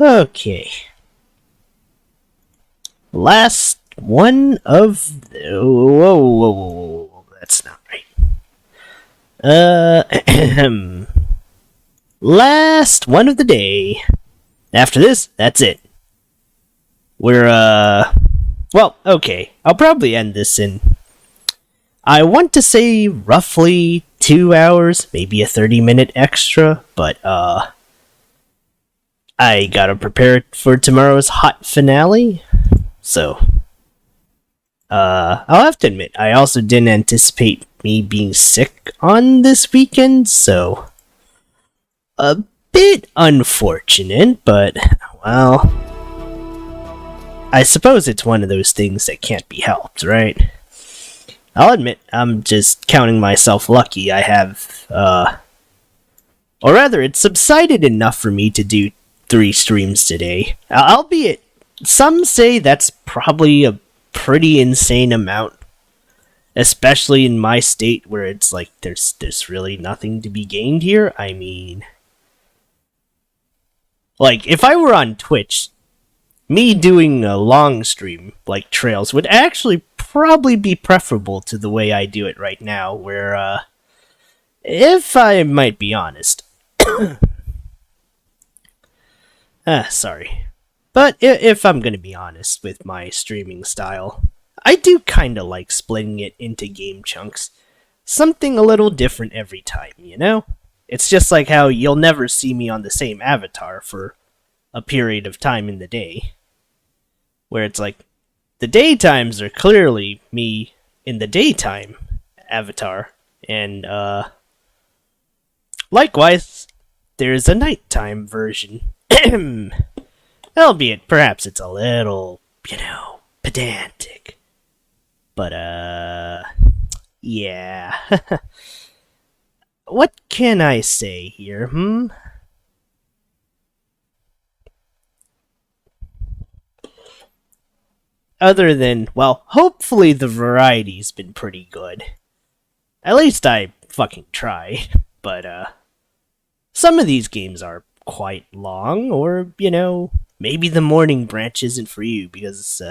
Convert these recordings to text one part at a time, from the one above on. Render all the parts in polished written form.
Okay. Last one of the... Whoa. That's not right. Last one of the day. After this, that's it. We're, well, okay. I'll probably end this in... I want to say roughly 2 hours, maybe a 30-minute extra, but, I gotta prepare for tomorrow's hot finale, so... I'll have to admit, I also didn't anticipate me being sick on this weekend, so... A bit unfortunate, but, well... I suppose it's one of those things that can't be helped, right? I'll admit, I'm just counting myself lucky I have, or rather, it's subsided enough for me to do 3 streams today. Albeit, some say that's probably a pretty insane amount. Especially in my state where it's like, there's really nothing to be gained here. I mean... Like, if I were on Twitch... Me doing a long stream, like Trails, would actually probably be preferable to the way I do it right now, where, if I might be honest... sorry. But if I'm gonna be honest with my streaming style, I do kinda like splitting it into game chunks. Something a little different every time, you know? It's just like how you'll never see me on the same avatar for a period of time in the day. Where it's like, the daytimes are clearly me in the daytime avatar, and likewise, there's a nighttime version. Albeit, perhaps it's a little, pedantic. But, yeah. What can I say here, Other than, well, hopefully the variety's been pretty good. At least I fucking try. But, some of these games are quite long, or, maybe the morning branch isn't for you, because,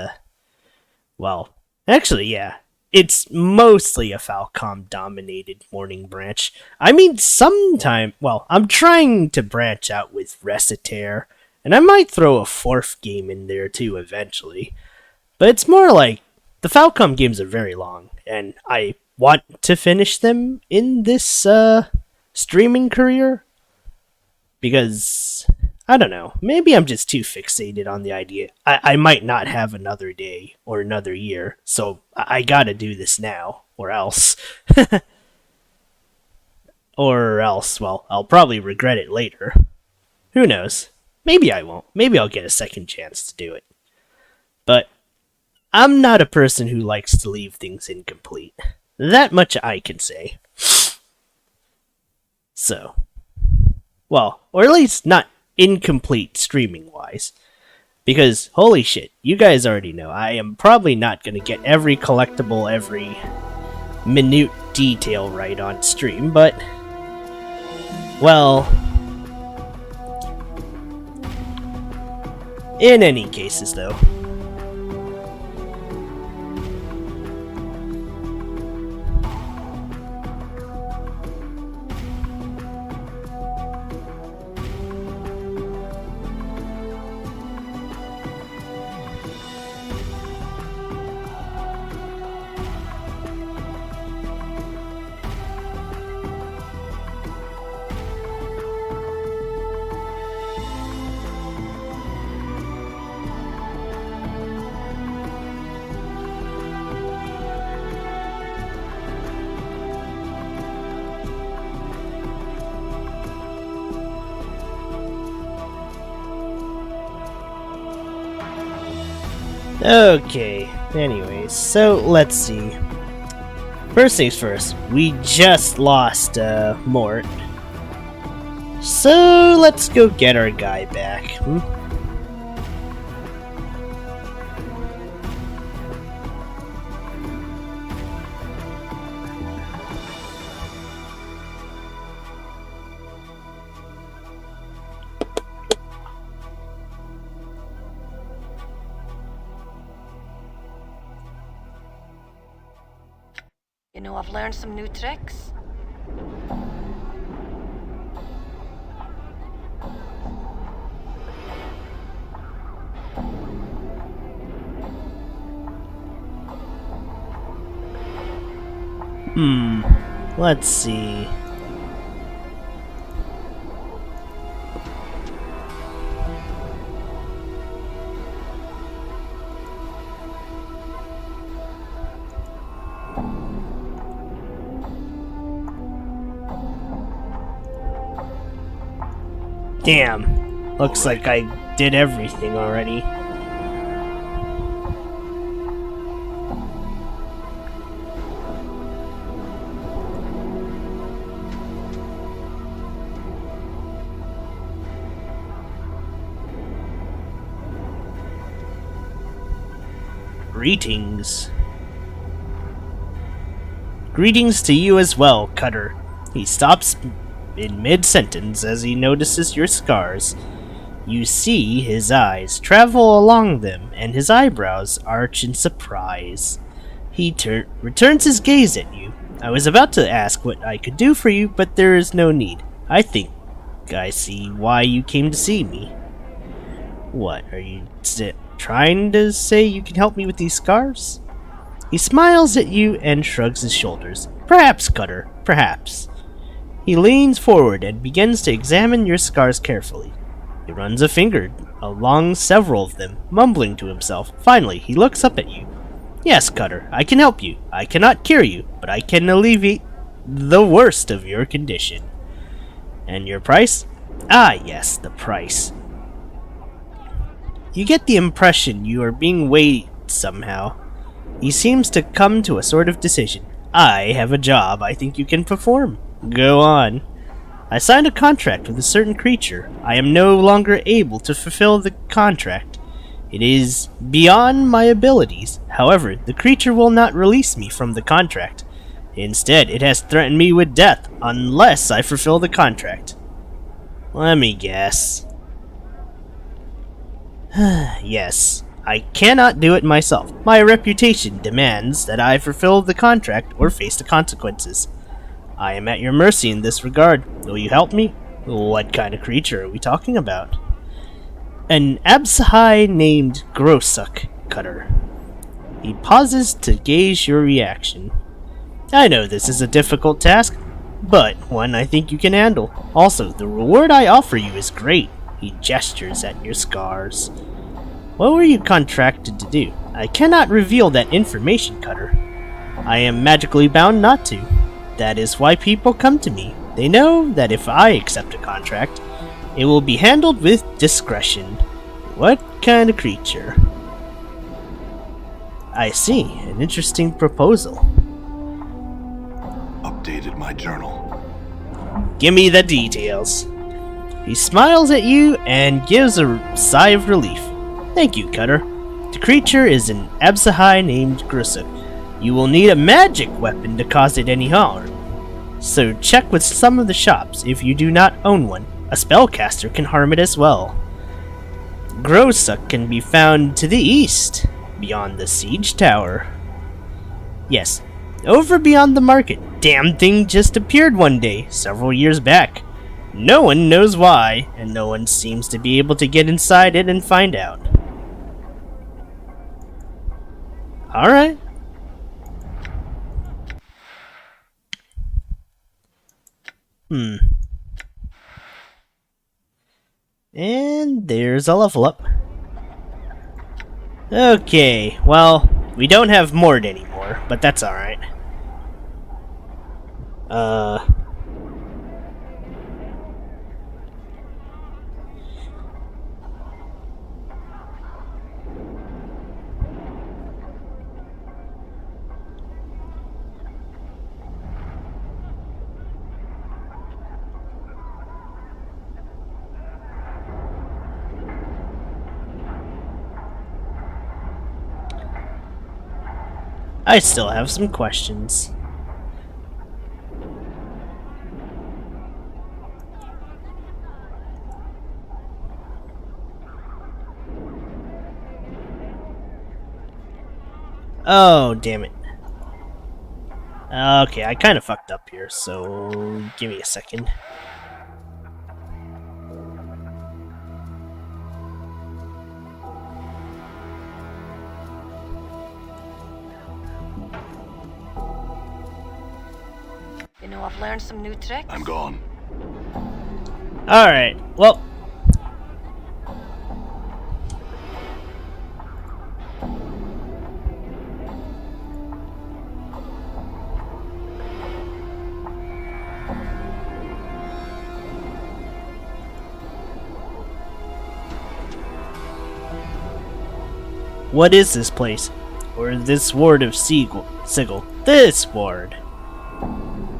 well, actually, yeah. It's mostly a Falcom-dominated morning branch. I mean, I'm trying to branch out with Recitaire, and I might throw a 4th game in there too eventually. But it's more like, the Falcom games are very long, and I want to finish them in this, streaming career. Because, I don't know, maybe I'm just too fixated on the idea. I might not have another day, or another year, so I gotta do this now, or else. Or else, well, I'll probably regret it later. Who knows? Maybe I won't. Maybe I'll get a second chance to do it. But I'm not a person who likes to leave things incomplete. That much I can say. So, well, or at least not incomplete streaming-wise. Because, holy shit, you guys already know, I am probably not going to get every collectible, every minute detail right on stream, but, well, in any cases, though, okay, anyways, so let's see. First things first, we just lost, Mort. So, let's go get our guy back, I've learned some new tricks. Let's see. Damn. Looks like I did everything already. Greetings. Greetings to you as well, Cutter. He stops in mid-sentence as he notices your scars. You see his eyes travel along them, and his eyebrows arch in surprise. He returns his gaze at you. I was about to ask what I could do for you, but there is no need. I think I see why you came to see me. What, are you trying to say you can help me with these scars? He smiles at you and shrugs his shoulders. Perhaps, Cutter, perhaps. He leans forward and begins to examine your scars carefully. He runs a finger along several of them, mumbling to himself. Finally, he looks up at you. Yes, Cutter, I can help you. I cannot cure you, but I can alleviate the worst of your condition. And your price? Ah, yes, the price. You get the impression you are being weighed somehow. He seems to come to a sort of decision. I have a job I think you can perform. Go on. I signed a contract with a certain creature. I am no longer able to fulfill the contract. It is beyond my abilities. However, the creature will not release me from the contract. Instead, it has threatened me with death unless I fulfill the contract. Let me guess. Yes, I cannot do it myself. My reputation demands that I fulfill the contract or face the consequences. I am at your mercy in this regard. Will you help me? What kind of creature are we talking about? An Absahai named Grosuk, Cutter. He pauses to gauge your reaction. I know this is a difficult task, but one I think you can handle. Also, the reward I offer you is great. He gestures at your scars. What were you contracted to do? I cannot reveal that information, Cutter. I am magically bound not to. That is why people come to me. They know that if I accept a contract, it will be handled with discretion. What kind of creature? I see. An interesting proposal. Updated my journal. Give me the details. He smiles at you and gives a sigh of relief. Thank you, Cutter. The creature is an Absahai named Grosuk. You will need a magic weapon to cause it any harm. So check with some of the shops if you do not own one. A spellcaster can harm it as well. Grosuk can be found to the east, beyond the siege tower. Yes, over beyond the market. Damn thing just appeared one day, several years back. No one knows why, and no one seems to be able to get inside it and find out. Alright. And there's a level up. Okay, well, we don't have Mort anymore, but that's alright. I still have some questions. Oh, damn it. Okay, I kind of fucked up here, so give me a second. You know, I've learned some new tricks. I'm gone. Alright, well. What is this place? Or this ward of Sigil? This ward.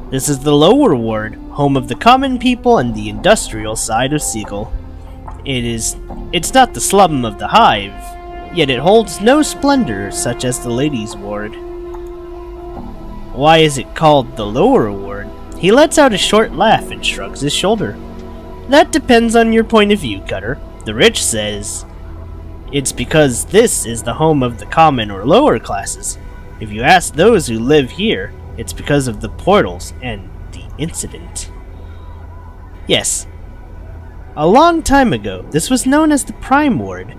This is the lower ward, home of the common people and the industrial side of Sigil. It's not the slum of the hive, yet it holds no splendor such as the ladies' ward. Why is it called the lower ward? He lets out a short laugh and shrugs his shoulder. That depends on your point of view, Cutter. The rich says it's because this is the home of the common or lower classes. If you ask those who live here, it's because of the portals and the incident. Yes. A long time ago, this was known as the Prime Ward.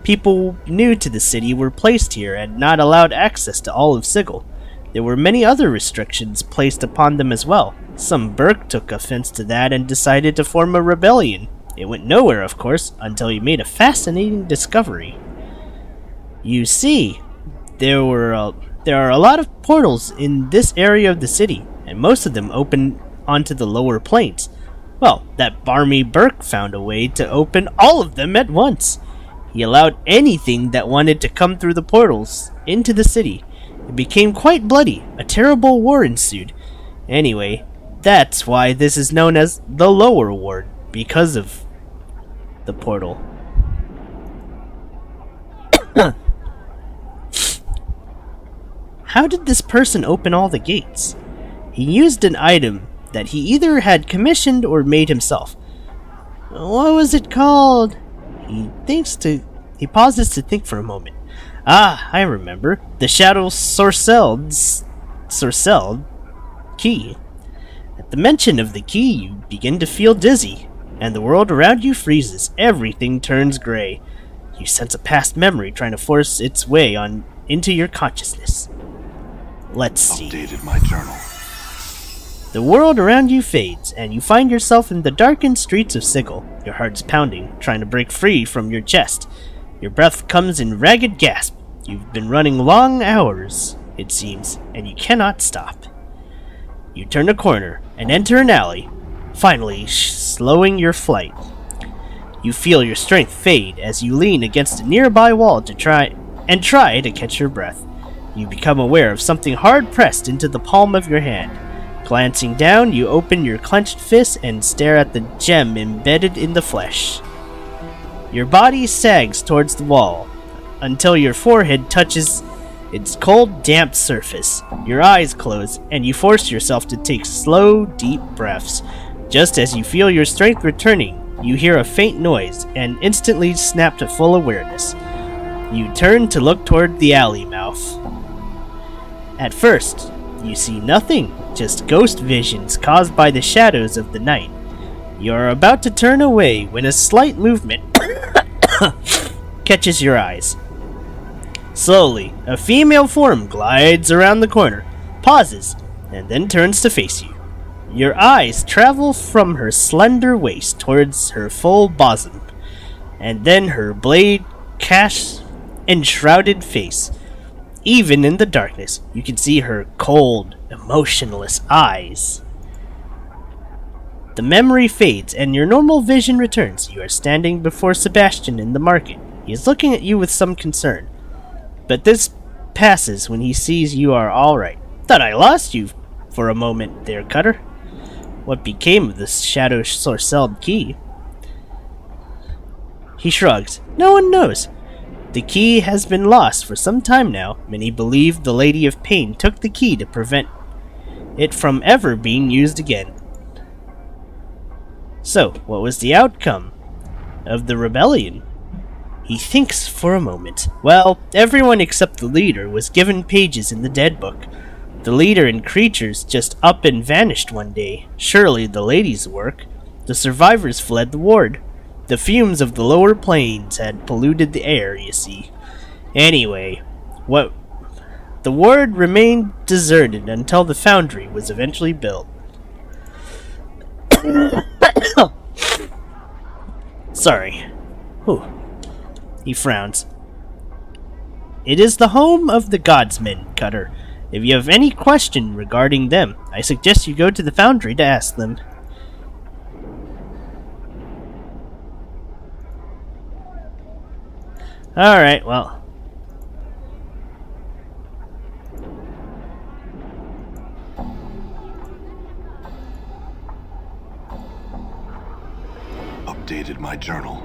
People new to the city were placed here and not allowed access to all of Sigil. There were many other restrictions placed upon them as well. Some Burke took offense to that and decided to form a rebellion. It went nowhere, of course, until he made a fascinating discovery. You see, there are a lot of portals in this area of the city, and most of them open onto the lower planes. Well, that barmy Burke found a way to open all of them at once. He allowed anything that wanted to come through the portals into the city. It became quite bloody. A terrible war ensued. Anyway, that's why this is known as the lower ward, because of the portal. How did this person open all the gates? He used an item that he either had commissioned or made himself. What was it called? He pauses to think for a moment. Ah, I remember. The Shadow Sorcelled key. At the mention of the key, you begin to feel dizzy, and the world around you freezes. Everything turns gray. You sense a past memory trying to force its way on into your consciousness. Let's see. Updated my journal. The world around you fades, and you find yourself in the darkened streets of Sigil. Your heart's pounding, trying to break free from your chest. Your breath comes in ragged gasps. You've been running long hours, it seems, and you cannot stop. You turn a corner and enter an alley, finally slowing your flight. You feel your strength fade as you lean against a nearby wall to try to catch your breath. You become aware of something hard pressed into the palm of your hand. Glancing down, you open your clenched fist and stare at the gem embedded in the flesh. Your body sags towards the wall until your forehead touches its cold, damp surface. Your eyes close, and you force yourself to take slow, deep breaths. Just as you feel your strength returning, you hear a faint noise and instantly snap to full awareness. You turn to look toward the alley mouth. At first, you see nothing, just ghost visions caused by the shadows of the night. You are about to turn away when a slight movement catches your eyes. Slowly, a female form glides around the corner, pauses, and then turns to face you. Your eyes travel from her slender waist towards her full bosom, and then her blade-cast enshrouded face. Even in the darkness, you can see her cold, emotionless eyes. The memory fades, and your normal vision returns. You are standing before Sebastian in the market. He is looking at you with some concern. But this passes when he sees you are alright. Thought I lost you for a moment there, Cutter. What became of the Shadow Sorcelled key? He shrugs. No one knows. The key has been lost for some time now. Many believe the Lady of Pain took the key to prevent it from ever being used again. So, what was the outcome of the rebellion? He thinks for a moment. Well, everyone except the leader was given pages in the dead book. The leader and creatures just up and vanished one day. Surely the lady's work. The survivors fled the ward. The fumes of the lower planes had polluted the air, you see. Anyway, the ward remained deserted until the foundry was eventually built. Sorry. Whew. He frowns. It is the home of the Godsmen, Cutter. If you have any question regarding them, I suggest you go to the foundry to ask them. Alright, well. Updated my journal.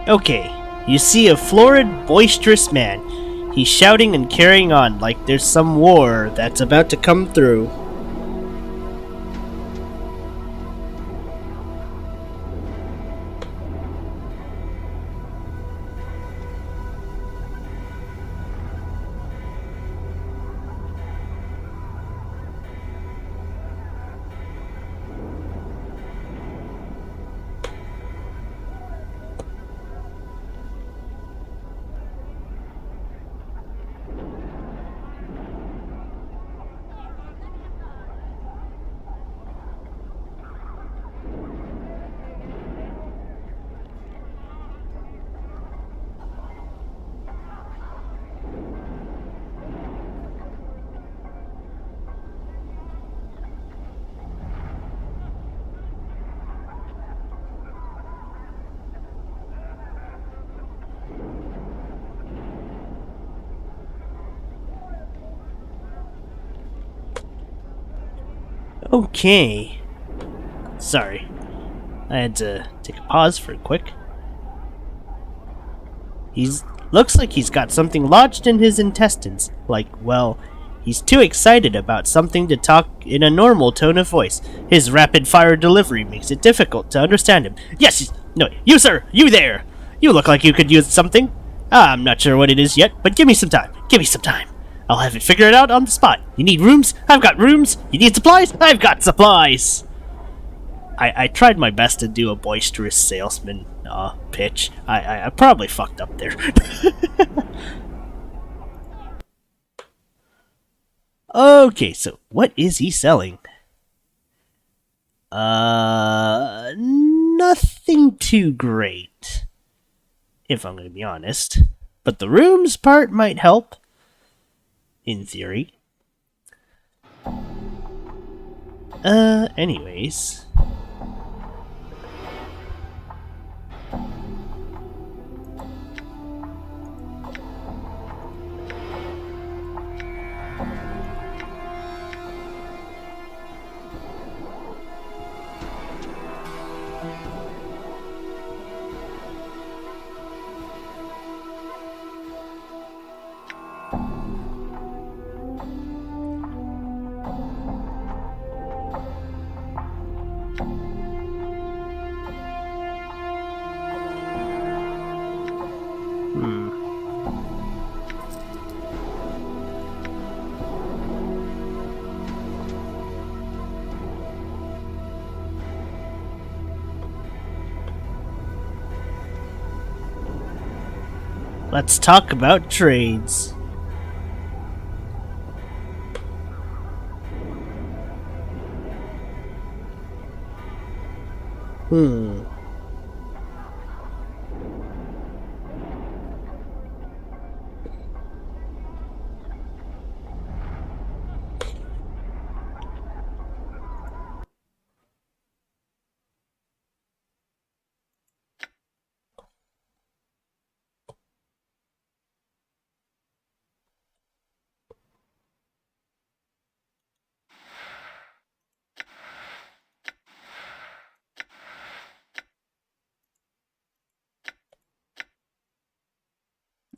Okay, you see a florid, boisterous man. He's shouting and carrying on like there's some war that's about to come through. Okay. Sorry. I had to take a pause for a quick. Looks like he's got something lodged in his intestines. Like, well, he's too excited about something to talk in a normal tone of voice. His rapid-fire delivery makes it difficult to understand him. Yes! No, you sir! You there! You look like you could use something. I'm not sure what it is yet, but give me some time. Give me some time. I'll have it figured out on the spot. You need rooms? I've got rooms. You need supplies? I've got supplies. I tried my best to do a boisterous salesman pitch. I probably fucked up there. Okay, so what is he selling? Nothing too great, if I'm going to be honest. But the rooms part might help. In theory. Anyways. Let's talk about trades.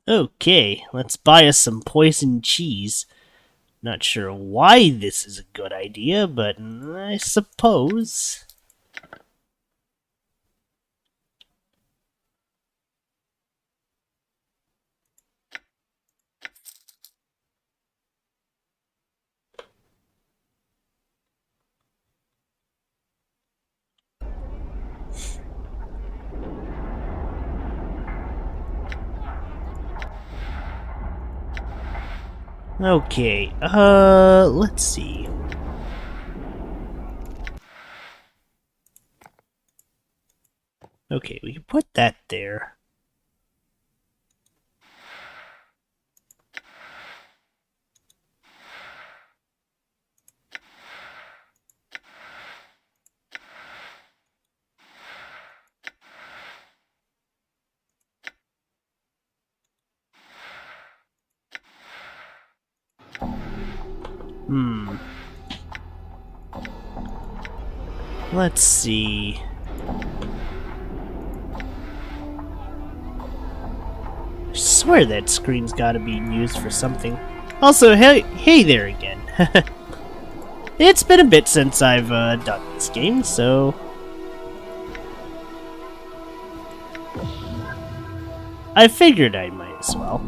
Okay, let's buy us some poison cheese. Not sure why this is a good idea, but I suppose. Okay, let's see. Okay, we can put that there. Let's see. I swear that screen's gotta be used for something. Also, hey there again. It's been a bit since I've done this game, so... I figured I might as well.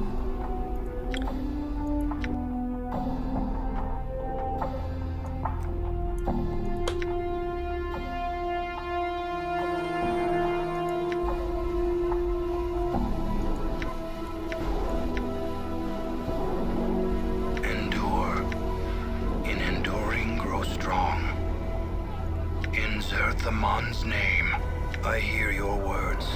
The Mon's name. I hear your words.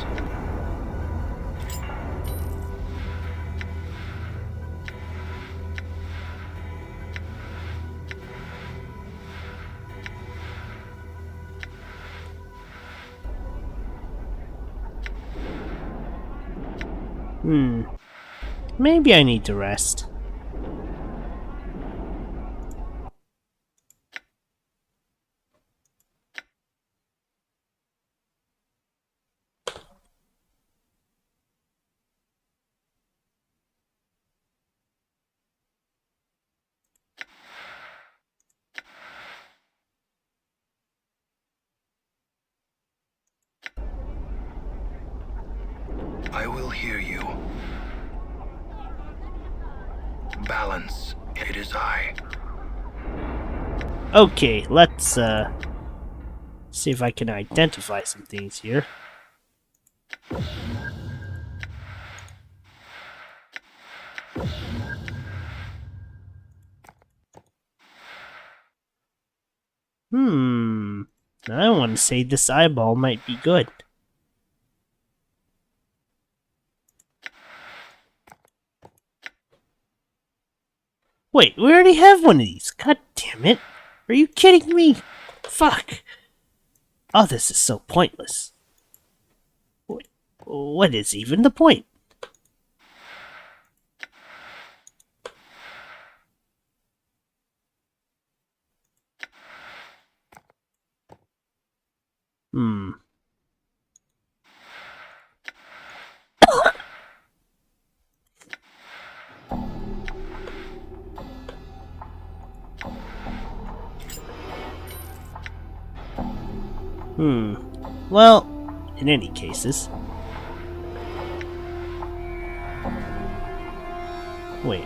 Maybe I need to rest. I will hear you. Balance. It is I. Okay, let's see if I can identify some things here. I want to say this eyeball might be good. Wait, we already have one of these. God damn it. Are you kidding me? Fuck. Oh, this is so pointless. What is even the point? Well, in any cases. Wait.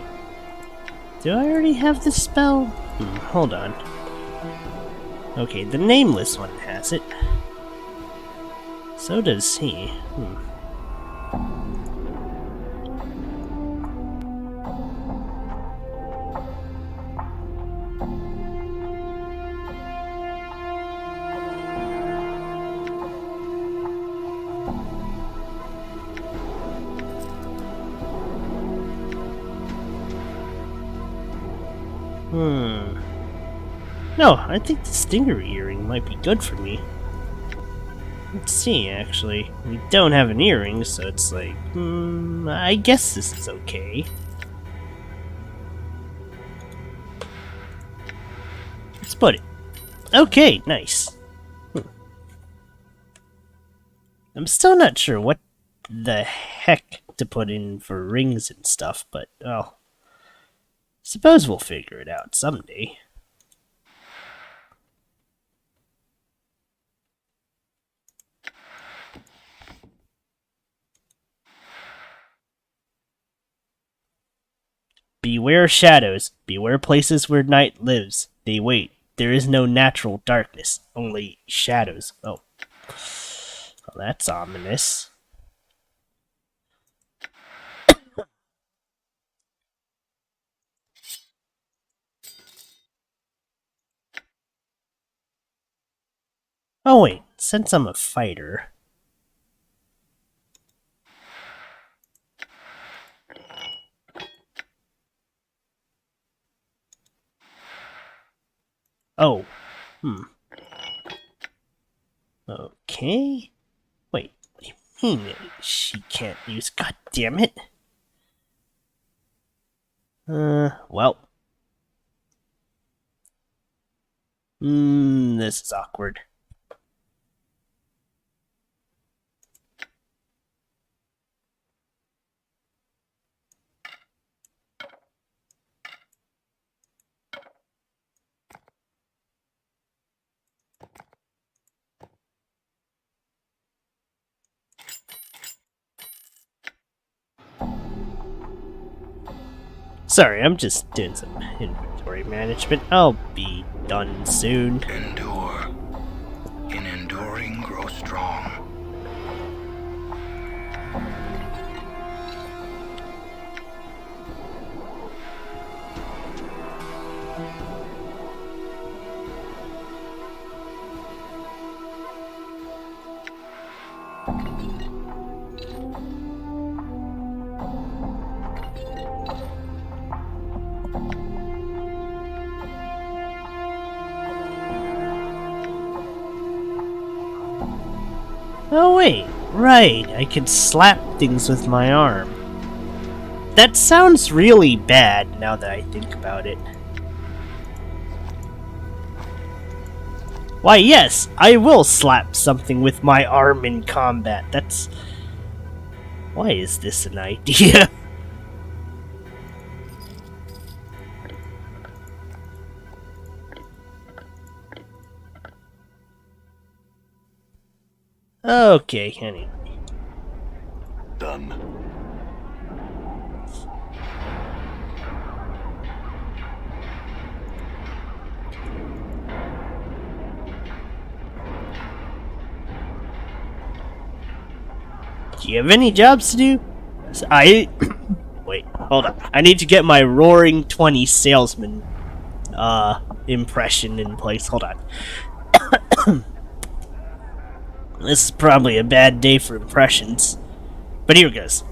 Do I already have this spell? Hold on. Okay, the nameless one has it. So does he. No, I think the stinger earring might be good for me. Let's see, actually. We don't have an earring, so it's like, I guess this is okay. Let's put it. Okay, nice. I'm still not sure what the heck ink to put in for rings and stuff, but, well, suppose we'll figure it out someday. Beware shadows, beware places where night lives. They wait. There is no natural darkness, only shadows. Oh. Well, that's ominous. Oh wait, since I'm a fighter... Oh. Okay. Wait, what do you mean she can't use... God damn it. Well. This is awkward. Sorry, I'm just doing some inventory management. I'll be done soon. Endure. In enduring, grow strong. Oh wait, right, I can slap things with my arm. That sounds really bad now that I think about it. Why yes, I will slap something with my arm in combat. That's... Why is this an idea? Okay, anyway. Done. Do you have any jobs to do? Wait, hold on. I need to get my Roaring 20 salesman impression in place. Hold on. This is probably a bad day for impressions. But here goes.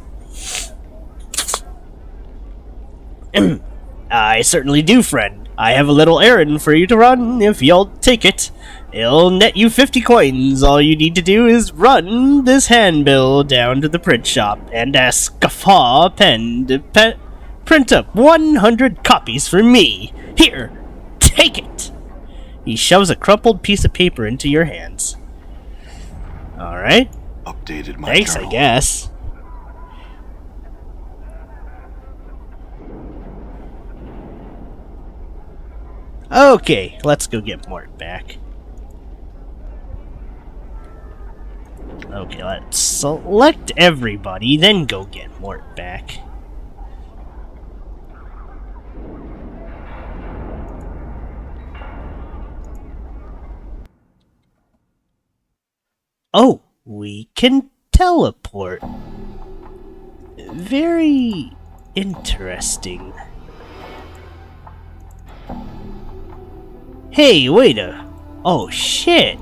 I certainly do, friend. I have a little errand for you to run, if you'll take it. It'll net you 50 coins. All you need to do is run this handbill down to the print shop and ask Guffaw Pen to print up 100 copies for me. Here, take it! He shoves a crumpled piece of paper into your hands. Alright. Updated my Thanks, journal. I guess. Okay, let's go get Mort back. Okay, let's select everybody, then go get Mort back. Oh, we can teleport. Very interesting. Hey, wait a... Oh, shit.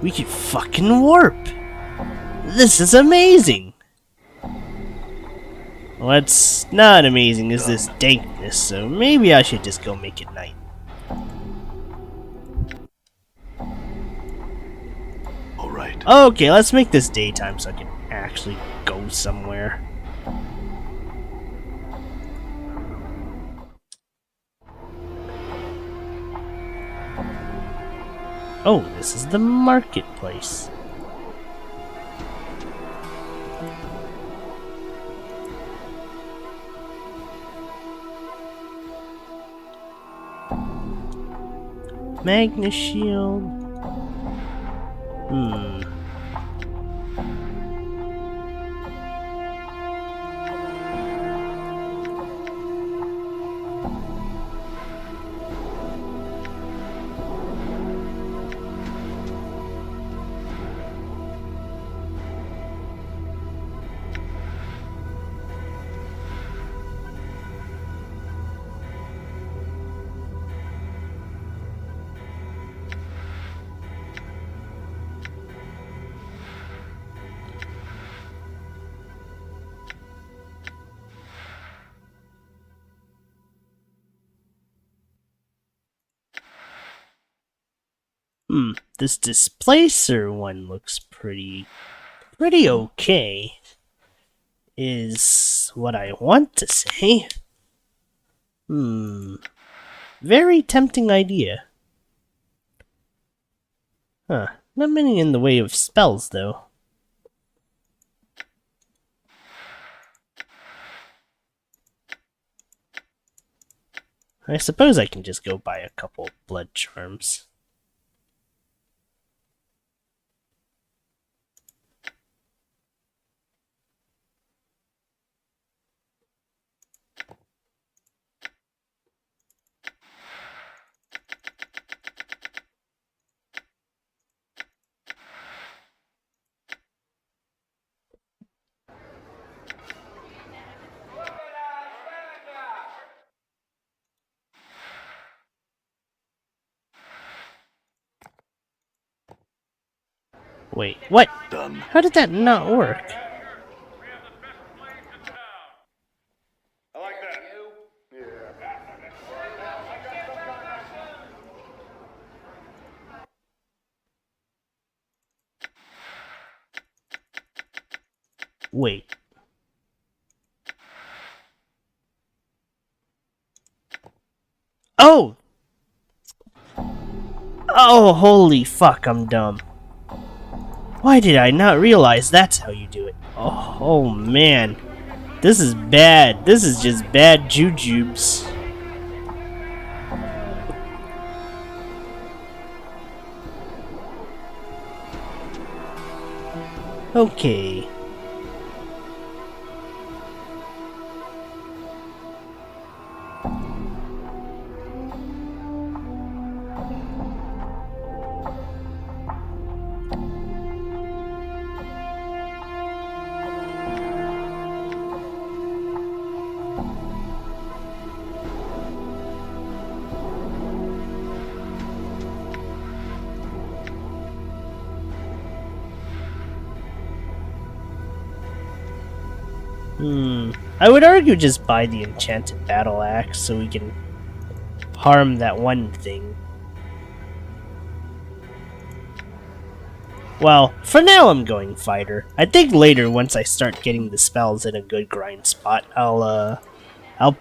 We can fucking warp. This is amazing. What's not amazing is this dankness, so maybe I should just go make it night. Alright. Okay, let's make this daytime so I can actually go somewhere. Oh, this is the marketplace. Magnus shield. This displacer one looks pretty okay, is what I want to say. Very tempting idea. Not many in the way of spells, though. I suppose I can just go buy a couple blood charms. Wait, what? Done. How did that not work? I like that. Wait. Oh! Oh, holy fuck, I'm dumb. Why did I not realize that's how you do it? Oh man. This is bad. This is just bad jujubes. Okay. I would argue just buy the enchanted battle axe so we can harm that one thing. Well, for now I'm going fighter. I think later, once I start getting the spells in a good grind spot, I'll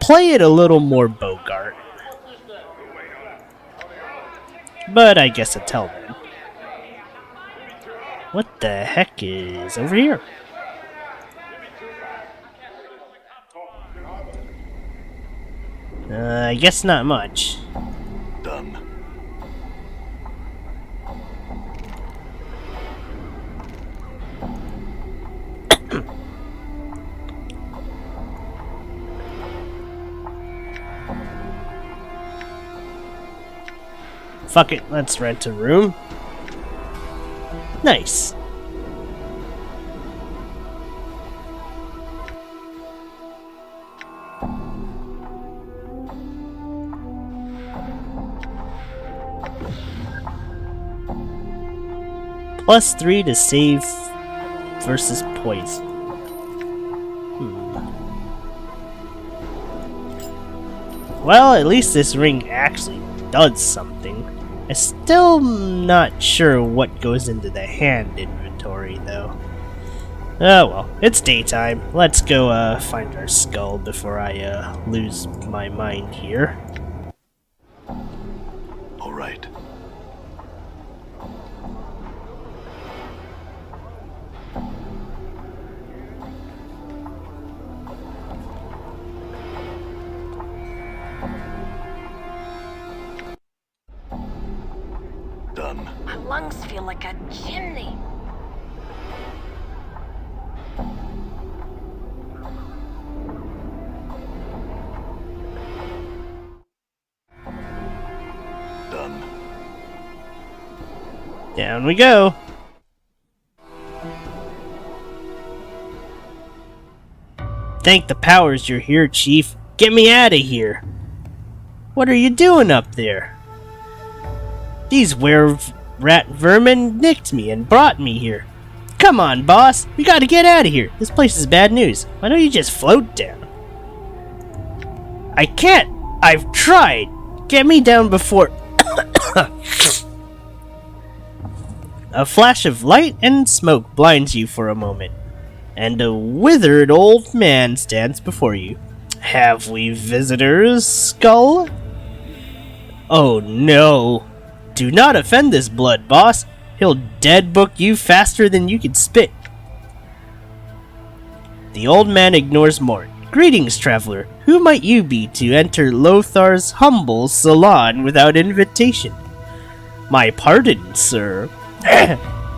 play it a little more Bogart. But I guess until then. What the heck is over here? I guess not much. Done. Fuck it, let's rent a room. Nice. +3 to save versus poison. Well, at least this ring actually does something. I'm still not sure what goes into the hand inventory, though. Oh well, it's daytime. Let's go find our skull before I lose my mind here. All right. lungs feel like a chimney. Done. Down we go. Thank the powers you're here, Chief. Get me out of here. What are you doing up there? These were-rat vermin nicked me and brought me here. Come on, boss. We gotta get out of here. This place is bad news. Why don't you just float down? I can't. I've tried. Get me down before... A flash of light and smoke blinds you for a moment, and a withered old man stands before you. Have we visitors, Skull? Oh no. Do not offend this blood, boss. He'll deadbook you faster than you can spit. The old man ignores Mort. Greetings, traveler. Who might you be to enter Lothar's humble salon without invitation? My pardon, sir.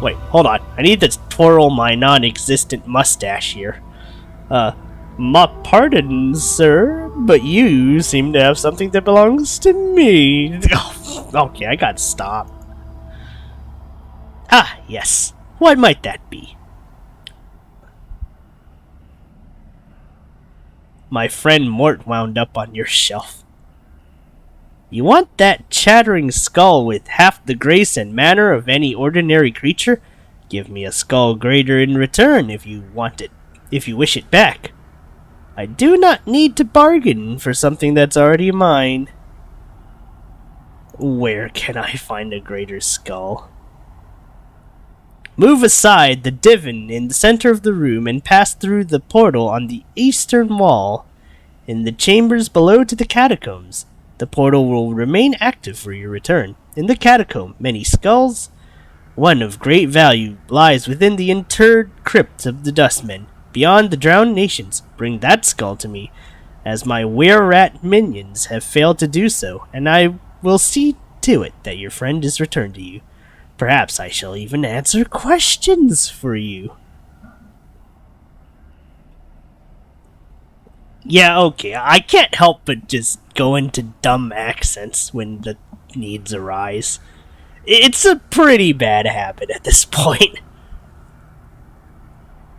Wait, hold on. I need to twirl my non-existent mustache here. My pardon, sir, but you seem to have something that belongs to me. Okay, I gotta stop. Ah, yes. What might that be? My friend Mort wound up on your shelf. You want that chattering skull with half the grace and manner of any ordinary creature? Give me a skull greater in return if you want it, if you wish it back. I do not need to bargain for something that's already mine. Where can I find a greater skull? Move aside the divan in the center of the room and pass through the portal on the eastern wall. In the chambers below to the catacombs, the portal will remain active for your return. In the catacomb, many skulls, one of great value, lies within the interred crypt of the Dustmen. Beyond the drowned nations, bring that skull to me, as my were-rat minions have failed to do so, and I will see to it that your friend is returned to you. Perhaps I shall even answer questions for you. Yeah, okay, I can't help but just go into dumb accents when the needs arise. It's a pretty bad habit at this point.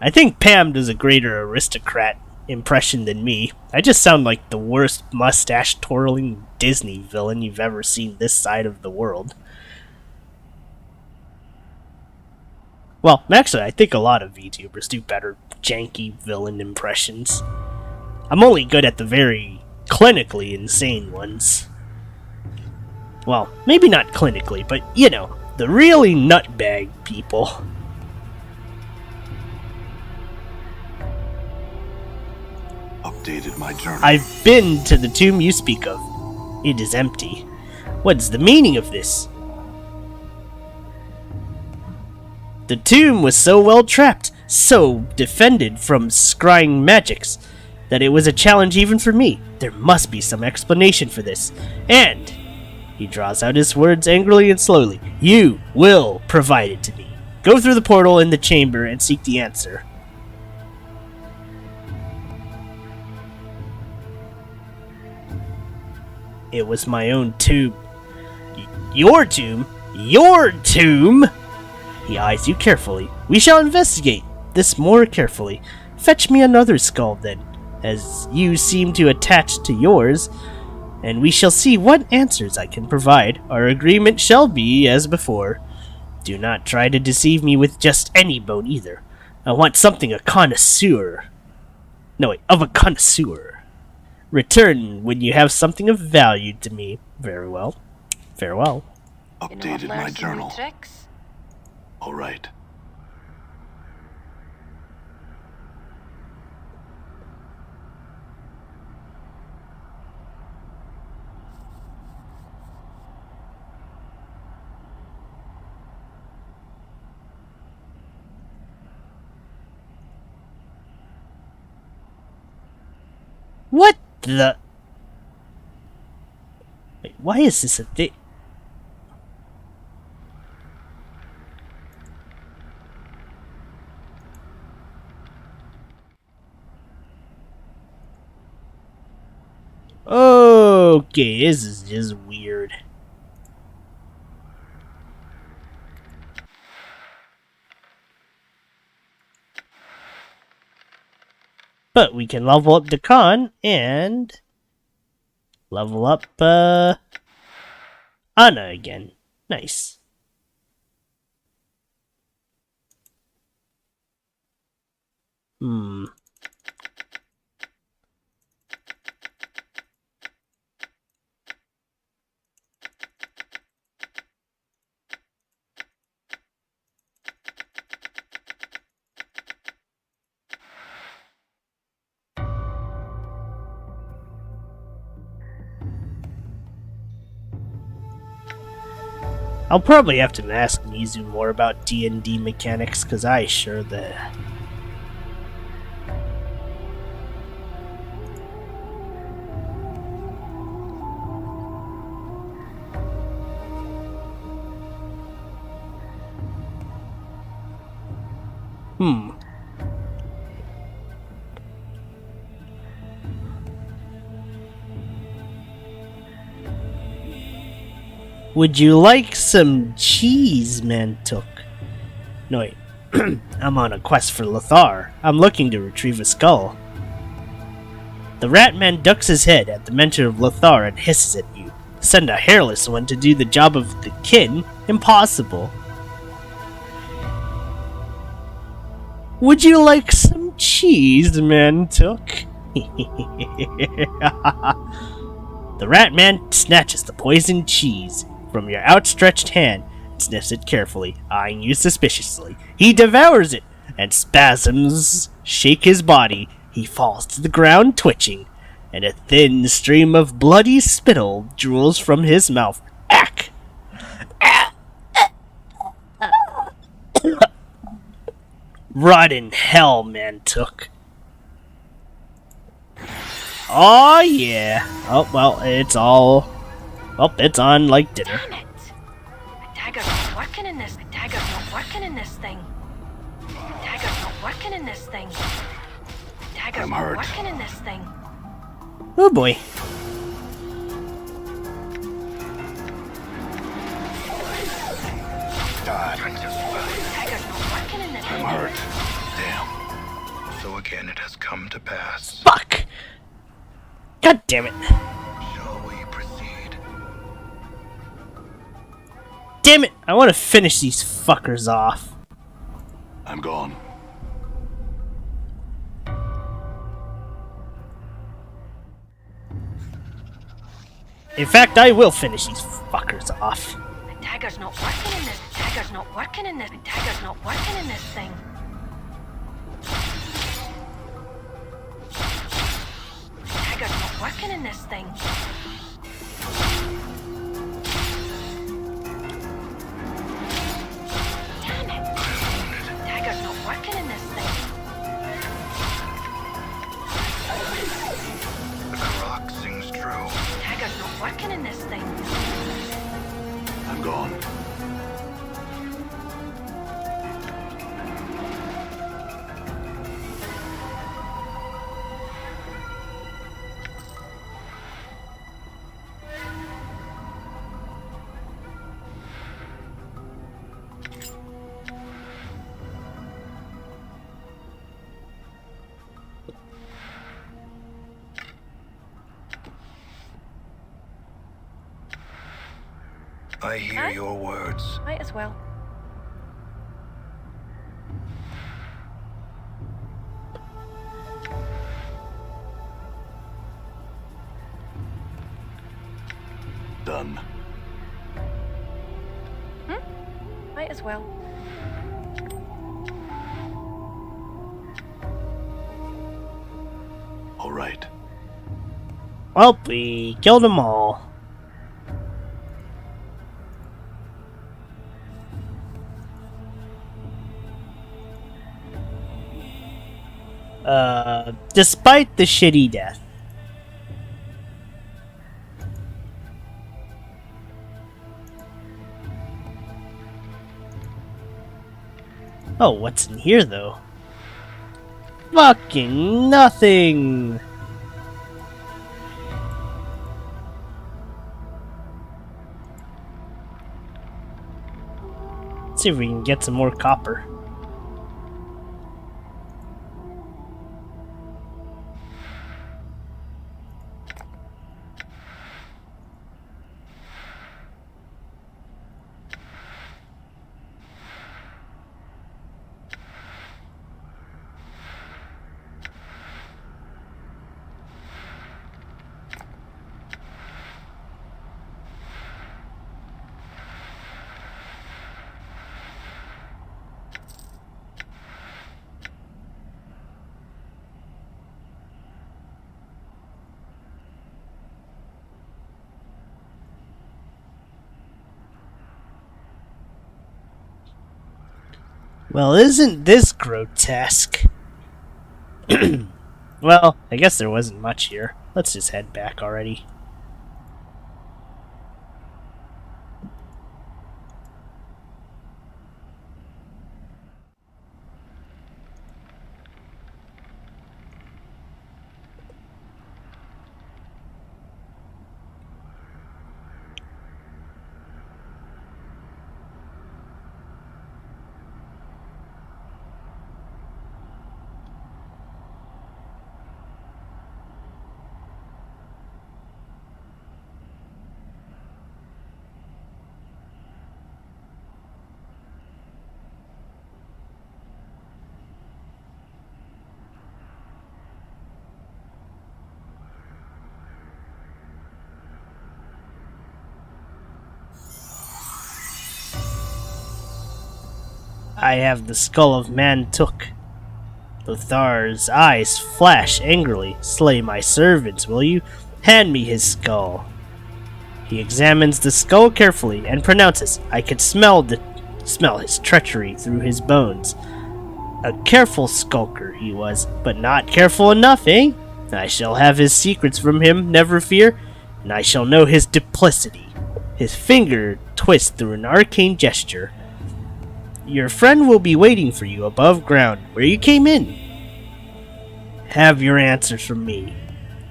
I think Pam does a greater aristocrat impression than me. I just sound like the worst mustache-twirling Disney villain you've ever seen this side of the world. Well, actually, I think a lot of VTubers do better janky villain impressions. I'm only good at the very clinically insane ones. Well, maybe not clinically, but, you know, the really nutbag people. Updated my journal. I've been to the tomb you speak of. It is empty. What's the meaning of this? The tomb was so well trapped, so defended from scrying magics, that it was a challenge even for me. There must be some explanation for this. And, he draws out his words angrily and slowly, you will provide it to me. Go through the portal in the chamber and seek the answer. It was my own tomb. Your tomb? Your tomb? He eyes you carefully. We shall investigate this more carefully. Fetch me another skull then, as you seem to attach to yours, and we shall see what answers I can provide. Our agreement shall be as before. Do not try to deceive me with just any bone either. I want something of a connoisseur. Return when you have something of value to me. Very well. Farewell. Updated my journal. Tricks? All right. What the? Wait, why is this a thing? Okay, this is just weird. But we can level up Dakan and level up Anna again. Nice. I'll probably have to ask Mizu more about D&D mechanics, because I sure the... Would you like some cheese, Mantook? No, wait. I'm on a quest for Lothar. I'm looking to retrieve a skull. The rat man ducks his head at the mention of Lothar and hisses at you. Send a hairless one to do the job of the kin? Impossible. Would you like some cheese, Mantook? The rat man snatches the poisoned cheese from your outstretched hand and sniffs it carefully, eyeing you suspiciously. He devours it, and spasms shake his body. He falls to the ground twitching, and a thin stream of bloody spittle drools from his mouth. Ack! Rot in hell, Mantook. Oh yeah. Oh well, it's all... Well, it's on like dinner. Damn it! The dagger's not working in this. The dagger's not working in this thing. The dagger's not working in this thing. The dagger's I'm not hurt. working in this thing. Oh boy. God, The dagger's not working in this I'm thing. hurt. Damn. So again, it has come to pass. Fuck! God damn it. Shall we proceed? Damn it! I want to finish these fuckers off. I'm gone. In fact, I will finish these fuckers off. The dagger's not working in this. The dagger's not working in this. The dagger's not working in this thing. The dagger's not working in this thing. Damn it! The dagger's not working in this thing. The Karok sings true. The dagger's not working in this thing. I'm gone. I hear Huh? your words. Might as well. Done. Might as well. All right. Well, we killed them all. Despite the shitty death. Oh, what's in here, though? Fucking nothing! Let's see if we can get some more copper. Well, isn't this grotesque? Well, I guess there wasn't much here. Let's just head back already. I have the skull of Mantuk. Lothar's eyes flash angrily. Slay my servants, will you? Hand me his skull. He examines the skull carefully and pronounces, I could smell his treachery through his bones. A careful skulker he was, but not careful enough, eh? I shall have his secrets from him, never fear, and I shall know his duplicity. His finger twists through an arcane gesture. Your friend will be waiting for you above ground, where you came in. Have your answers from me.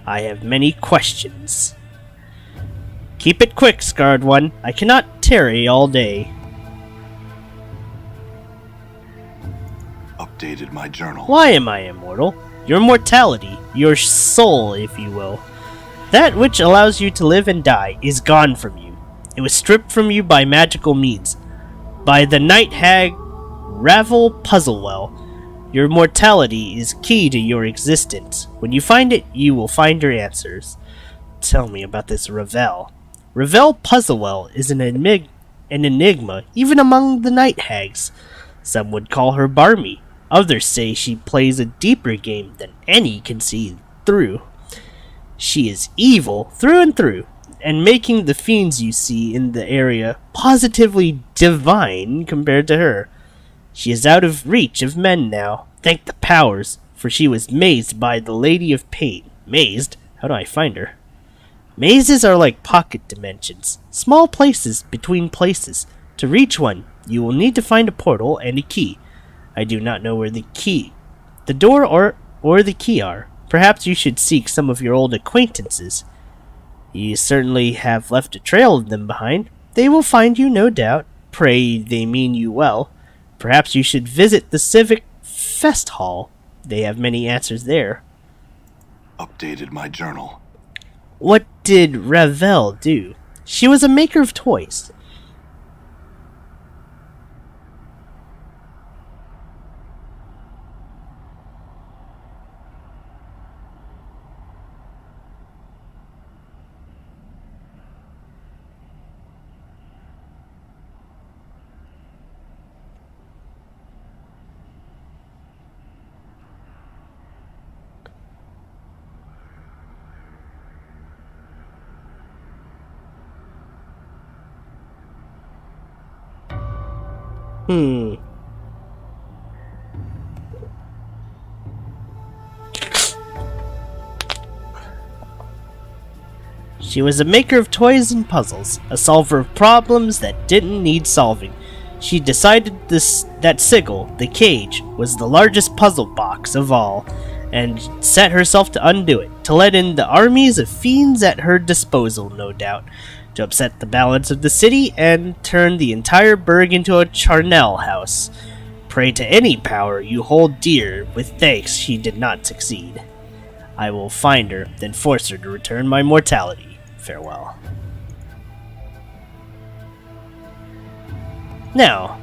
I have many questions. Keep it quick, scarred one. I cannot tarry all day. Updated my journal. Why am I immortal? Your mortality, your soul, if you will. That which allows you to live and die is gone from you. It was stripped from you by magical means. By the night hag Raquel Puzzlewell. Your mortality is key to your existence. When you find it, you will find your answers. Tell me about this Raquel. Raquel Puzzlewell is an enigma, even among the night hags. Some would call her barmy. Others say she plays a deeper game than any can see through. She is evil through and through, and making the fiends you see in the area positively divine compared to her. She is out of reach of men now, thank the powers, for she was mazed by the Lady of Pain. Mazed? How do I find her? Mazes are like pocket dimensions, small places between places. To reach one, you will need to find a portal and a key. I do not know where the door or the key are. Perhaps you should seek some of your old acquaintances. You certainly have left a trail of them behind. They will find you, no doubt. Pray they mean you well. Perhaps you should visit the Civic Fest Hall. They have many answers there. Updated my journal. What did Raquel do? She was a maker of toys. She was a maker of toys and puzzles, a solver of problems that didn't need solving. She decided that Sigil, the cage, was the largest puzzle box of all, and set herself to undo it, to let in the armies of fiends at her disposal, no doubt, to upset the balance of the city and turn the entire burg into a charnel house. Pray to any power you hold dear, with thanks she did not succeed. I will find her, then force her to return my mortality. Farewell. Now,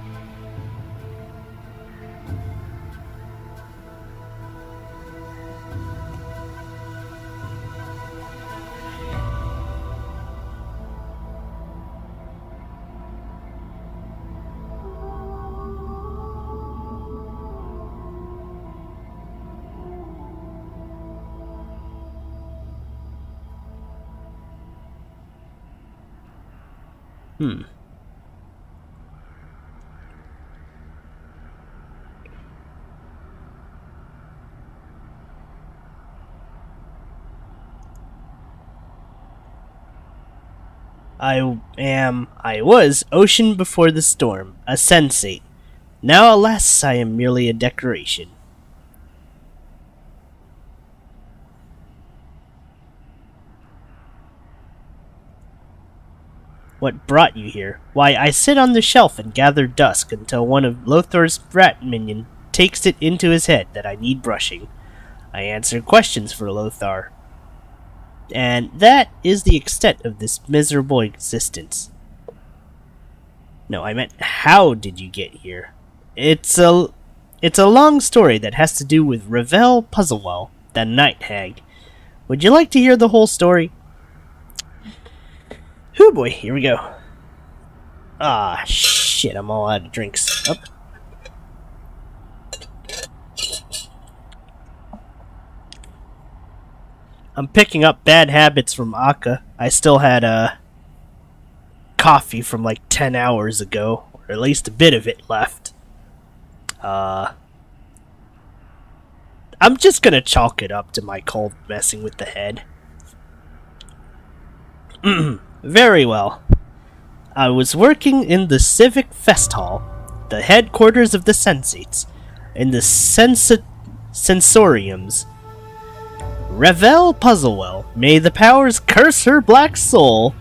I was Ocean before the storm, a sensate. Now, alas, I am merely a decoration. What brought you here? Why, I sit on the shelf and gather dust until one of Lothar's rat minion takes it into his head that I need brushing. I answer questions for Lothar. And that is the extent of this miserable existence. No, I meant, how did you get here? It's a long story that has to do with Raquel Puzzlewell, the night hag. Would you like to hear the whole story? Whew boy, here we go. Ah, shit, I'm all out of drinks. Oh. I'm picking up bad habits from Akka. I still had coffee from like 10 hours ago, or at least a bit of it left. I'm just gonna chalk it up to my cold messing with the head. Very well. I was working in the Civic Fest Hall, the headquarters of the Sensates, in the Sensoriums. Raquel Puzzlewell, may the powers curse her black soul,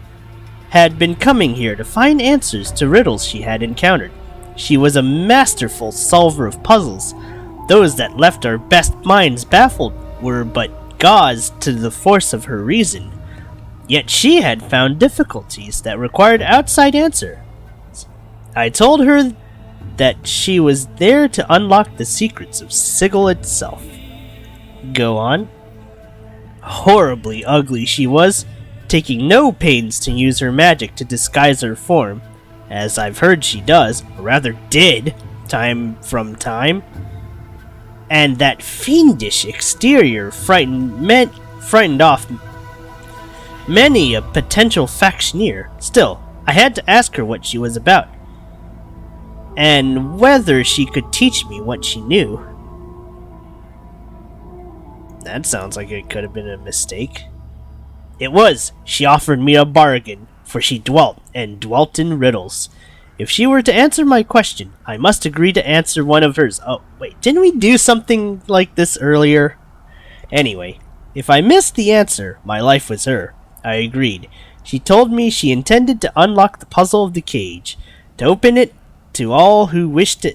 had been coming here to find answers to riddles she had encountered. She was a masterful solver of puzzles. Those that left our best minds baffled were but gauze to the force of her reason. Yet she had found difficulties that required outside answers. I told her that she was there to unlock the secrets of Sigil itself. Go on. Horribly ugly she was, taking no pains to use her magic to disguise her form, as I've heard she does, or rather did, time from time. And that fiendish exterior frightened off many a potential factioneer. Still, I had to ask her what she was about, and whether she could teach me what she knew. That sounds like it could have been a mistake. It was. She offered me a bargain, for she dwelt in riddles. If she were to answer my question, I must agree to answer one of hers. Oh, wait, didn't we do something like this earlier? Anyway, if I missed the answer, my life was her. I agreed. She told me she intended to unlock the puzzle of the cage, to open it to all who wished to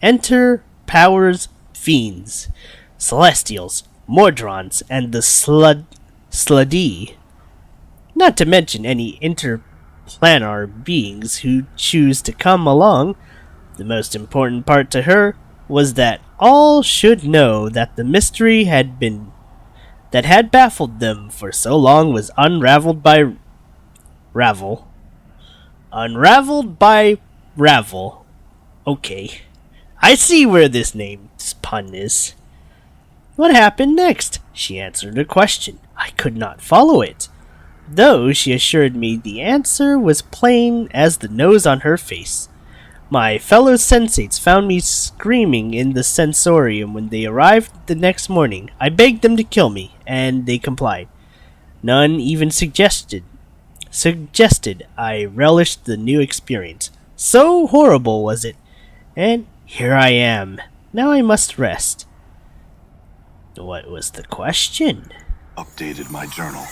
enter powers, fiends, celestials, Mordrons, and the Sluddy. Not to mention any interplanar beings who choose to come along. The most important part to her was that all should know that the mystery that had baffled them for so long was unraveled by Ravel. Unraveled by Ravel. Okay. I see where this name's pun is. What happened next? She answered a question. I could not follow it, though she assured me the answer was plain as the nose on her face. My fellow sensates found me screaming in the sensorium when they arrived the next morning. I begged them to kill me, and they complied. None even suggested I relished the new experience. So horrible was it, and here I am. Now I must rest. What was the question? Updated my journal.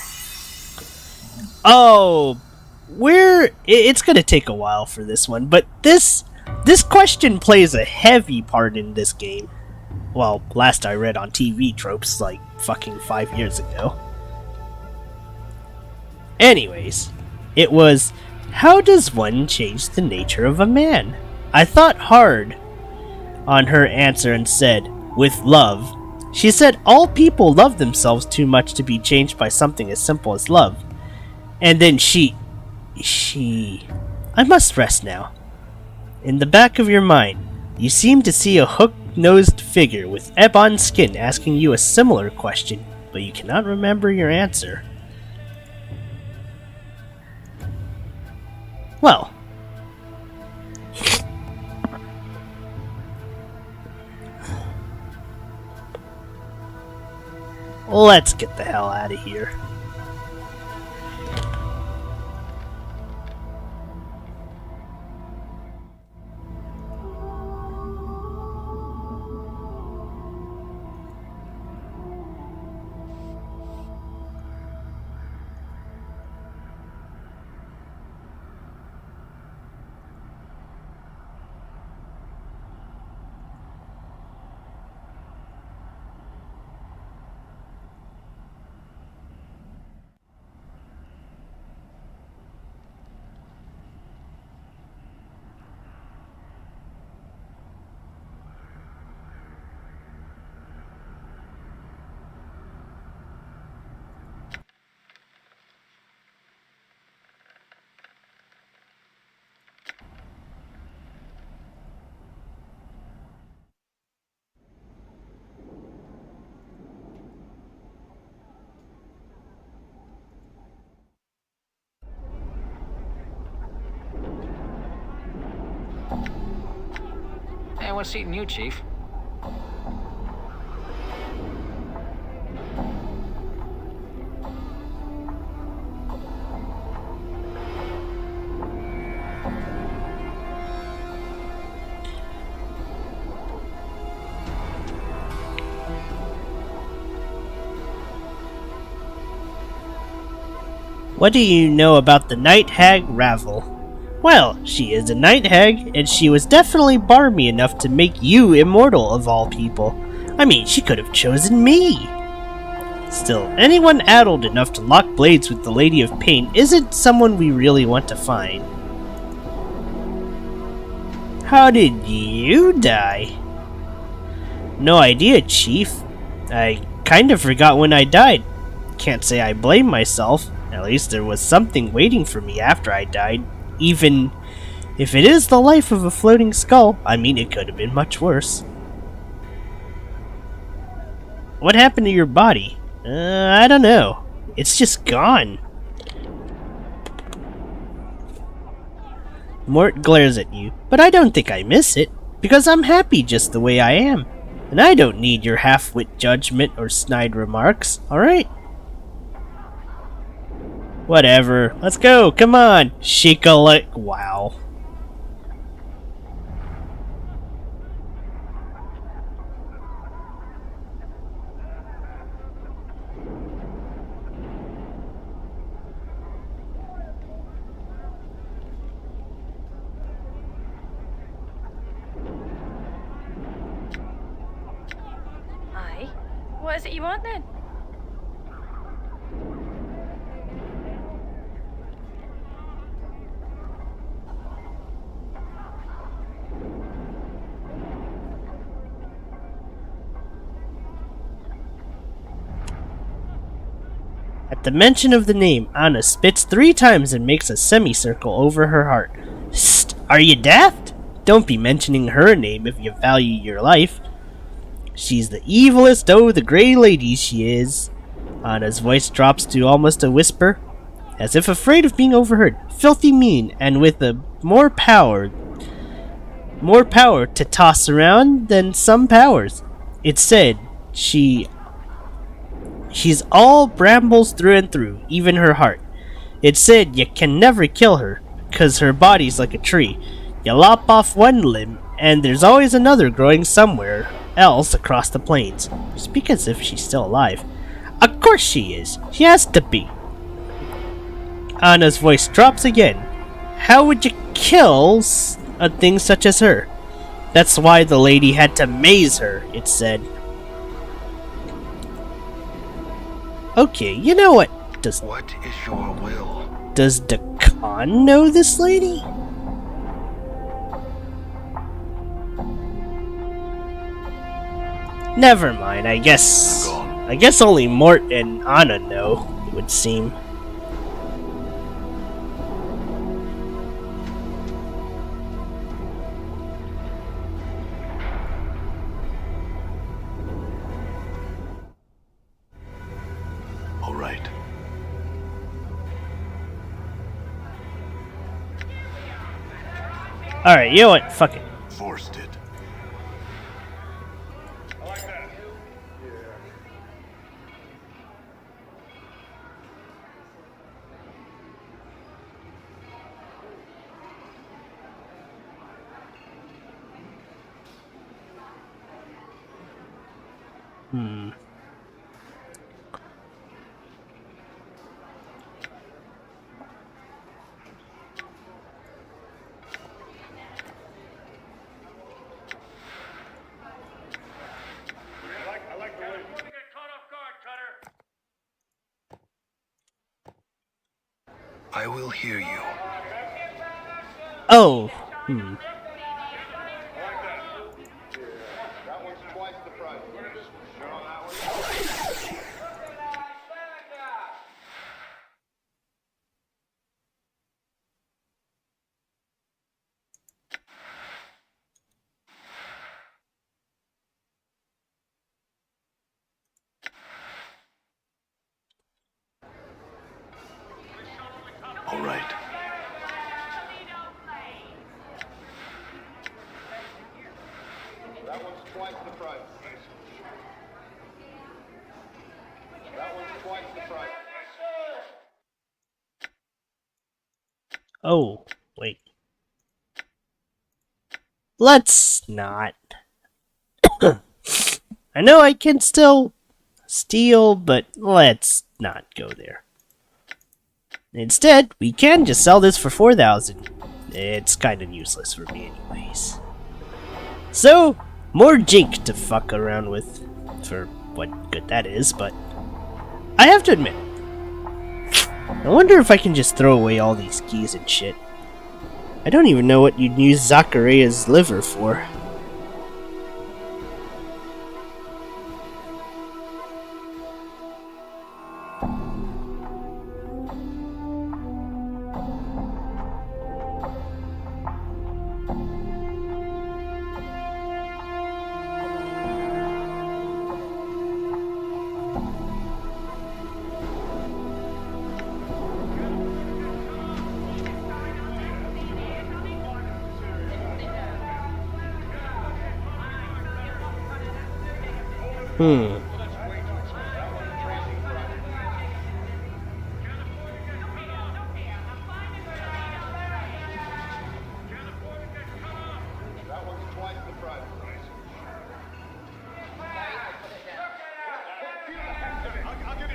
Oh, it's gonna take a while for this one, but this question plays a heavy part in this game. Well, last I read on TV tropes like fucking 5 years ago. Anyways, it was, how does one change the nature of a man? I thought hard on her answer and said, with love. She said all people love themselves too much to be changed by something as simple as love. And then she... I must rest now. In the back of your mind, you seem to see a hook-nosed figure with ebon skin asking you a similar question, but you cannot remember your answer. Well. Let's get the hell out of here. Hey, what's eating you, Chief? What do you know about the night hag Ravel? Well, she is a night hag, and she was definitely barmy enough to make you immortal of all people. I mean, she could have chosen me. Still, anyone addled enough to lock blades with the Lady of Pain isn't someone we really want to find. How did you die? No idea, Chief. I kind of forgot when I died. Can't say I blame myself. At least there was something waiting for me after I died. Even if it is the life of a floating skull, I mean, it could have been much worse. What happened to your body? I don't know. It's just gone. Mort glares at you, but I don't think I miss it, because I'm happy just the way I am. And I don't need your half-wit judgment or snide remarks, alright? Whatever. Let's go. Come on. Shake a leg. Wow. Aye. What is it you want then? At the mention of the name, Anna spits 3 times and makes a semicircle over her heart. Psst! Are you daft? Don't be mentioning her name if you value your life. She's the evilest o' the Grey Ladies, she is. Anna's voice drops to almost a whisper, as if afraid of being overheard. Filthy mean, and with more power to toss around than some powers. It's said she's all brambles through and through, even her heart. It's said you can never kill her, 'cause her body's like a tree. You lop off one limb, and there's always another growing somewhere else across the plains. Speak as if she's still alive. Of course she is. She has to be. Anna's voice drops again. How would you kill a thing such as her? That's why the lady had to maze her, it said. Okay, you know what? What is your will? Does the Khan know this lady? Never mind, I guess only Mort and Anna know, it would seem. All right. Alright, you know what? Fuck it. Forced it. I like that. I like the way. Don't get caught off guard, Cutter. I will hear you. Oh. I like that. That one's twice the price. Sure on that one? All right. That one's twice the price. That one's twice the price. Oh, wait. Let's not. I know I can still steal, but let's not go there. Instead, we can just sell this for 4,000. It's kind of useless for me anyways. So, more jink to fuck around with, for what good that is, but I have to admit, I wonder if I can just throw away all these keys and shit. I don't even know what you'd use Zachariah's liver for. That one's twice the price.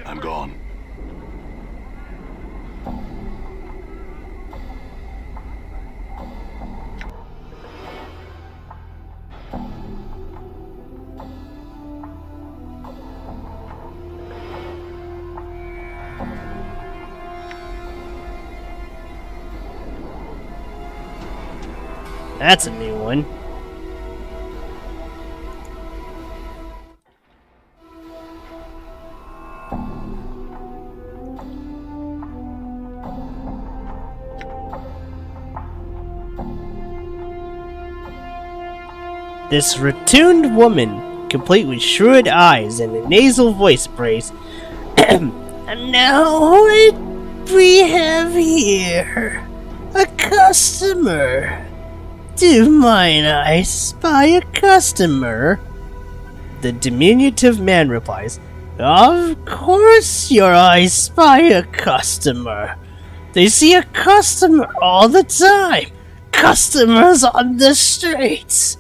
I'm gone. That's a new one. This rotund woman, complete with shrewd eyes and a nasal voice, prays, "And now what we have here? A customer. Do mine I spy a customer?" The diminutive man replies, "Of course your eyes spy a customer. They see a customer all the time. Customers on the streets.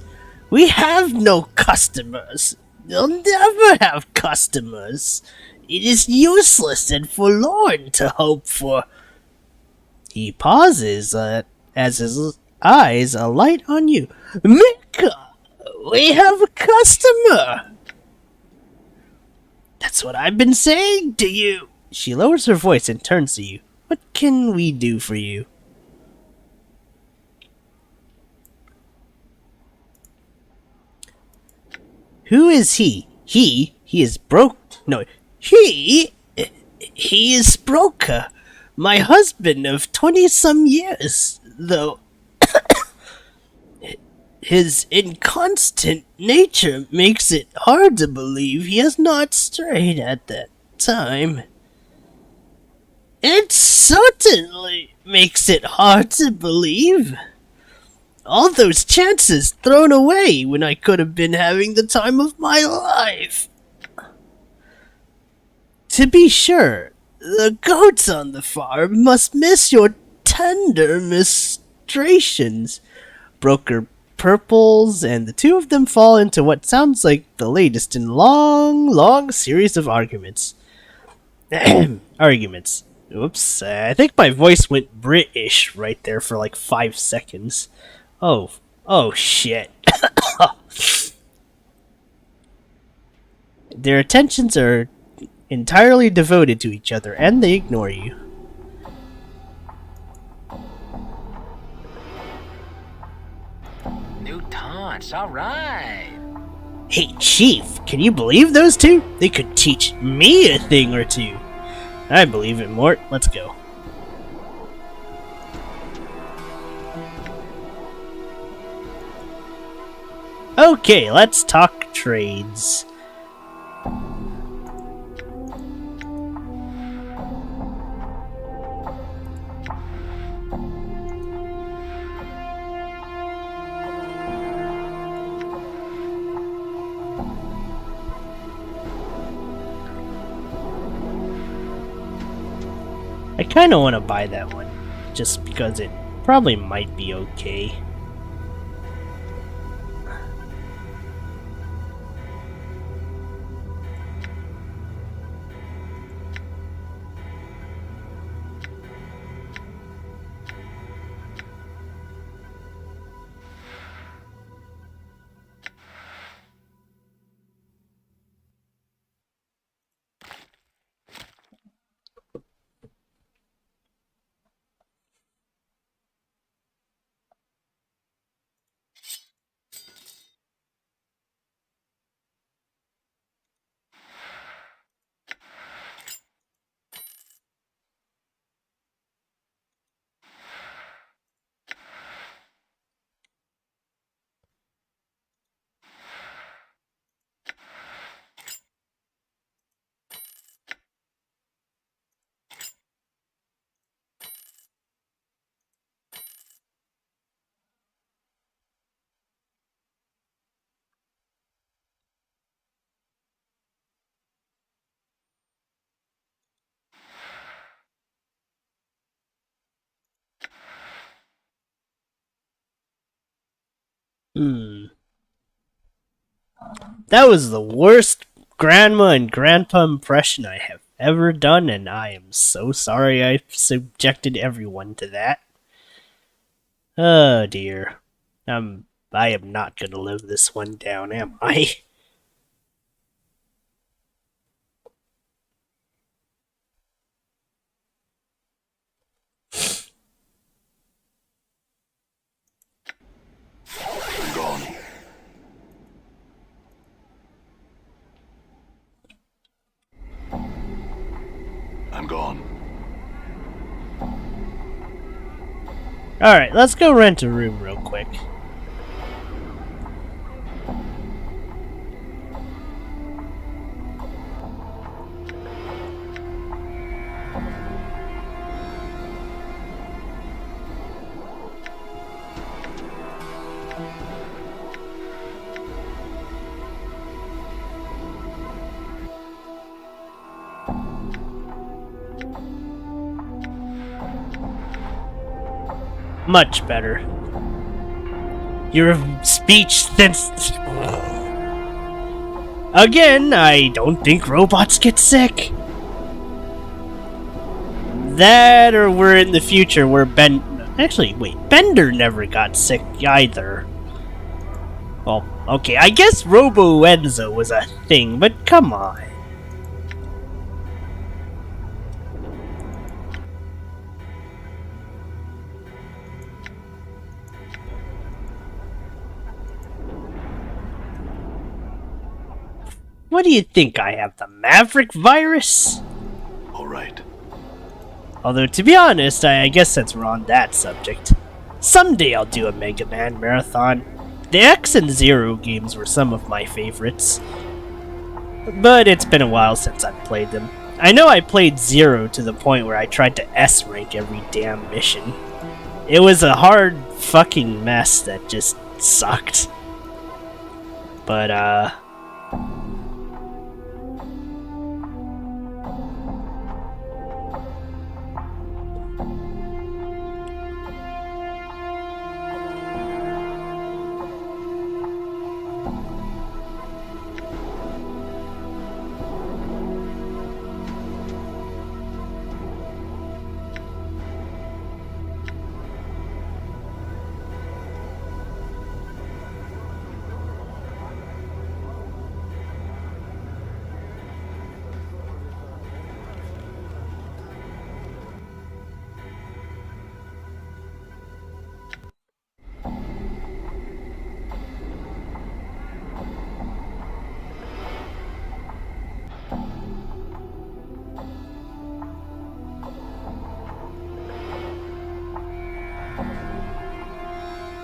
We have no customers. You'll never have customers. It is useless and forlorn to hope for He pauses as his eyes alight on you. Mika, we have a customer! That's what I've been saying to you! She lowers her voice and turns to you. What can we do for you? Who is he? He is broke. No, he is Broker, my husband of 20-some years, though his inconstant nature makes it hard to believe he has not strayed at that time. It certainly makes it hard to believe. All those chances thrown away when I could have been having the time of my life. To be sure, the goats on the farm must miss your tender ministrations. Broker purples, and the two of them fall into what sounds like the latest in long series of arguments. Arguments. Oops, I think my voice went British right there for like 5 seconds. Oh shit. Their attentions are entirely devoted to each other, and they ignore you. New taunts, alright. Hey, Chief, can you believe those two? They could teach me a thing or two. I believe it, Mort. Let's go. Okay, let's talk trades. I kinda wanna buy that one, just because it probably might be okay. That was the worst grandma and grandpa impression I have ever done, and I am so sorry I subjected everyone to that. Oh dear. I am not gonna live this one down, am I? I'm gone. I'm gone. Alright, let's go rent a room real quick. Much better. Your speech since... Again, I don't think robots get sick. That, or we're in the future where Actually, wait, Bender never got sick either. Well, okay, I guess Robo-Enzo was a thing, but come on. What do you think I have, the Maverick virus? All right. Although, to be honest, I guess since we're on that subject, someday I'll do a Mega Man marathon. The X and Zero games were some of my favorites, but it's been a while since I've played them. I know I played Zero to the point where I tried to S-rank every damn mission. It was a hard fucking mess that just sucked. But,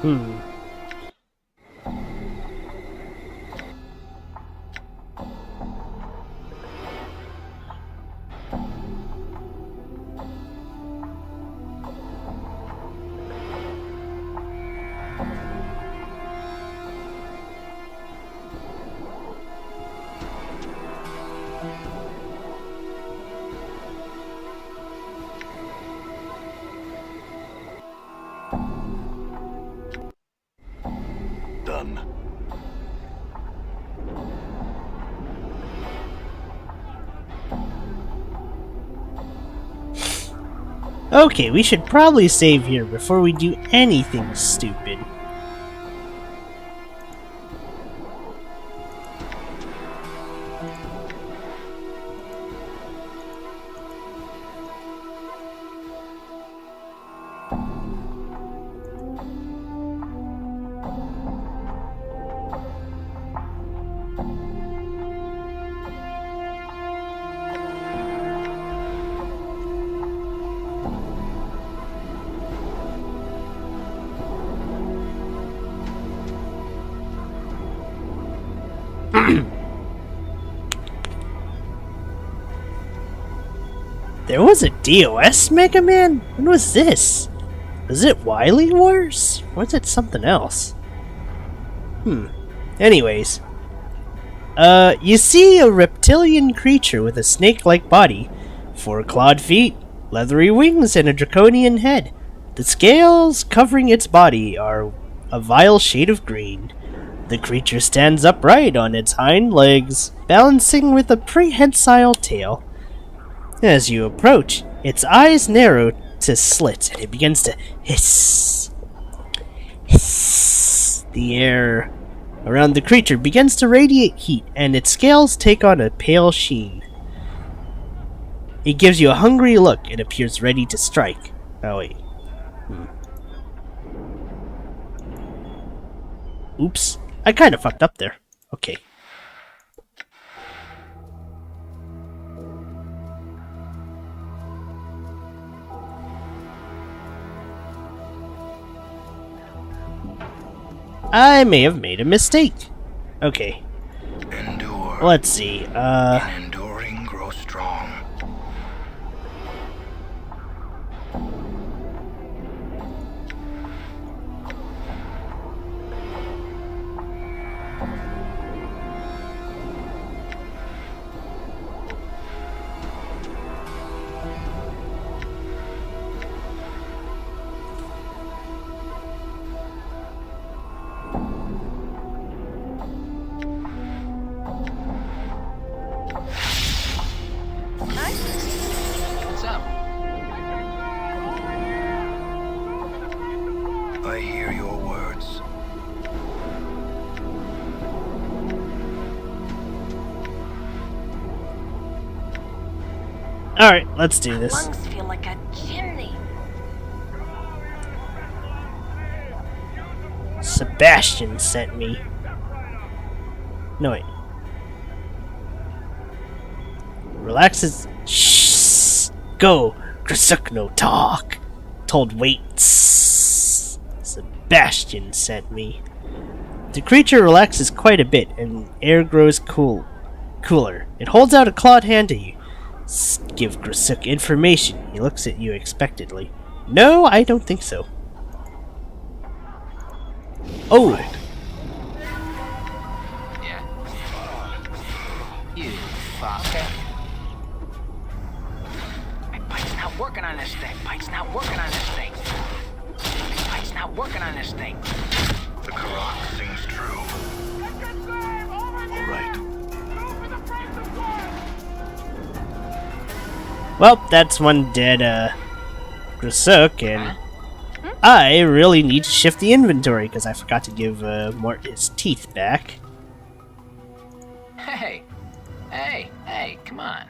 Done. okay, we should probably save here before we do anything stupid. There was a DOS Mega Man? When was this? Was it Wily Wars? Or was it something else? Anyways. You see a reptilian creature with a snake-like body, 4 clawed feet, leathery wings, and a draconian head. The scales covering its body are a vile shade of green. The creature stands upright on its hind legs, balancing with a prehensile tail. As you approach, its eyes narrow to slits, and it begins to hiss. Hiss. The air around the creature begins to radiate heat, and its scales take on a pale sheen. It gives you a hungry look and appears ready to strike. Oh, wait. Oops. I kind of fucked up there. Okay. I may have made a mistake. Okay. Endure. Let's see. In enduring, grow strong. Alright, let's do this. Lungs feel like a chimney. Sebastian sent me. No, wait. Relaxes. Shh. Go. Grasuk no talk. Told waits. Sebastian sent me. The creature relaxes quite a bit, and air grows cooler. It holds out a clawed hand to you. Give Grasuk information. He looks at you expectantly. No, I don't think so. Oh! Right. Yeah. You fuck. My bike's not working on this thing. Bike's not working on this thing. My bike's not working on this thing. The Karak sings true. All right. Well, that's one dead, Grasuk, and I really need to shift the inventory, because I forgot to give, Mort his teeth back. Hey. Hey, come on.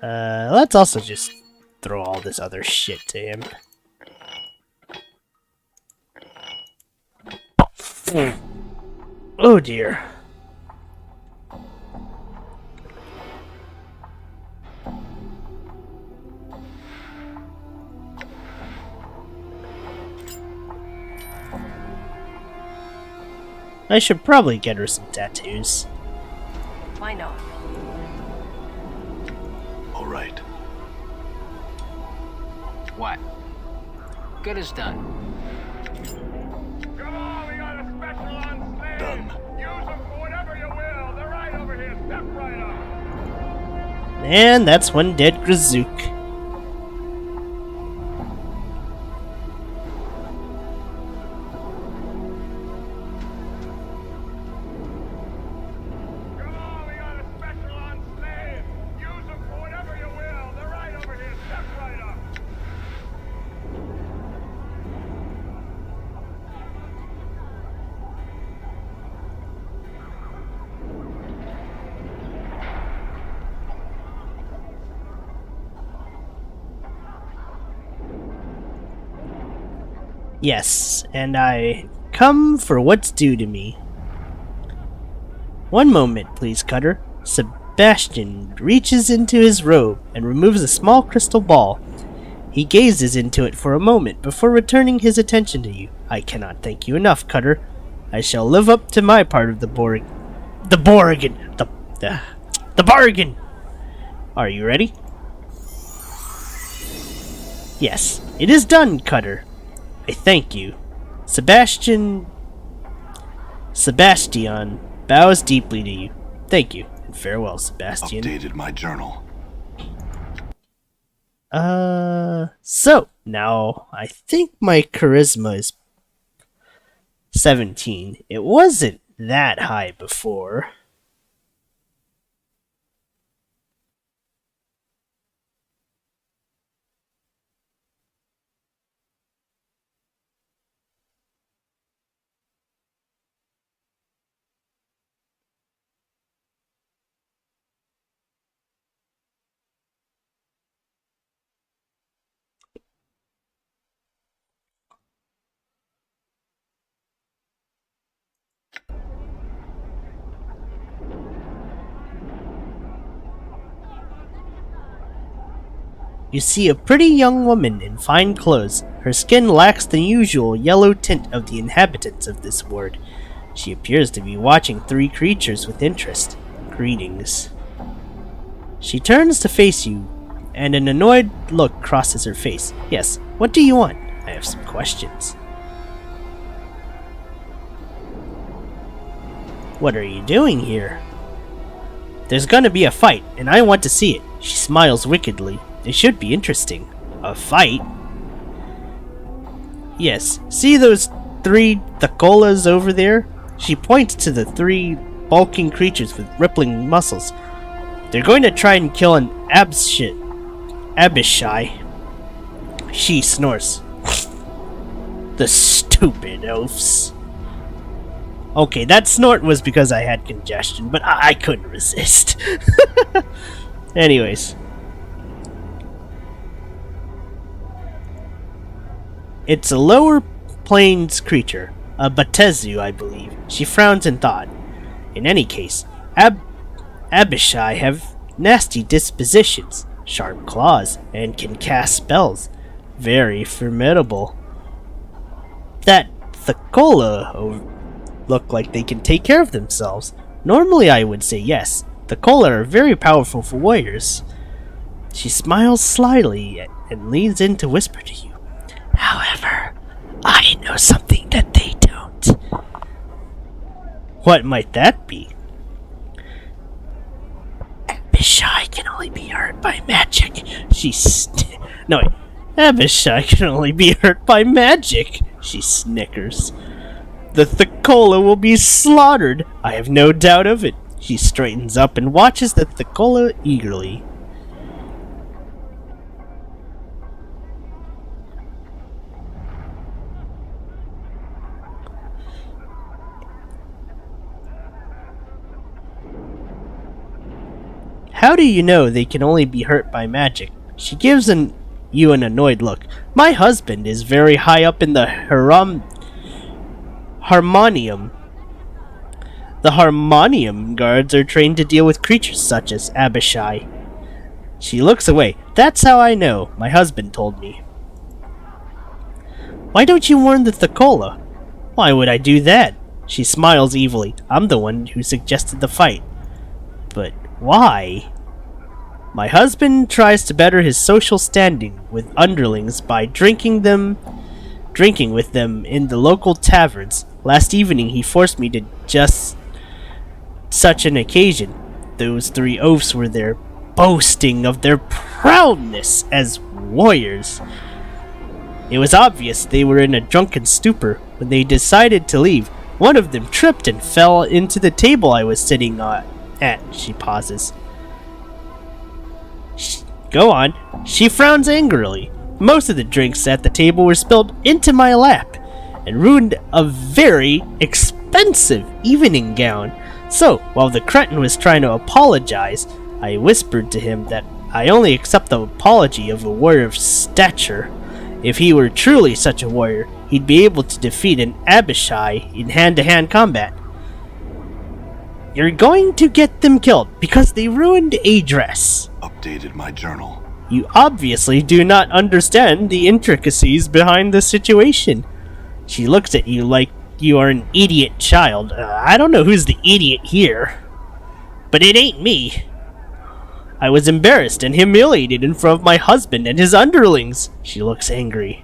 Let's also just throw all this other shit to him. Oh dear. I should probably get her some tattoos. Why not? All right. What? Good as done. Come on, we got a special on slaves. Done. Use them for whatever you will. They're right over here. Step right up. And that's one dead Grasuk. Come on, we got a special on slaves. Use them for whatever you will. They're right over here. Step right up. Yes, and I come for what's due to me. One moment, please, Cutter. Sebastian reaches into his robe and removes a small crystal ball. He gazes into it for a moment before returning his attention to you. I cannot thank you enough, Cutter. I shall live up to my part of the bargain. The bargain! Are you ready? Yes, it is done, Cutter. I thank you. Sebastian bows deeply to you. Thank you, and farewell, Sebastian. Updated my journal. So, now, I think my charisma is 17. It wasn't that high before. You see a pretty young woman in fine clothes. Her skin lacks the usual yellow tint of the inhabitants of this ward. She appears to be watching three creatures with interest. Greetings. She turns to face you, and an annoyed look crosses her face. Yes, what do you want? I have some questions. What are you doing here? There's gonna be a fight, and I want to see it. She smiles wickedly. It should be interesting. A fight? Yes. See those three Thakolas over there? She points to the three bulking creatures with rippling muscles. They're going to try and kill an Abishai. She snores. The stupid oafs. Okay, that snort was because I had congestion, but I couldn't resist. Anyways. It's a lower plains creature, a Batezu, I believe. She frowns in thought. In any case, Abishai have nasty dispositions, sharp claws, and can cast spells. Very formidable. That Thakola look like they can take care of themselves. Normally I would say yes. Thakola are very powerful for warriors. She smiles slyly and leans in to whisper to you. However, I know something that they don't. What might that be? Abishai can only be hurt by magic. Abishai can only be hurt by magic. She snickers. The Thakola will be slaughtered. I have no doubt of it. She straightens up and watches the Thakola eagerly. How do you know they can only be hurt by magic? She gives you an annoyed look. My husband is very high up in the Harmonium. The Harmonium guards are trained to deal with creatures such as Abishai. She looks away. That's how I know. My husband told me. Why don't you warn the Thakola? Why would I do that? She smiles evilly. I'm the one who suggested the fight. But why? My husband tries to better his social standing with underlings by drinking with them in the local taverns. Last evening he forced me to just such an occasion. Those three oafs were there, boasting of their proudness as warriors. It was obvious they were in a drunken stupor. When they decided to leave, one of them tripped and fell into the table I was sitting at. She pauses. Go on. She frowns angrily. Most of the drinks at the table were spilled into my lap and ruined a very expensive evening gown. So, while the cretin was trying to apologize, I whispered to him that I only accept the apology of a warrior of stature. If he were truly such a warrior, he'd be able to defeat an Abishai in hand-to-hand combat. You're going to get them killed because they ruined a dress. Updated my journal. You obviously do not understand the intricacies behind the situation. She looks at you like you are an idiot child. I don't know who's the idiot here, but it ain't me. I was embarrassed and humiliated in front of my husband and his underlings. She looks angry.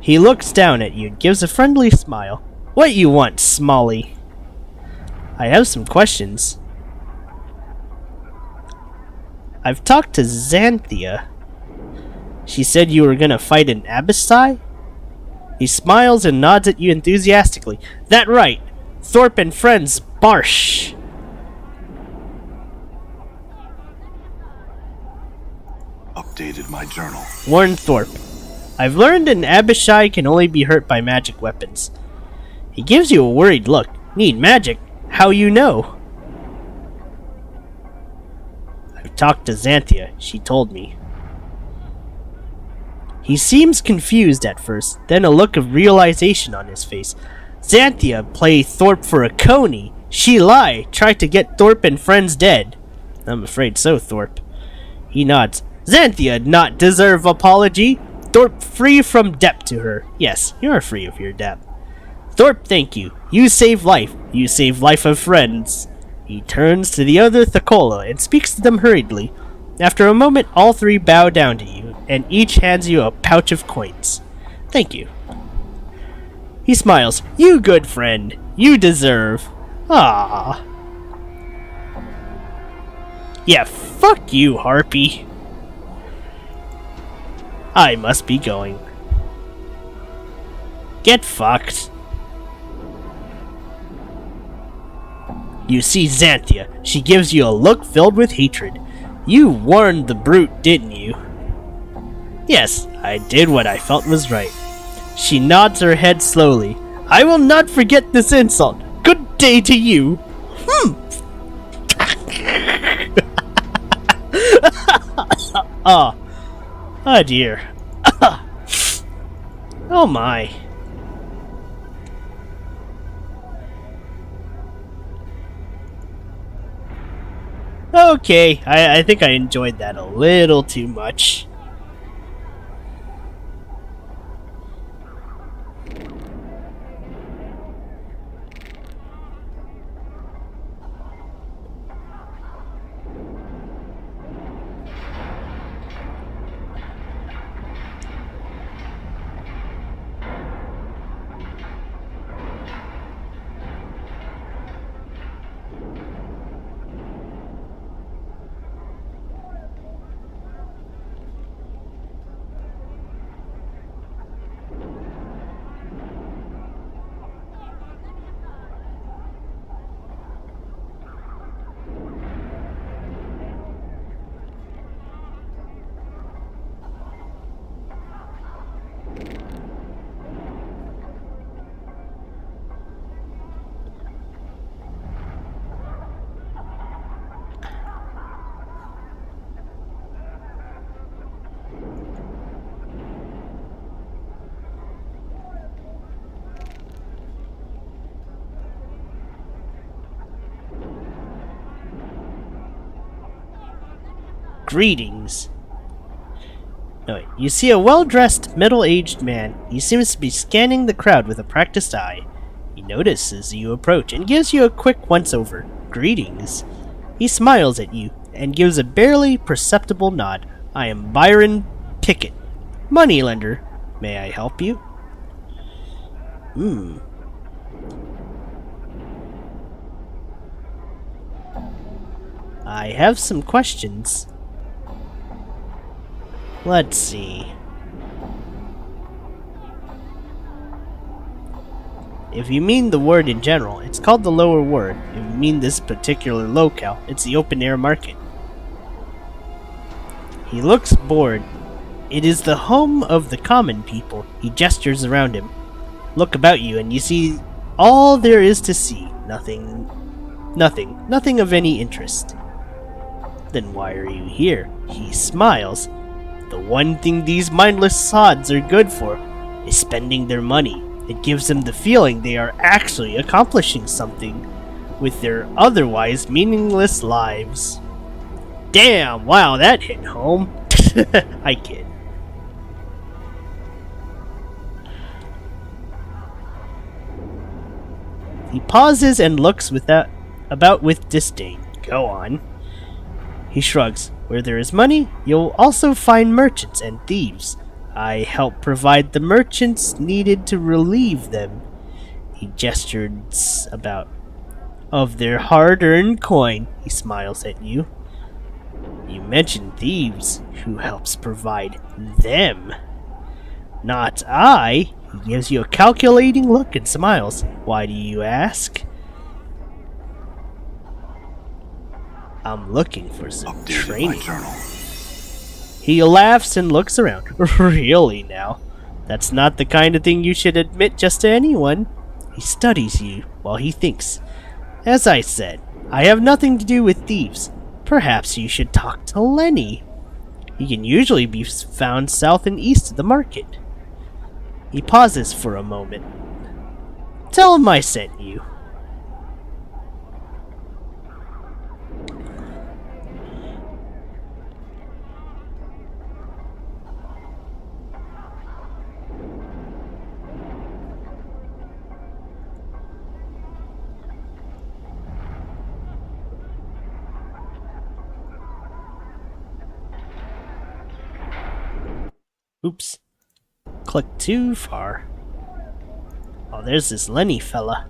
He looks down at you and gives a friendly smile. What you want, Smalley? I have some questions. I've talked to Xanthia. She said you were gonna fight an Abishai? He smiles and nods at you enthusiastically. That right. Thorpe and friends, Barsh. Updated my journal. Warn Thorpe. I've learned an Abishai can only be hurt by magic weapons. He gives you a worried look. Need magic? How you know? I've talked to Xanthia. She told me. He seems confused at first, then a look of realization on his face. Xanthia play Thorpe for a coney. She lie. Try to get Thorpe and friends dead. I'm afraid so, Thorpe. He nods. Xanthia not deserve apology. Thorpe free from debt to her. Yes, you are free of your debt. Thorpe, thank you. You save life. You save life of friends. He turns to the other Thakola and speaks to them hurriedly. After a moment, all three bow down to you, and each hands you a pouch of coins. Thank you. He smiles. You good friend. You deserve. Ah. Yeah, fuck you, Harpy. I must be going. Get fucked. You see Xanthia. She gives you a look filled with hatred. You warned the brute, didn't you? Yes, I did what I felt was right. She nods her head slowly. I will not forget this insult. Good day to you. Oh dear. Oh my. Okay, I think I enjoyed that a little too much. Greetings. No, wait. You see a well-dressed, middle-aged man. He seems to be scanning the crowd with a practiced eye. He notices you approach and gives you a quick once-over. Greetings. He smiles at you and gives a barely perceptible nod. I am Byron Pickett, moneylender. May I help you? I have some questions. Let's see. If you mean the word in general, it's called the lower ward. If you mean this particular locale, it's the open-air market. He looks bored. It is the home of the common people. He gestures around him. Look about you and you see all there is to see. Nothing of any interest. Then why are you here? He smiles. The one thing these mindless sods are good for is spending their money. It gives them the feeling they are actually accomplishing something with their otherwise meaningless lives. Damn, wow, that hit home. I kid. He pauses and looks about with disdain. Go on. He shrugs. Where there is money, you'll also find merchants and thieves. I help provide the merchants needed to relieve them. He gestures about of their hard-earned coin. He smiles at you. You mentioned thieves. Who helps provide them? Not I. He gives you a calculating look and smiles. Why do you ask? I'm looking for some training. He laughs and looks around. Really now? That's not the kind of thing you should admit just to anyone. He studies you while he thinks. As I said, I have nothing to do with thieves. Perhaps you should talk to Lenny. He can usually be found south and east of the market. He pauses for a moment. Tell him I sent you. Oops. Clicked too far. Oh, there's this Lenny fella.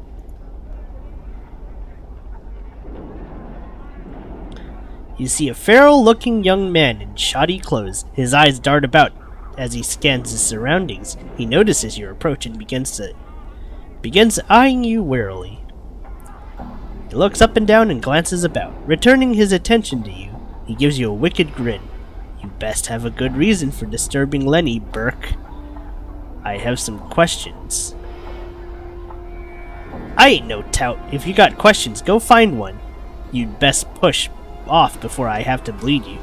You see a feral-looking young man in shoddy clothes. His eyes dart about as he scans his surroundings. He notices your approach and begins eyeing you warily. He looks up and down and glances about. Returning his attention to you, he gives you a wicked grin. You best have a good reason for disturbing Lenny, Burke. I have some questions. I ain't no tout. If you got questions, go find one. You'd best push off before I have to bleed you.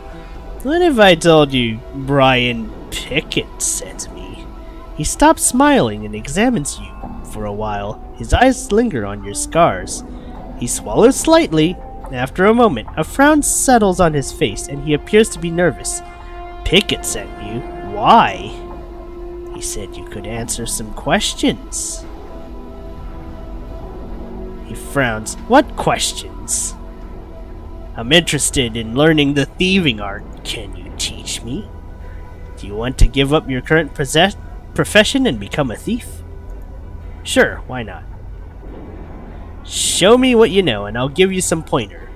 What if I told you Brian Pickett sent me? He stops smiling and examines you for a while. His eyes linger on your scars. He swallows slightly. After a moment, a frown settles on his face and he appears to be nervous. Pickett sent you? Why? He said you could answer some questions. He frowns. What questions? I'm interested in learning the thieving art. Can you teach me? Do you want to give up your current profession and become a thief? Sure, why not? Show me what you know and I'll give you some pointer.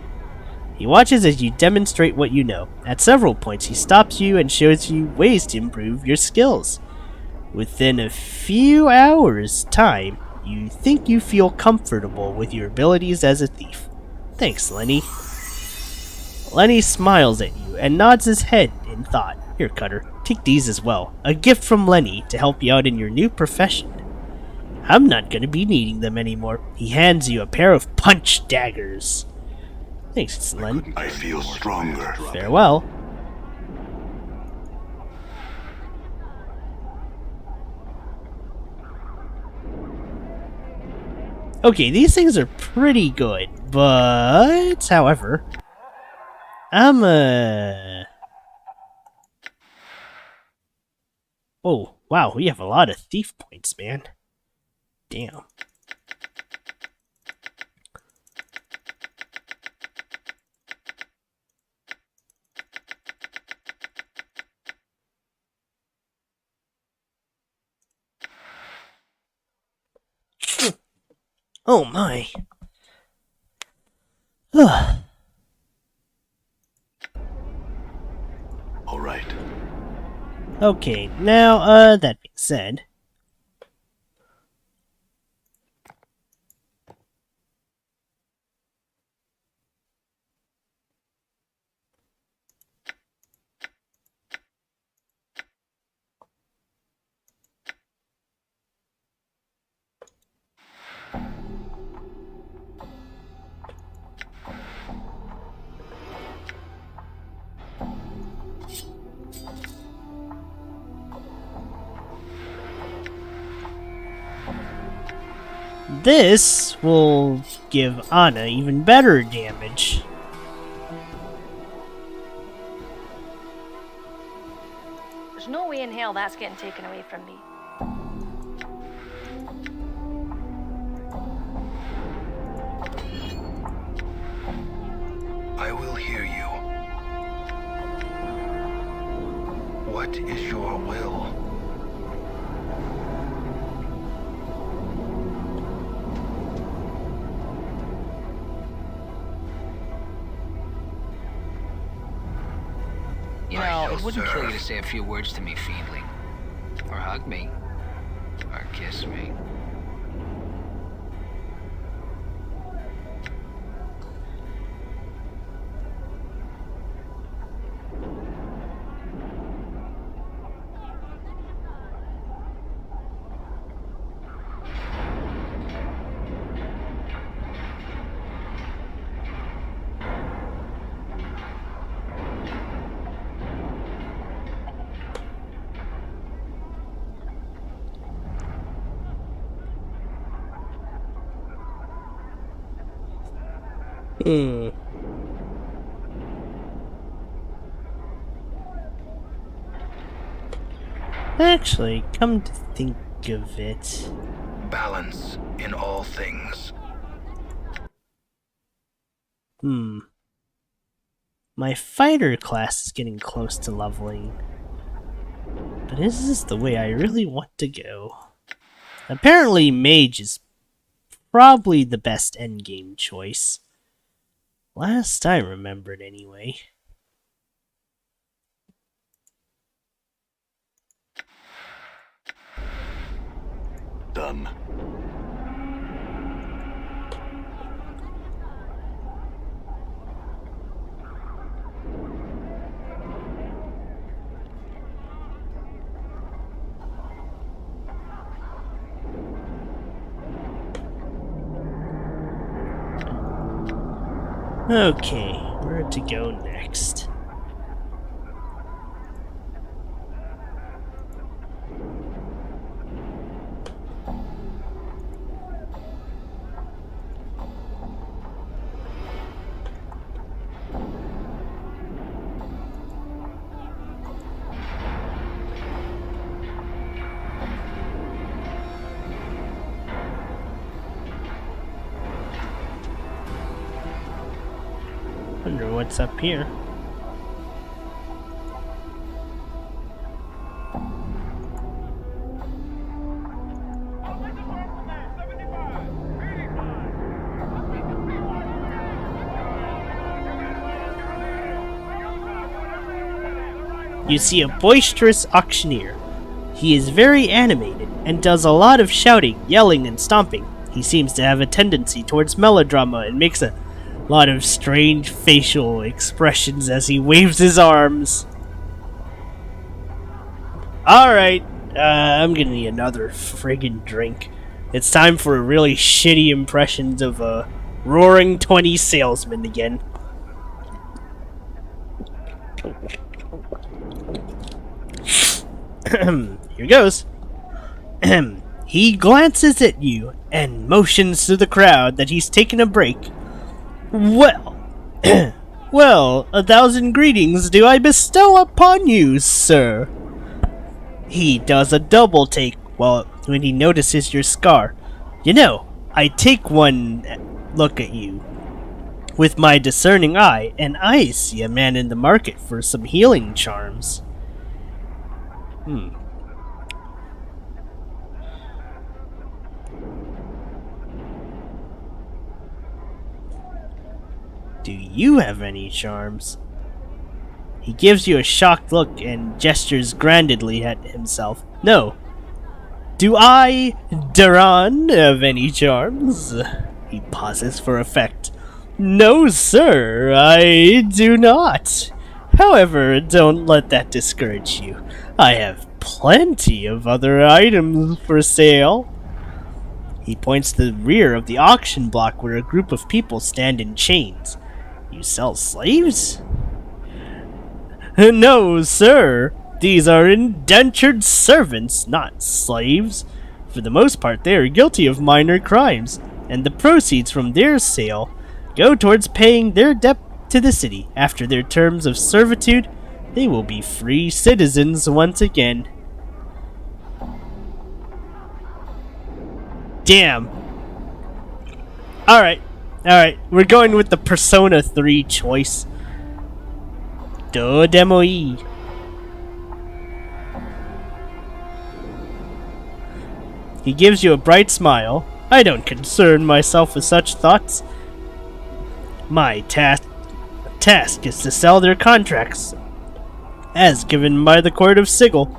He watches as you demonstrate what you know. At several points, he stops you and shows you ways to improve your skills. Within a few hours' time, you think you feel comfortable with your abilities as a thief. Thanks, Lenny. Lenny smiles at you and nods his head in thought. Here, Cutter, take these as well. A gift from Lenny to help you out in your new profession. I'm not gonna be needing them anymore. He hands you a pair of punch daggers. Thanks, Len. I feel stronger. Farewell. Okay, these things are pretty good, but however, oh, wow, we have a lot of thief points, man. Damn. Oh my. Ugh. All right. Okay, now, that being said, this will give Anna even better damage. There's no way in hell that's getting taken away from me. I will hear you. What is your will? You know, it wouldn't kill you to say a few words to me, Fiendling. Or hug me. Or kiss me. Actually, come to think of it, Balance in all things. my fighter class is getting close to leveling. But is this the way I really want to go? Apparently, mage is probably the best endgame choice. Last I remembered, anyway. Done. Okay, where to go next? Wonder what's up here. You see a boisterous auctioneer. He is very animated and does a lot of shouting, yelling, and stomping. He seems to have a tendency towards melodrama and makes a lot of strange facial expressions as he waves his arms. Alright, I'm gonna need another friggin' drink. It's time for a really shitty impressions of a Roaring 20 salesman again. Here goes. He glances at you and motions to the crowd that he's taking a break. Well, well, 1,000 greetings do I bestow upon you, sir. He does a double take when he notices your scar. You know, I take one look at you with my discerning eye, and I see a man in the market for some healing charms. Do you have any charms? He gives you a shocked look and gestures grandly at himself. No. Do I, Duran, have any charms? He pauses for effect. No, sir, I do not. However, don't let that discourage you. I have plenty of other items for sale. He points to the rear of the auction block where a group of people stand in chains. You sell slaves? No, sir. These are indentured servants, not slaves. For the most part, they are guilty of minor crimes, and the proceeds from their sale go towards paying their debt to the city. After their terms of servitude, they will be free citizens once again. Damn. Alright, we're going with the Persona 3 choice. Do demoi. He gives you a bright smile. I don't concern myself with such thoughts. My task is to sell their contracts, as given by the Court of Sigil.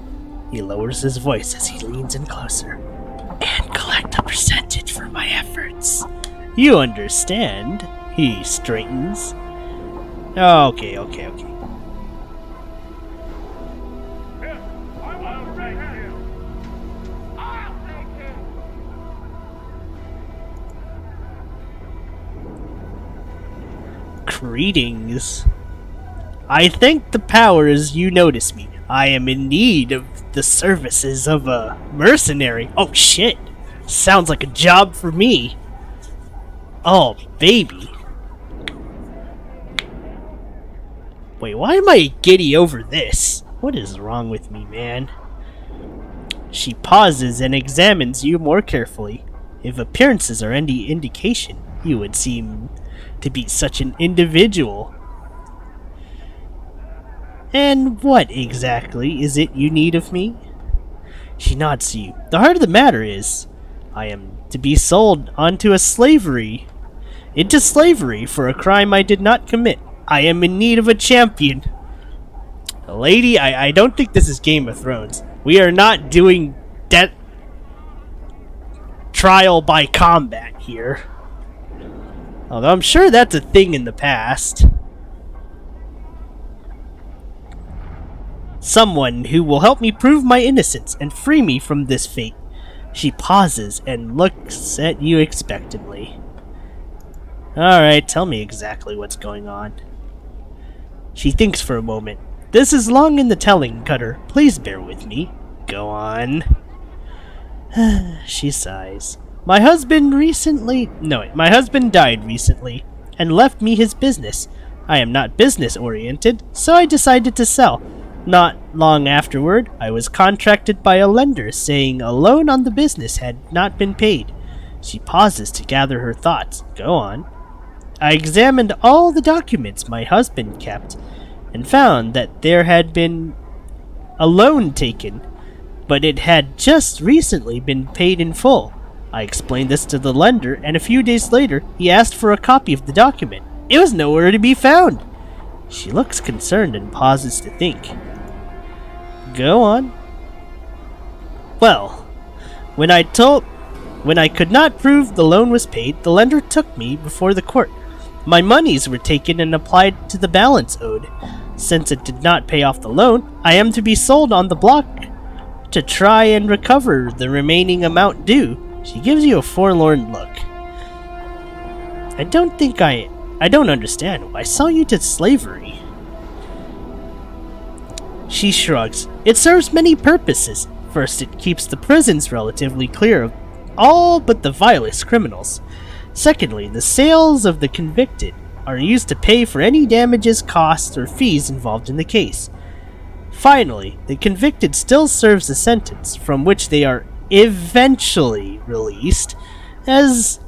He lowers his voice as he leans in closer. And collect a percentage for my efforts. You understand? He straightens. Okay. Greetings. I thank the powers you notice me. I am in need of the services of a mercenary. Oh shit. Sounds like a job for me. Oh, baby. Wait, why am I giddy over this? What is wrong with me, man? She pauses and examines you more carefully. If appearances are any indication, you would seem to be such an individual. And what exactly is it you need of me? She nods to you. The heart of the matter is, I am to be sold into slavery for a crime I did not commit. I am in need of a champion. Lady, I don't think this is Game of Thrones. We are not doing death trial by combat here. Although I'm sure that's a thing in the past. Someone who will help me prove my innocence and free me from this fate. She pauses and looks at you expectantly. Alright, tell me exactly what's going on. She thinks for a moment. This is long in the telling, Cutter. Please bear with me. Go on. She sighs. My husband died recently and left me his business. I am not business-oriented, so I decided to sell. Not long afterward, I was contracted by a lender saying a loan on the business had not been paid. She pauses to gather her thoughts. Go on. I examined all the documents my husband kept and found that there had been a loan taken, but it had just recently been paid in full. I explained this to the lender, and a few days later, he asked for a copy of the document. It was nowhere to be found. She looks concerned and pauses to think. Go on. Well, when I could not prove the loan was paid, the lender took me before the court. My monies were taken and applied to the balance owed. Since it did not pay off the loan, I am to be sold on the block to try and recover the remaining amount due. She gives you a forlorn look. I don't understand. I saw you to slavery. She shrugs. It serves many purposes. First, it keeps the prisons relatively clear of all but the vilest criminals. Secondly, the sales of the convicted are used to pay for any damages, costs, or fees involved in the case. Finally, the convicted still serves a sentence from which they are eventually released as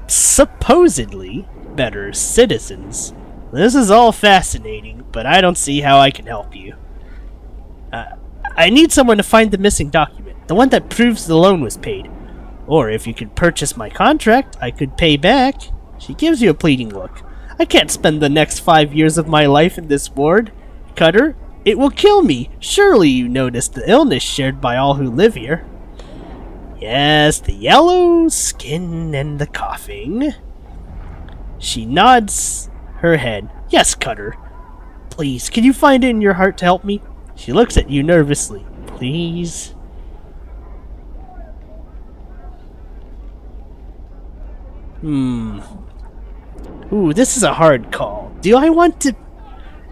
supposedly better citizens. This is all fascinating, but I don't see how I can help you. I need someone to find the missing document, the one that proves the loan was paid. Or if you could purchase my contract, I could pay back. She gives you a pleading look. I can't spend the next 5 years of my life in this ward. Cutter, it will kill me. Surely you noticed the illness shared by all who live here. Yes, the yellow skin and the coughing. She nods her head. Yes, Cutter. Please, can you find it in your heart to help me? She looks at you nervously. Please. Ooh, this is a hard call. Do I want to...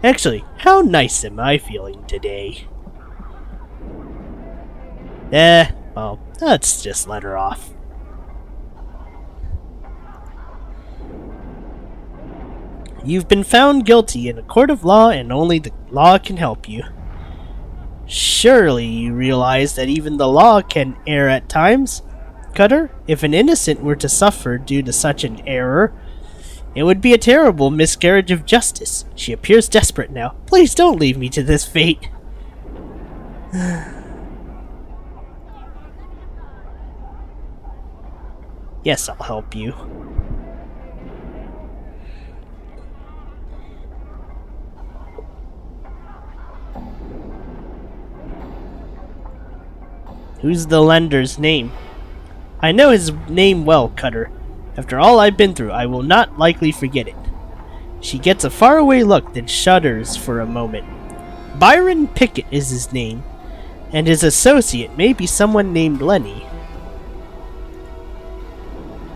Actually, how nice am I feeling today? Well, let's just let her off. You've been found guilty in a court of law, and only the law can help you. Surely you realize that even the law can err at times? Cutter, if an innocent were to suffer due to such an error, it would be a terrible miscarriage of justice. She appears desperate now. Please don't leave me to this fate. Yes, I'll help you. Who's the lender's name? I know his name well, Cutter. After all I've been through, I will not likely forget it. She gets a faraway look, then shudders for a moment. Byron Pickett is his name, and his associate may be someone named Lenny.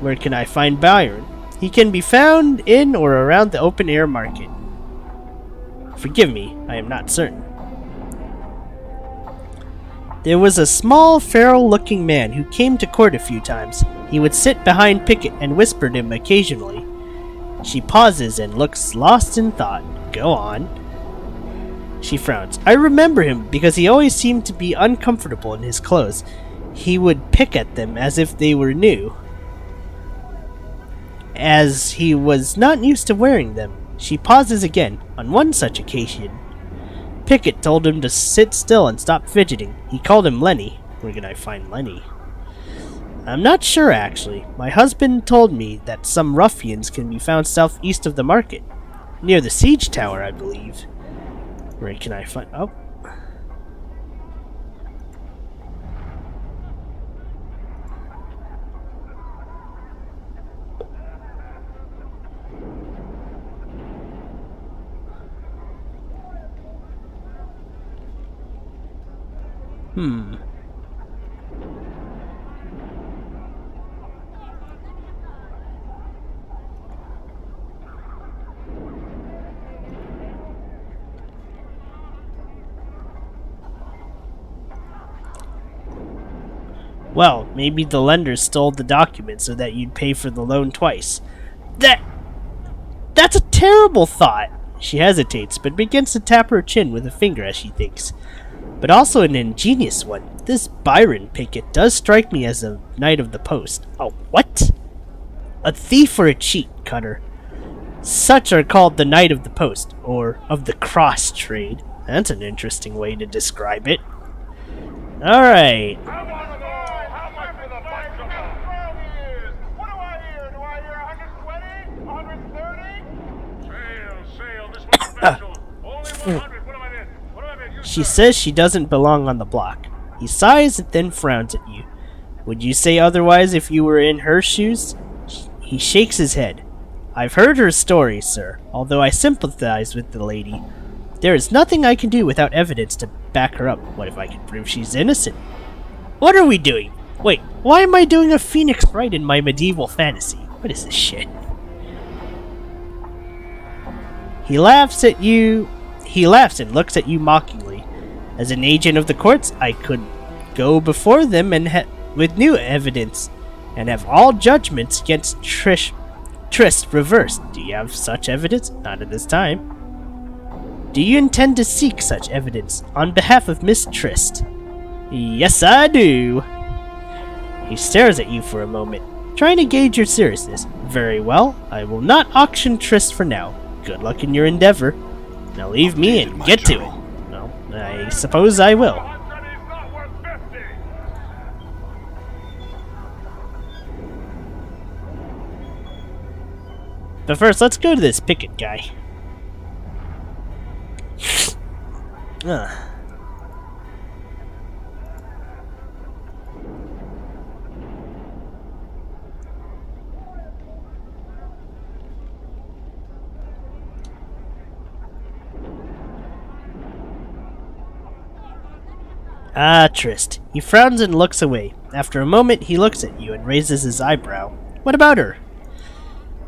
Where can I find Byron? He can be found in or around the open-air market. Forgive me, I am not certain. There was a small, feral-looking man who came to court a few times. He would sit behind Pickett and whisper to him occasionally. She pauses and looks lost in thought. Go on. She frowns. I remember him because he always seemed to be uncomfortable in his clothes. He would pick at them as if they were new, as he was not used to wearing them. She pauses again. On one such occasion, Pickett told him to sit still and stop fidgeting. He called him Lenny. Where can I find Lenny? I'm not sure, actually. My husband told me that some ruffians can be found southeast of the market. Near the siege tower, I believe. Where can I find... Oh. Well, maybe the lender stole the document so that you'd pay for the loan twice. That's a terrible thought! She hesitates, but begins to tap her chin with a finger as she thinks. But also an ingenious one. This Byron Pickett does strike me as a knight of the post. A what? A thief or a cheat, Cutter. Such are called the knight of the post, or of the cross trade. That's an interesting way to describe it. Alright. How much for the fight from the 12 years? What do I hear? Do I hear 120? 130? Sale. This one's special. Only 100. What am I in? What am I in? She says she doesn't belong on the block. He sighs and then frowns at you. Would you say otherwise if you were in her shoes? He shakes his head. I've heard her story, sir, although I sympathize with the lady. There is nothing I can do without evidence to back her up. What if I can prove she's innocent? What are we doing? Wait, why am I doing a Phoenix Wright in my medieval fantasy? What is this shit? He laughs at you. He laughs and looks at you mockingly. As an agent of the courts, I could go before them and with new evidence and have all judgments against Trist reversed. Do you have such evidence? Not at this time. Do you intend to seek such evidence on behalf of Miss Trist? Yes, I do. He stares at you for a moment, trying to gauge your seriousness. Very well, I will not auction Trist for now. Good luck in your endeavor. Now leave me and get to it. Well, I suppose I will. 100 is not worth 50. But first, let's go to this Pickett guy. Ah, Trist. He frowns and looks away. After a moment, he looks at you and raises his eyebrow. What about her?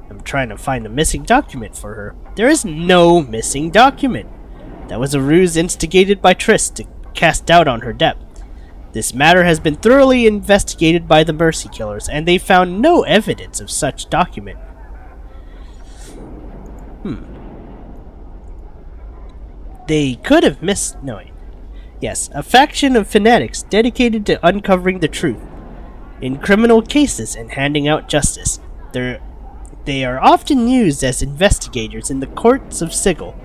I'm trying to find a missing document for her. There is no missing document. That was a ruse instigated by Trist to cast doubt on her depth. This matter has been thoroughly investigated by the Mercy Killers, and they found no evidence of such document. They could have missed knowing. Yes, a faction of fanatics dedicated to uncovering the truth in criminal cases and handing out justice. They are often used as investigators in the courts of Sigil.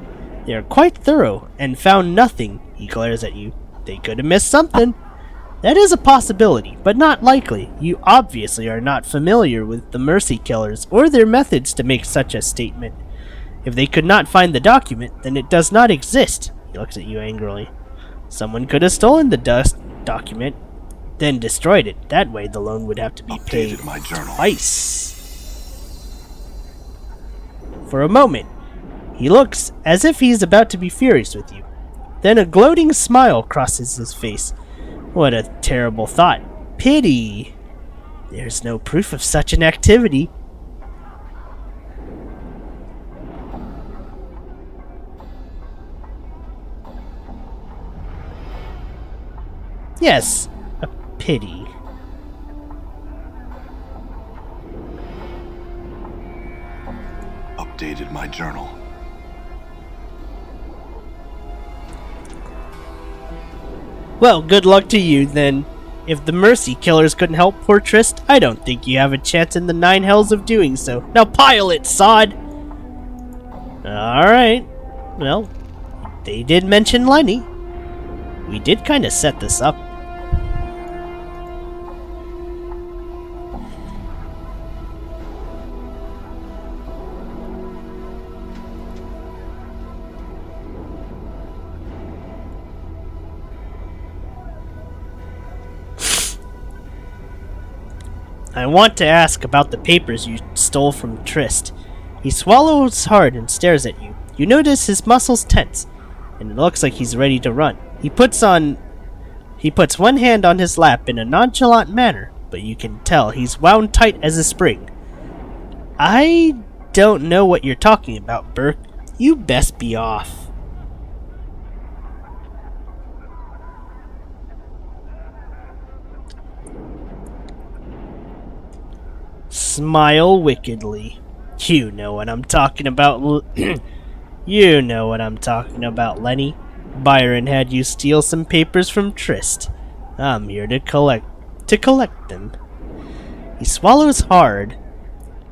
They are quite thorough and found nothing. He glares at you. They could have missed something. That is a possibility, but not likely. You obviously are not familiar with the Mercy Killers or their methods to make such a statement. If they could not find the document, then it does not exist. He looks at you angrily. Someone could have stolen the document, then destroyed it. That way the loan would have to be paid Updated my journal. twice. For a moment, he looks as if he's about to be furious with you. Then a gloating smile crosses his face. What a terrible thought. Pity. There's no proof of such an activity. Yes, a pity. Updated my journal. Well, good luck to you, then. If the Mercy Killers couldn't help poor Trist, I don't think you have a chance in the 9 hells of doing so. Now pile it, sod! Alright. Well, they did mention Lenny. We did kind of set this up. I want to ask about the papers you stole from Trist. He swallows hard and stares at you. You notice his muscles tense, and it looks like he's ready to run. He puts one hand on his lap in a nonchalant manner, but you can tell he's wound tight as a spring. I don't know what you're talking about, Burke. You best be off. smile wickedly. You know what I'm talking about. You know what I'm talking about, Lenny. Byron had you steal some papers from Trist. I'm here to collect them. He swallows hard,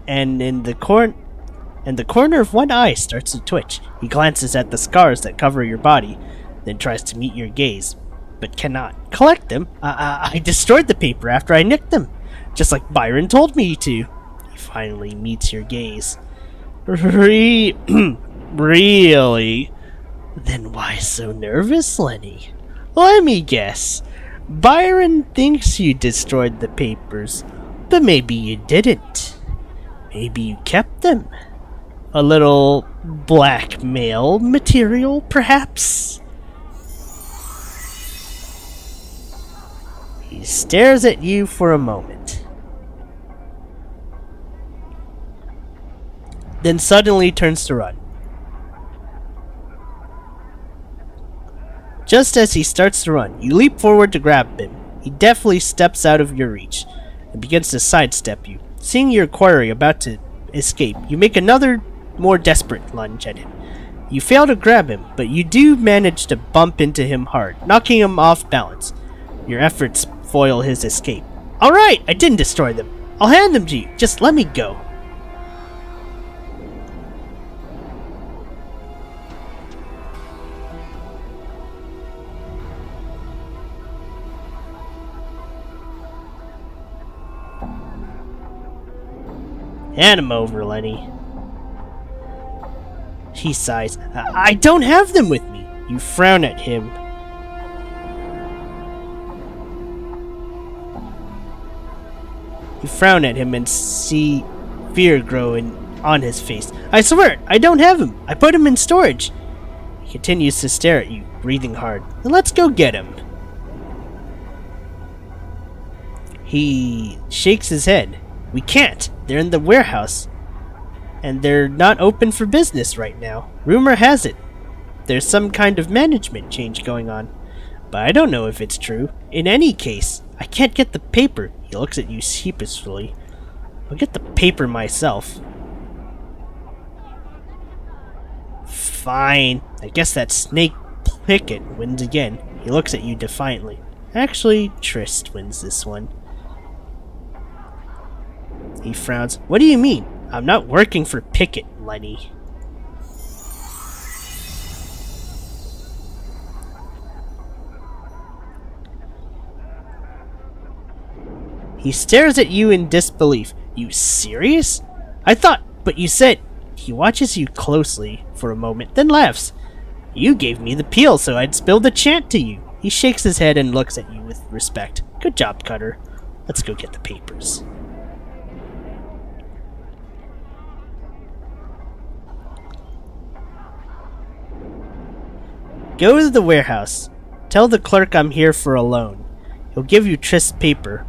and the corner of one eye starts to twitch. He glances at the scars that cover your body, then tries to meet your gaze, but cannot. Collect them? I destroyed the paper after I nicked them, just like Byron told me to. He finally meets your gaze. Really? Then why so nervous, Lenny? Let me guess. Byron thinks you destroyed the papers, but maybe you didn't. Maybe you kept them. A little blackmail material, perhaps? He stares at you for a moment, then suddenly turns to run. Just as he starts to run, you leap forward to grab him. He deftly steps out of your reach and begins to sidestep you. Seeing your quarry about to escape, you make another, more desperate lunge at him. You fail to grab him, but you do manage to bump into him hard, knocking him off balance. Your efforts foil his escape. Alright, I didn't destroy them. I'll hand them to you. Just let me go. Hand him over, Lenny. He sighs. I don't have them with me. You frown at him. You frown at him and see fear growing on his face. I swear, I don't have him. I put him in storage. He continues to stare at you, breathing hard. Let's go get him. He shakes his head. We can't. They're in the warehouse. And they're not open for business right now. Rumor has it there's some kind of management change going on. But I don't know if it's true. In any case, I can't get the paper. He looks at you sheepishly. I'll get the paper myself. Fine. I guess that snake Pickett wins again. He looks at you defiantly. Actually, Trist wins this one. He frowns. What do you mean? I'm not working for Pickett, Lenny. He stares at you in disbelief. You serious? But you said... He watches you closely for a moment, then laughs. You gave me the peel so I'd spill the chant to you. He shakes his head and looks at you with respect. Good job, Cutter. Let's go get the papers. Go to the warehouse. Tell the clerk I'm here for a loan. He'll give you Trist's paper.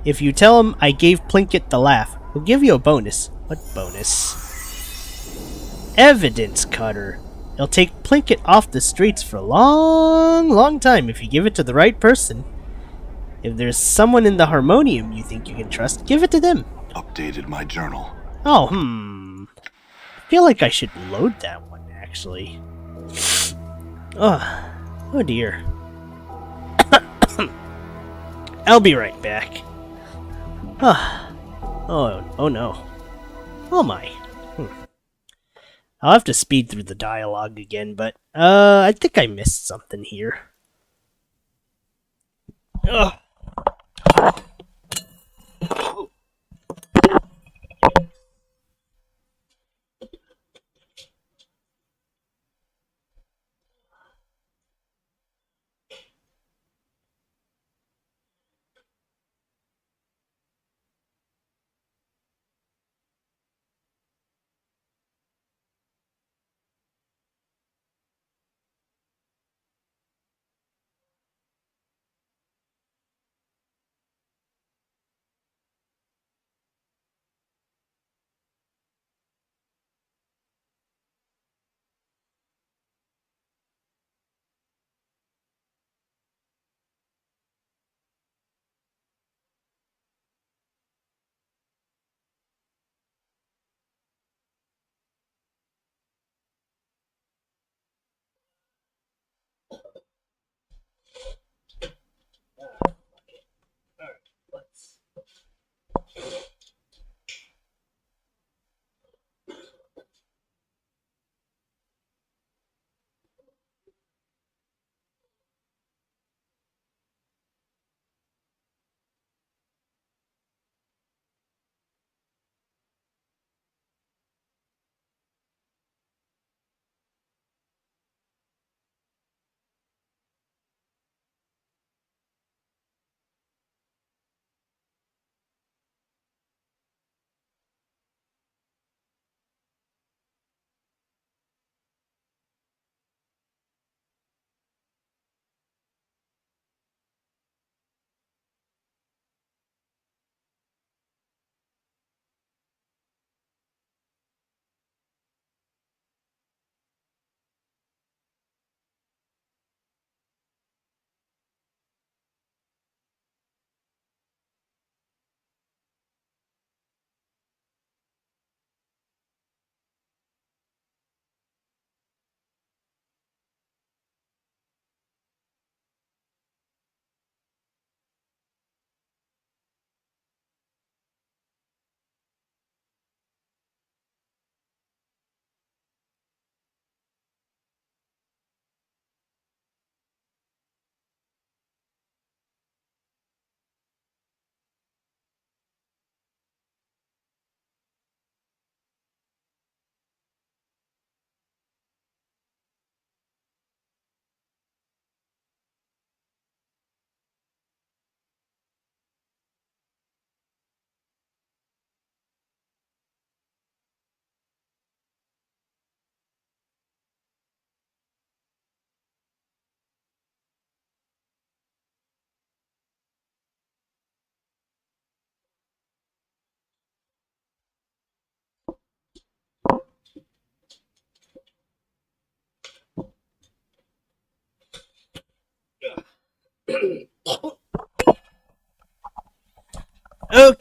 If you tell him I gave Plinkett the laugh, he'll give you a bonus. What bonus? Evidence, Cutter. He'll take Plinkett off the streets for a long time if you give it to the right person. If there's someone in the Harmonium you think you can trust, give it to them. Updated my journal. Oh, I feel like I should load that one, actually. Oh dear. I'll be right back. Oh no. Oh my. I'll have to speed through the dialogue again, but I think I missed something here. Ugh.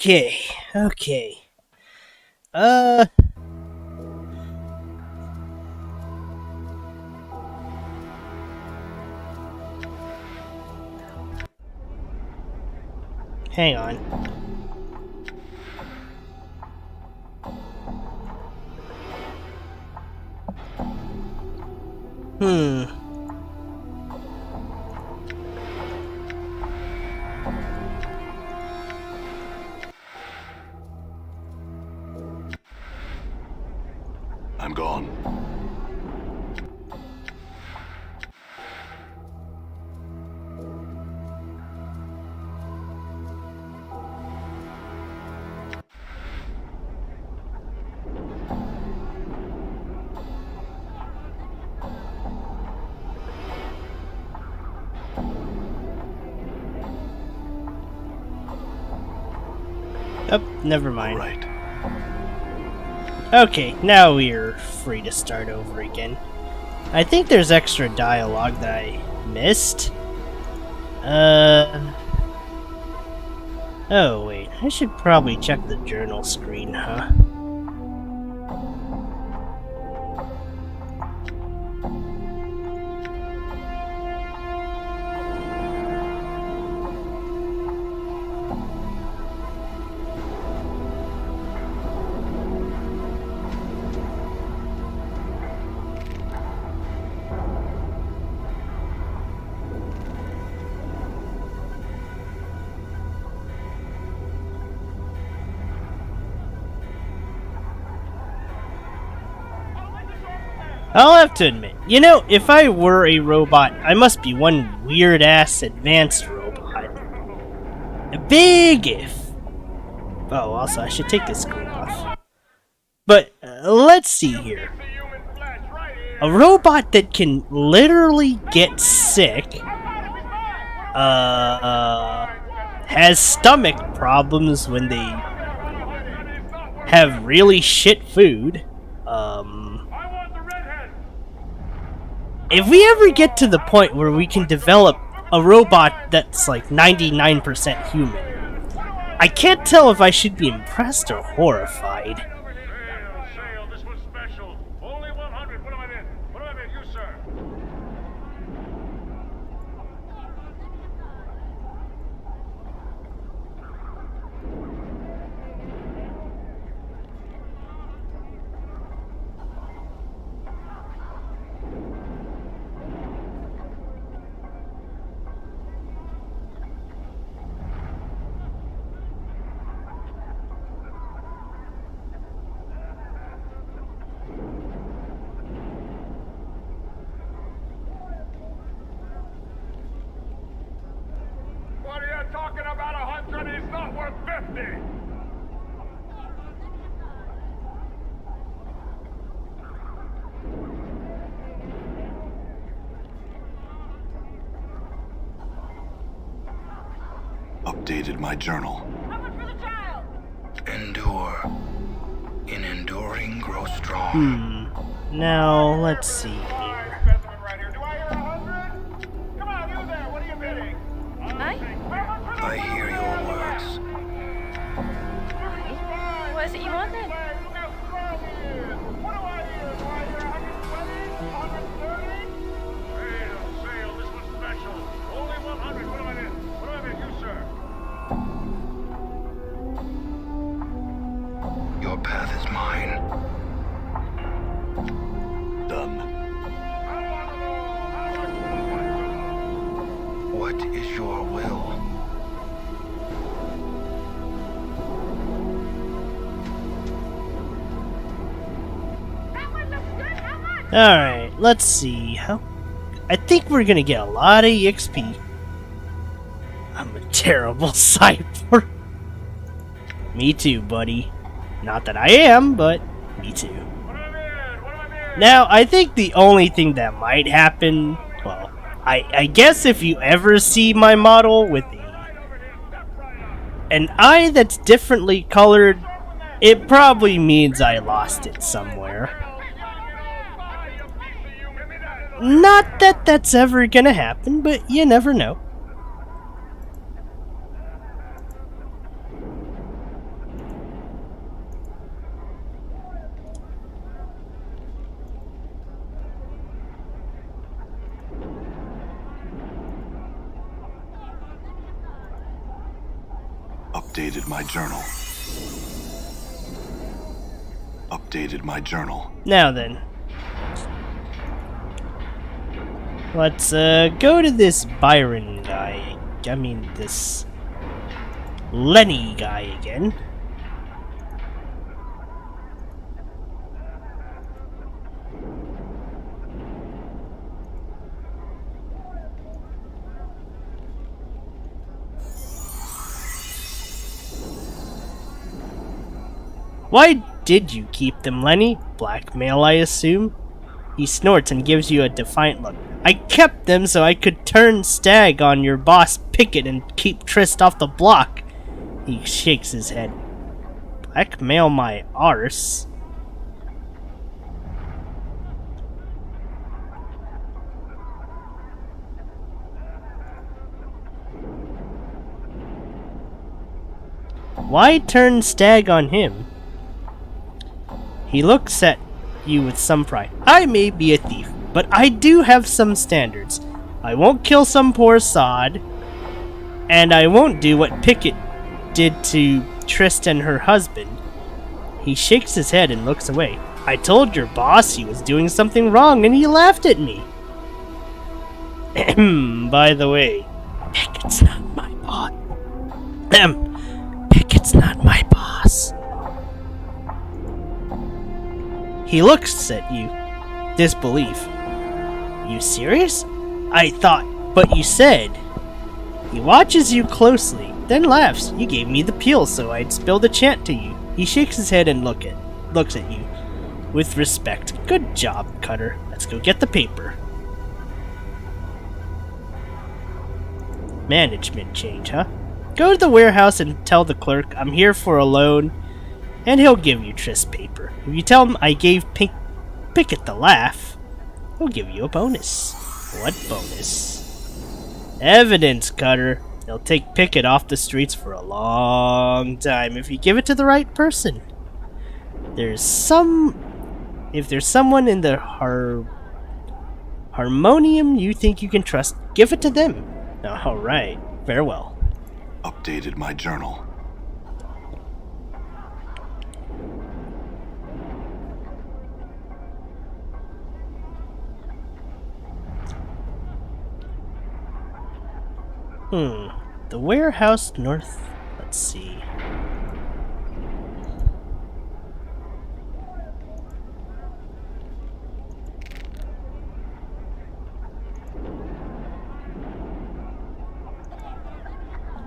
Okay. Okay. Hang on. I'm gone. Oh, never mind. All right. Okay, now we're free to start over again. I think there's extra dialogue that I missed. Oh wait, I should probably check the journal screen, huh? I'll have to admit, you know, if I were a robot, I must be one weird-ass advanced robot. A big if. Oh, also, I should take this screen off. But, let's see here. A robot that can literally get sick, has stomach problems when they have really shit food, if we ever get to the point where we can develop a robot that's like 99% human, I can't tell if I should be impressed or horrified. Sale, this was special. Only 100. What am I in? What am I in? You, sir. What are you talking about? 100? He's not worth 50. Updated my journal. How much for the child? Endure. In enduring, grow strong. Now, let's see here. Specimen right here. Do I hear 100? Come on, you there. What are you bidding? I hear your words. What is it you want then? Look how strong he is. What do I hear? Do I hear 120? 130? Sale, this was special. Only 100. What am I in? What am I in? You, sir. Your path is mine. Done. What is your will? That one looks good. How much? Alright, let's see. I think we're gonna get a lot of EXP. I'm a terrible cyborg. Me too, buddy. Not that I am, but me too. Now, I think the only thing that might happen, well, I guess if you ever see my model with an eye that's differently colored, it probably means I lost it somewhere. Not that that's ever gonna happen, but you never know. Updated my journal. Updated my journal. Now then. Let's go to this Byron guy. I mean, this Lenny guy again. Why did you keep them, Lenny? Blackmail, I assume? He snorts and gives you a defiant look. I kept them so I could turn stag on your boss Pickett and keep Trist off the block. He shakes his head. Blackmail my arse? Why turn stag on him? He looks at you with some pride. I may be a thief, but I do have some standards. I won't kill some poor sod, and I won't do what Pickett did to Trist and her husband. He shakes his head and looks away. I told your boss he was doing something wrong, and he laughed at me. By the way, Pickett's not my boss. Pickett's not my boss. He looks at you, disbelief. You serious? I thought, but you said. He watches you closely, then laughs. You gave me the peel so I'd spill the chant to you. He shakes his head and looks at you with respect. Good job, Cutter. Let's go get the paper. Management change, huh? Go to the warehouse and tell the clerk I'm here for a loan, and he'll give you Trist paper. If you tell him I gave Pickett the laugh, he'll give you a bonus. What bonus? Evidence, Cutter. They'll take Pickett off the streets for a long time if you give it to the right person. If there's someone in the harmonium you think you can trust, give it to them. Alright, farewell. Updated my journal. The warehouse north. Let's see.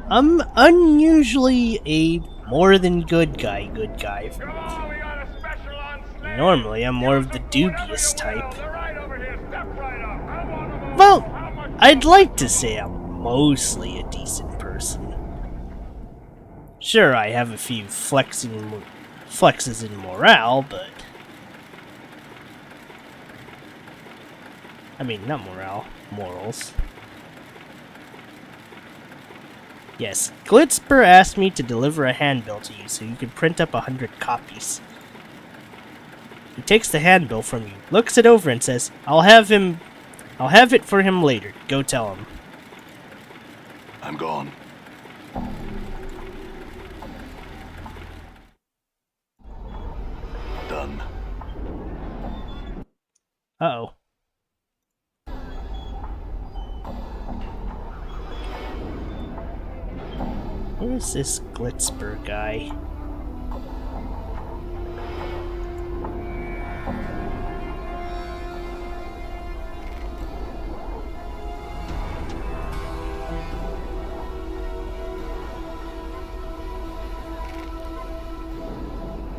I'm unusually a more than good guy. Come on, we got a special on slave. Normally, I'm more of the dubious type. They're right over here. Step right up. I want 'em all. Well, How much? I'd like to say I'm mostly a decent person. Sure, I have a few flexes in morale, but... I mean, not morale, morals. Yes, Glitzper asked me to deliver a handbill to you so you could print up 100 copies. He takes the handbill from you, looks it over and says, I'll have it for him later. Go tell him. I'm gone. Done. Uh-oh. Where's this Glitzper guy?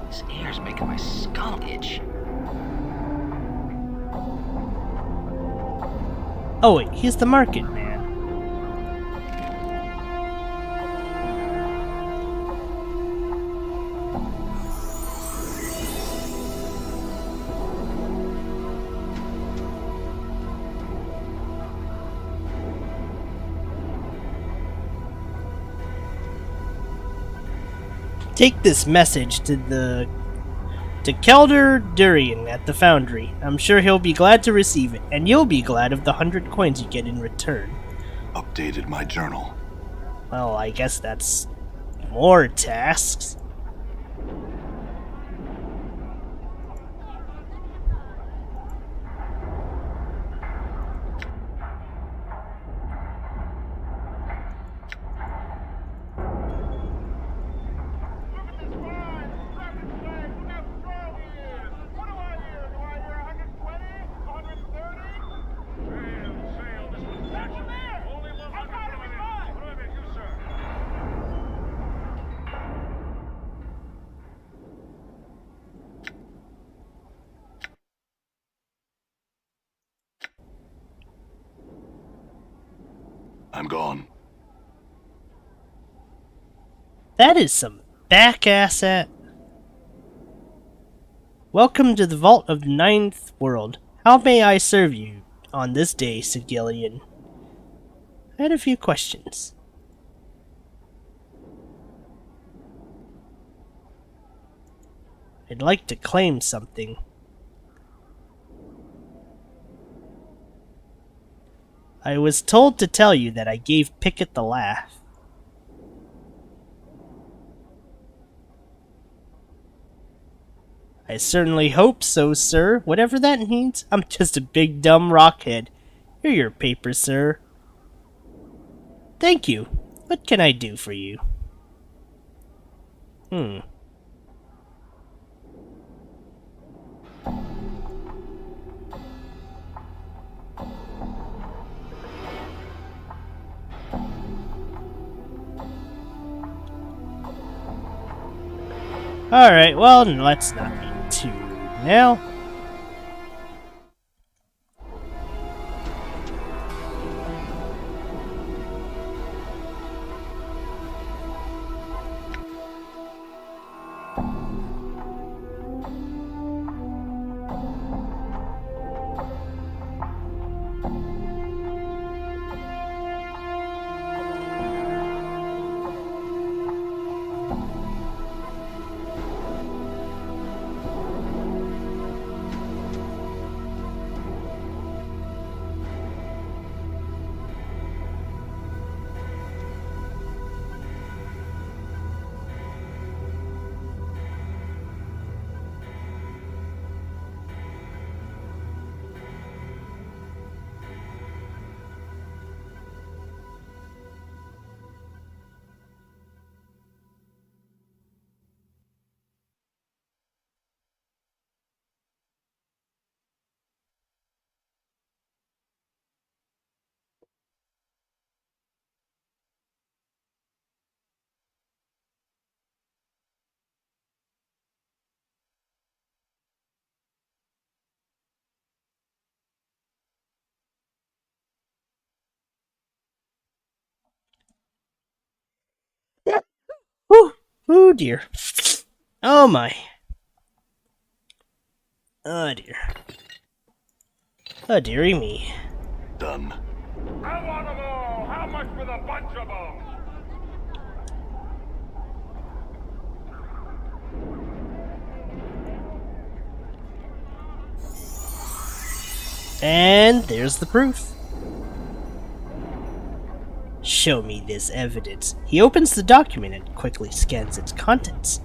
This air's making my skull itch. Oh wait, he's the market man. Take this message to Kelder Durian at the Foundry. I'm sure he'll be glad to receive it, and you'll be glad of the 100 coins you get in return. Updated my journal. Well, I guess that's More tasks? Look at this fine! Rapid flag! Look how strong he is! What do I hear? Do I hear 120? 130? Sail, this one's special. Only 100. I got him, he's mine! What do I make you, sir? I'm gone. That is some back-ass at. Welcome to the Vault of the Ninth World. How may I serve you on this day, said Gillian. I had a few questions. I'd like to claim something. I was told to tell you that I gave Pickett the laugh. I certainly hope so, sir. Whatever that means. I'm just a big dumb rockhead. Here are your papers, sir. Thank you. What can I do for you? Alright, well, let's not be too rude now. Whew. Oh dear. Oh my. Oh dear. Oh dearie me. Done. I want them all! How much for the bunch of them? And there's the proof. Show me this evidence. He opens the document and quickly scans its contents.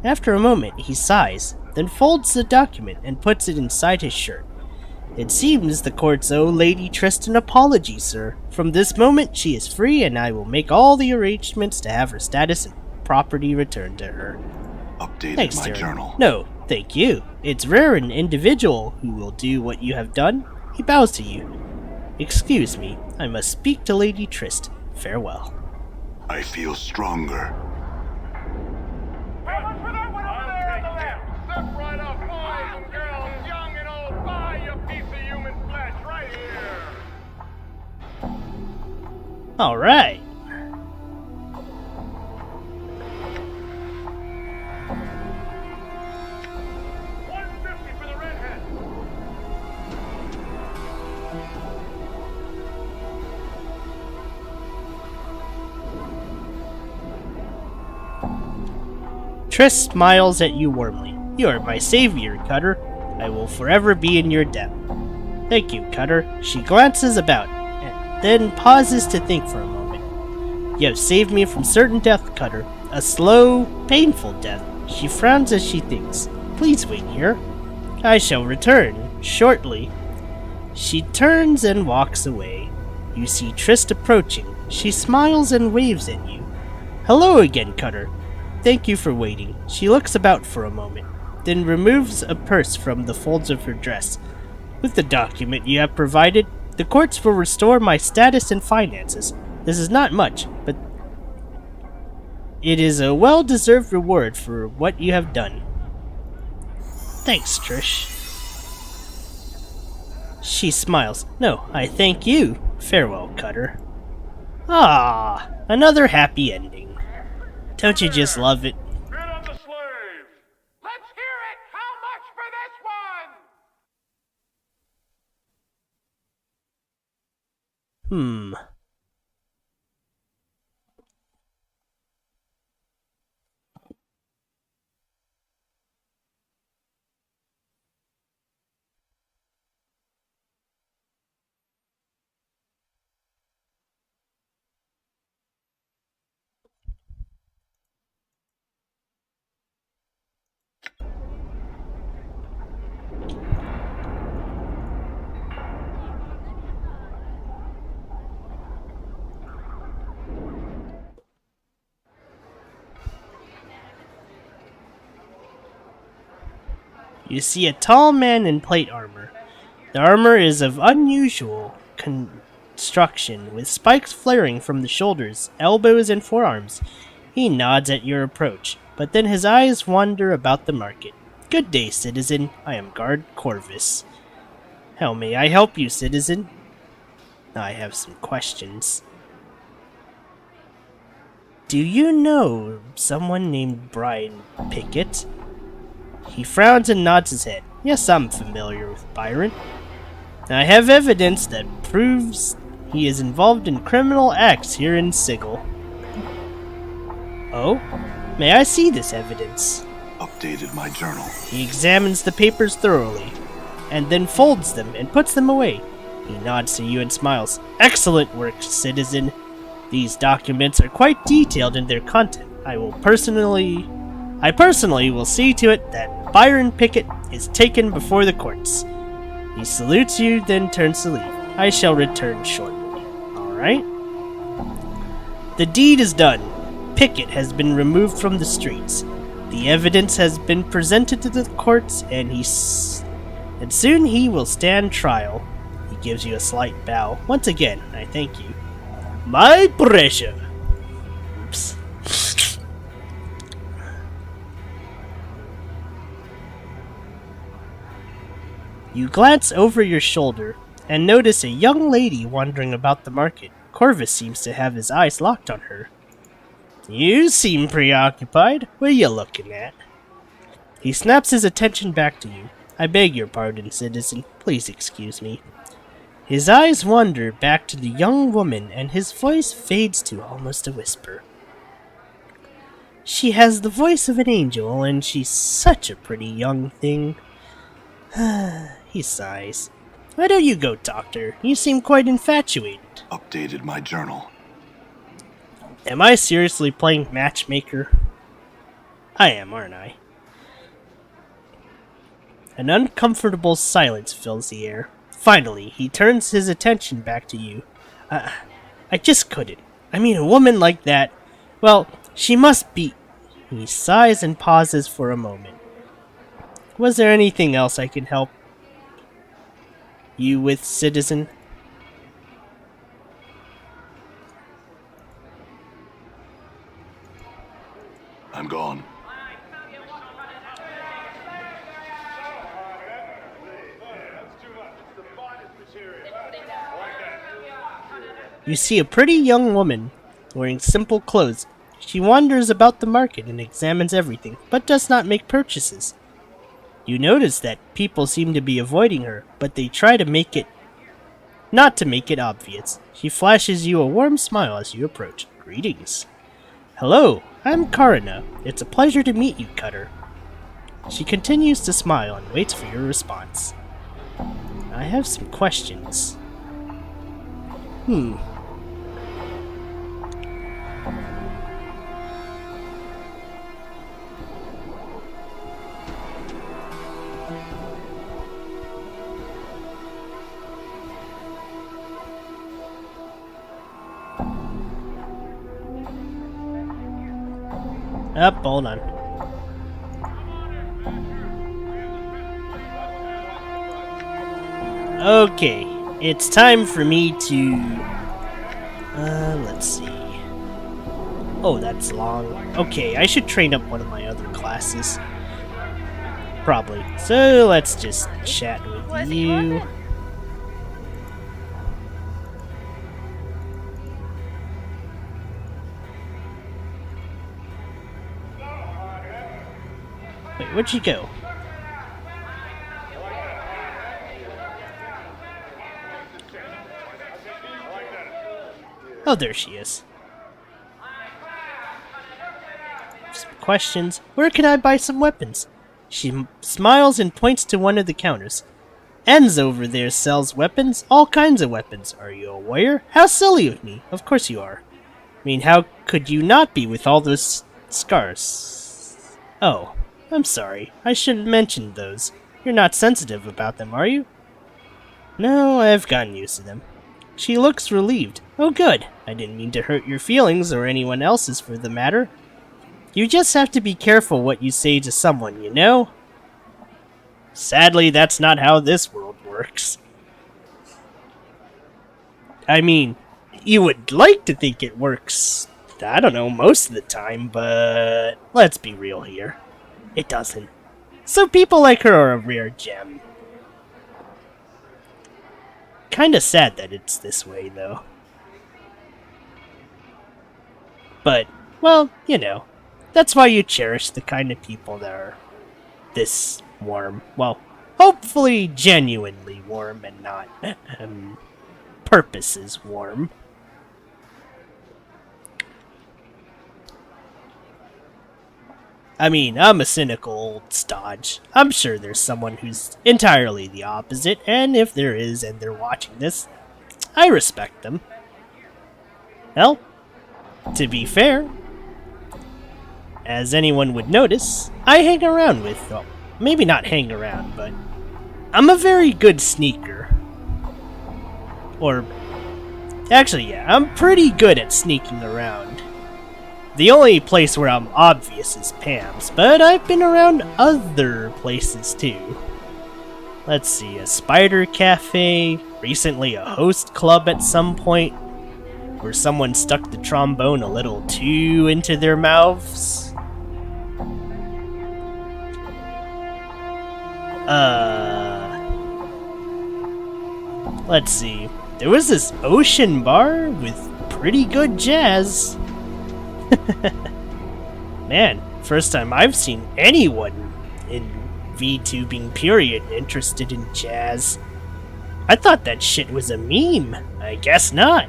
After a moment, he sighs, then folds the document and puts it inside his shirt. It seems the courts owe Lady Trist an apology, sir. From this moment, she is free, and I will make all the arrangements to have her status and property returned to her. Updated Thanks, my sir. journal. No, thank you. It's rare an individual who will do what you have done. He bows to you. Excuse me, I must speak to Lady Trist. Farewell. I feel stronger. How much for that one over there on the left? Step right up, boys and girls, young and old. Buy your piece of human flesh right here. Alright. $150 for the redhead. Triss smiles at you warmly. You are my savior, Cutter. I will forever be in your debt. Thank you, Cutter. She glances about, and then pauses to think for a moment. You have saved me from certain death, Cutter. A slow, painful death. She frowns as she thinks. Please wait here. I shall return shortly. She turns and walks away. You see Trist approaching. She smiles and waves at you. Hello again, Cutter. Thank you for waiting. She looks about for a moment, then removes a purse from the folds of her dress. With the document you have provided, the courts will restore my status and finances. This is not much, but it is a well-deserved reward for what you have done. Thanks, Trish. She smiles. No, I thank you. Farewell, Cutter. Ah, another happy ending. Don't you just love it? Bid on the slave. Let's hear it. How much for this one? You see a tall man in plate armor. The armor is of unusual construction, with spikes flaring from the shoulders, elbows, and forearms. He nods at your approach, but then his eyes wander about the market. Good day, citizen. I am Guard Corvus. How may I help you, citizen? I have some questions. Do you know someone named Brian Pickett? He frowns and nods his head. Yes, I'm familiar with Byron. I have evidence that proves he is involved in criminal acts here in Sigil. Oh? May I see this evidence? Updated my journal. He examines the papers thoroughly, and then folds them and puts them away. He nods to you and smiles. Excellent work, citizen. These documents are quite detailed in their content. I personally will see to it that Byron Pickett is taken before the courts. He salutes you, then turns to leave. I shall return shortly. Alright? The deed is done. Pickett has been removed from the streets. The evidence has been presented to the courts, and soon he will stand trial. He gives you a slight bow. Once again, I thank you. My pleasure. Oops. You glance over your shoulder and notice a young lady wandering about the market. Corvus seems to have his eyes locked on her. You seem preoccupied. What are you looking at? He snaps his attention back to you. I beg your pardon, citizen. Please excuse me. His eyes wander back to the young woman and his voice fades to almost a whisper. She has the voice of an angel and she's such a pretty young thing. He sighs. Why don't you go talk to her? You seem quite infatuated. Updated my journal. Am I seriously playing matchmaker? I am, aren't I? An uncomfortable silence fills the air. Finally, he turns his attention back to you. I just couldn't. I mean, a woman like that, well, she must be... He sighs and pauses for a moment. Was there anything else I can help you with, citizen? I'm gone. You see a pretty young woman wearing simple clothes. She wanders about the market and examines everything, but does not make purchases. You notice that people seem to be avoiding her, but they try to make it not to make it obvious. She flashes you a warm smile as you approach. Greetings. Hello, I'm Karina. It's a pleasure to meet you, Cutter. She continues to smile and waits for your response. I have some questions. Up, hold on. Okay, it's time for me to... let's see. Oh, that's long. Okay, I should train up one of my other classes. Probably. So, let's just chat with you. Wait, where'd she go? Oh, there she is. Some questions. Where can I buy some weapons? She smiles and points to one of the counters. Enz over there sells weapons, all kinds of weapons. Are you aware? How silly of me. Of course you are. I mean, how could you not be with all those scars? Oh, I'm sorry. I should have mentioned those. You're not sensitive about them, are you? No, I've gotten used to them. She looks relieved. Oh good, I didn't mean to hurt your feelings or anyone else's for the matter. You just have to be careful what you say to someone, you know? Sadly, that's not how this world works. I mean, you would like to think it works, I don't know, most of the time, but let's be real here. It doesn't. So people like her are a rare gem. Kinda sad that it's this way, though. But, well, you know, that's why you cherish the kind of people that are this warm. Well, hopefully genuinely warm and not purposes warm. I mean, I'm a cynical old stodge. I'm sure there's someone who's entirely the opposite, and if there is and they're watching this, I respect them. Well, to be fair, as anyone would notice, I hang around with, well, maybe not hang around, but I'm a very good sneaker. Or, actually, yeah, I'm pretty good at sneaking around. The only place where I'm obvious is Pam's, but I've been around other places too. Let's see, a spider cafe, recently a host club at some point, where someone stuck the trombone a little too into their mouths. Let's see, there was this ocean bar with pretty good jazz. Man, first time I've seen anyone in VTubing period interested in jazz. I thought that shit was a meme. I guess not.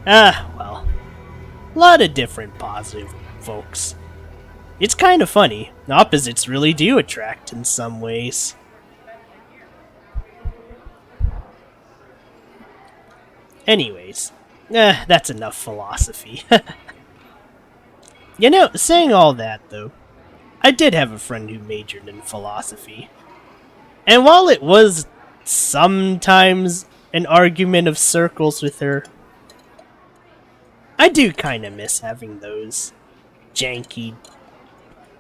Well. A lot of different positive folks. It's kind of funny. Opposites really do attract in some ways. Anyways. That's enough philosophy. You know, saying all that, though, I did have a friend who majored in philosophy. And while it was sometimes an argument of circles with her, I do kind of miss having those janky,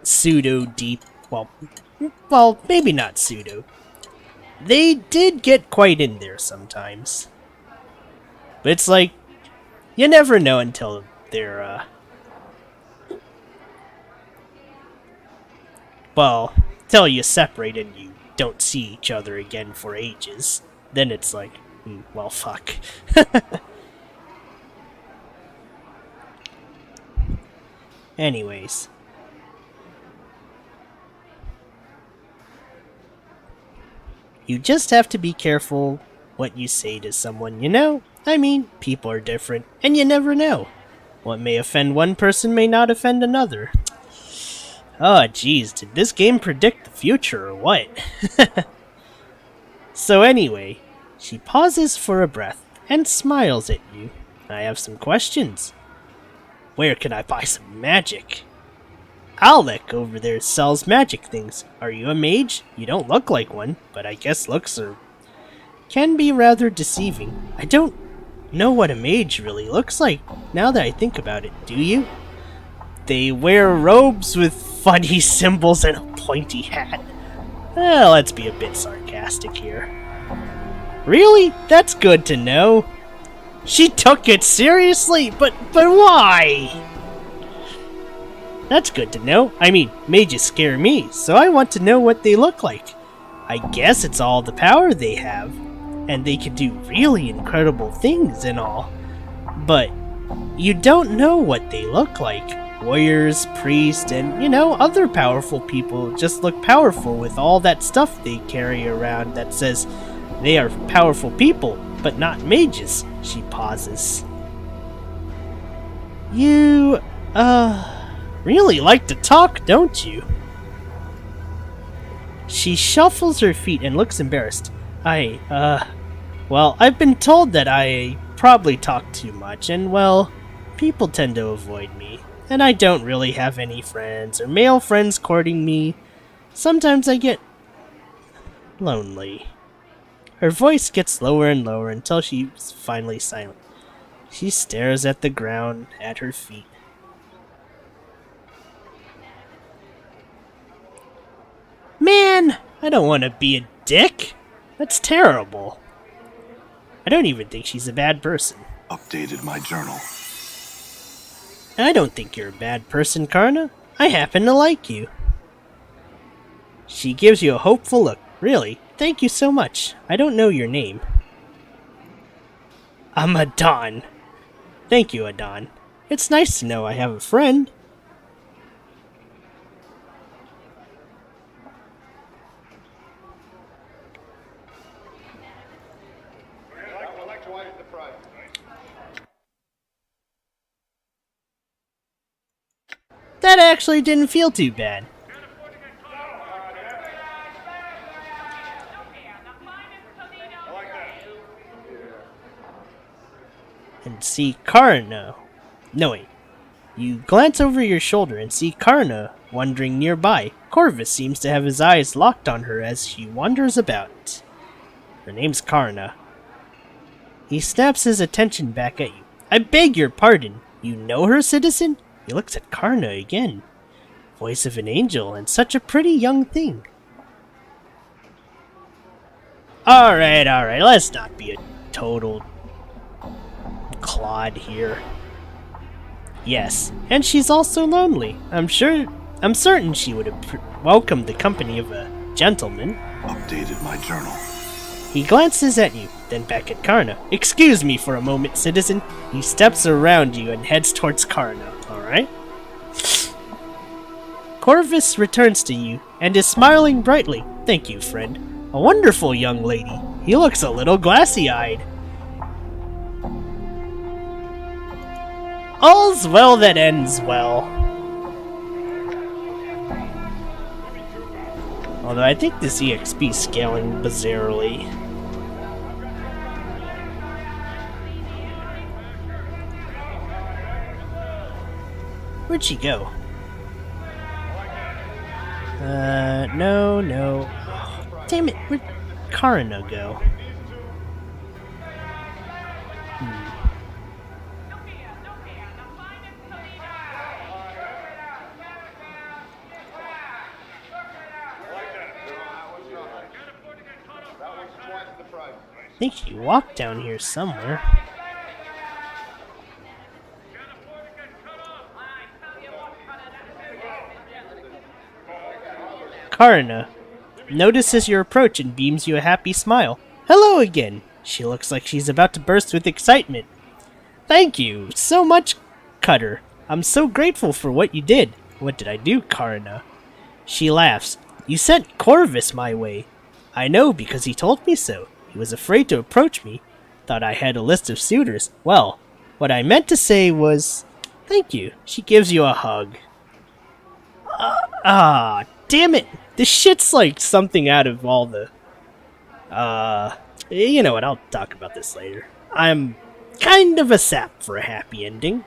pseudo-deep, well, maybe not pseudo. They did get quite in there sometimes. But it's like, you never know until they're, well, till you separate and you don't see each other again for ages. Then it's like, well, fuck. Anyways. You just have to be careful what you say to someone, you know? I mean, people are different, and you never know. What may offend one person may not offend another. Oh, jeez, did this game predict the future or what? So anyway, she pauses for a breath and smiles at you. I have some questions. Where can I buy some magic? Alec over there sells magic things. Are you a mage? You don't look like one, but I guess looks can be rather deceiving. I don't know what a mage really looks like, now that I think about it, do you? They wear robes with funny symbols and a pointy hat. Well, let's be a bit sarcastic here. Really? That's good to know. She took it seriously, but why? That's good to know. I mean, mages scare me, so I want to know what they look like. I guess it's all the power they have, and they can do really incredible things and all. But you don't know what they look like. Warriors, priests, and, other powerful people just look powerful with all that stuff they carry around that says they are powerful people, but not mages. She pauses. You, really like to talk, don't you? She shuffles her feet and looks embarrassed. Well, I've been told that I probably talk too much, and, well, people tend to avoid me. And I don't really have any friends or male friends courting me. Sometimes I get lonely. Her voice gets lower and lower until she's finally silent. She stares at the ground at her feet. Man, I don't want to be a dick. That's terrible. I don't even think she's a bad person. Updated my journal. I don't think you're a bad person, Karna. I happen to like you. She gives you a hopeful look. Really? Thank you so much. I don't know your name. I'm Adon. Thank you, Adon. It's nice to know I have a friend. That actually didn't feel too bad. And see Karna. No, wait. You glance over your shoulder and see Karna wandering nearby. Corvus seems to have his eyes locked on her as she wanders about. Her name's Karna. He snaps his attention back at you. I beg your pardon. You know her, citizen? He looks at Karna again. Voice of an angel and such a pretty young thing. Alright, let's not be a total clod here. Yes, and she's also lonely. I'm certain she would have welcomed the company of a gentleman. Updated my journal. He glances at you, then back at Karna. Excuse me for a moment, citizen. He steps around you and heads towards Karna, alright? Corvus returns to you and is smiling brightly. Thank you, friend. A wonderful young lady. He looks a little glassy-eyed. All's well that ends well. Although I think this EXP's scaling bizarrely. Where'd she go? No. Oh, damn it, where'd Karna go? I think she walked down here somewhere. Karna notices your approach and beams you a happy smile. Hello again. She looks like she's about to burst with excitement. Thank you so much, Cutter. I'm so grateful for what you did. What did I do, Karna? She laughs. You sent Corvus my way. I know because he told me so. He was afraid to approach me. Thought I had a list of suitors. Well, what I meant to say was, thank you. She gives you a hug. Damn it. This shit's like something out of all the... you know what, I'll talk about this later. I'm kind of a sap for a happy ending.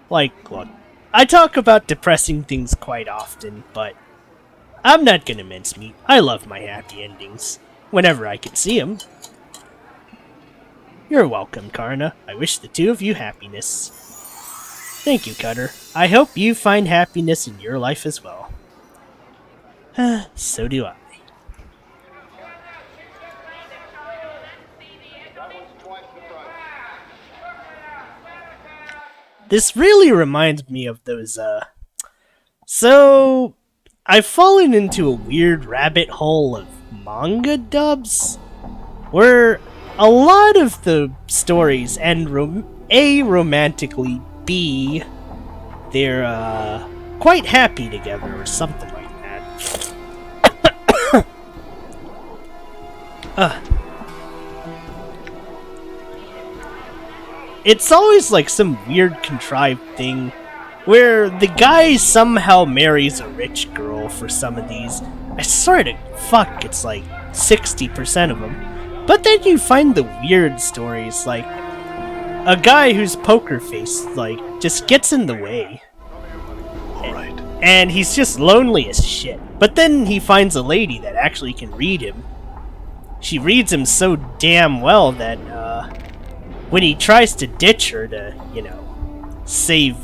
Like, look, I talk about depressing things quite often, but I'm not gonna mince meat. I love my happy endings. Whenever I can see them. You're welcome, Karna. I wish the two of you happiness. Thank you, Cutter. I hope you find happiness in your life as well. So do I. This really reminds me of those, So, I've fallen into a weird rabbit hole of manga dubs, where a lot of the stories end A, romantically, B, they're, quite happy together, or something like that. It's always like some weird contrived thing where the guy somehow marries a rich girl for some of these. I swear to fuck, it's like 60% of them. But then you find the weird stories, like a guy whose poker face, like, just gets in the way. Alright. And he's just lonely as shit. But then he finds a lady that actually can read him. She reads him so damn well that, when he tries to ditch her to, you know, save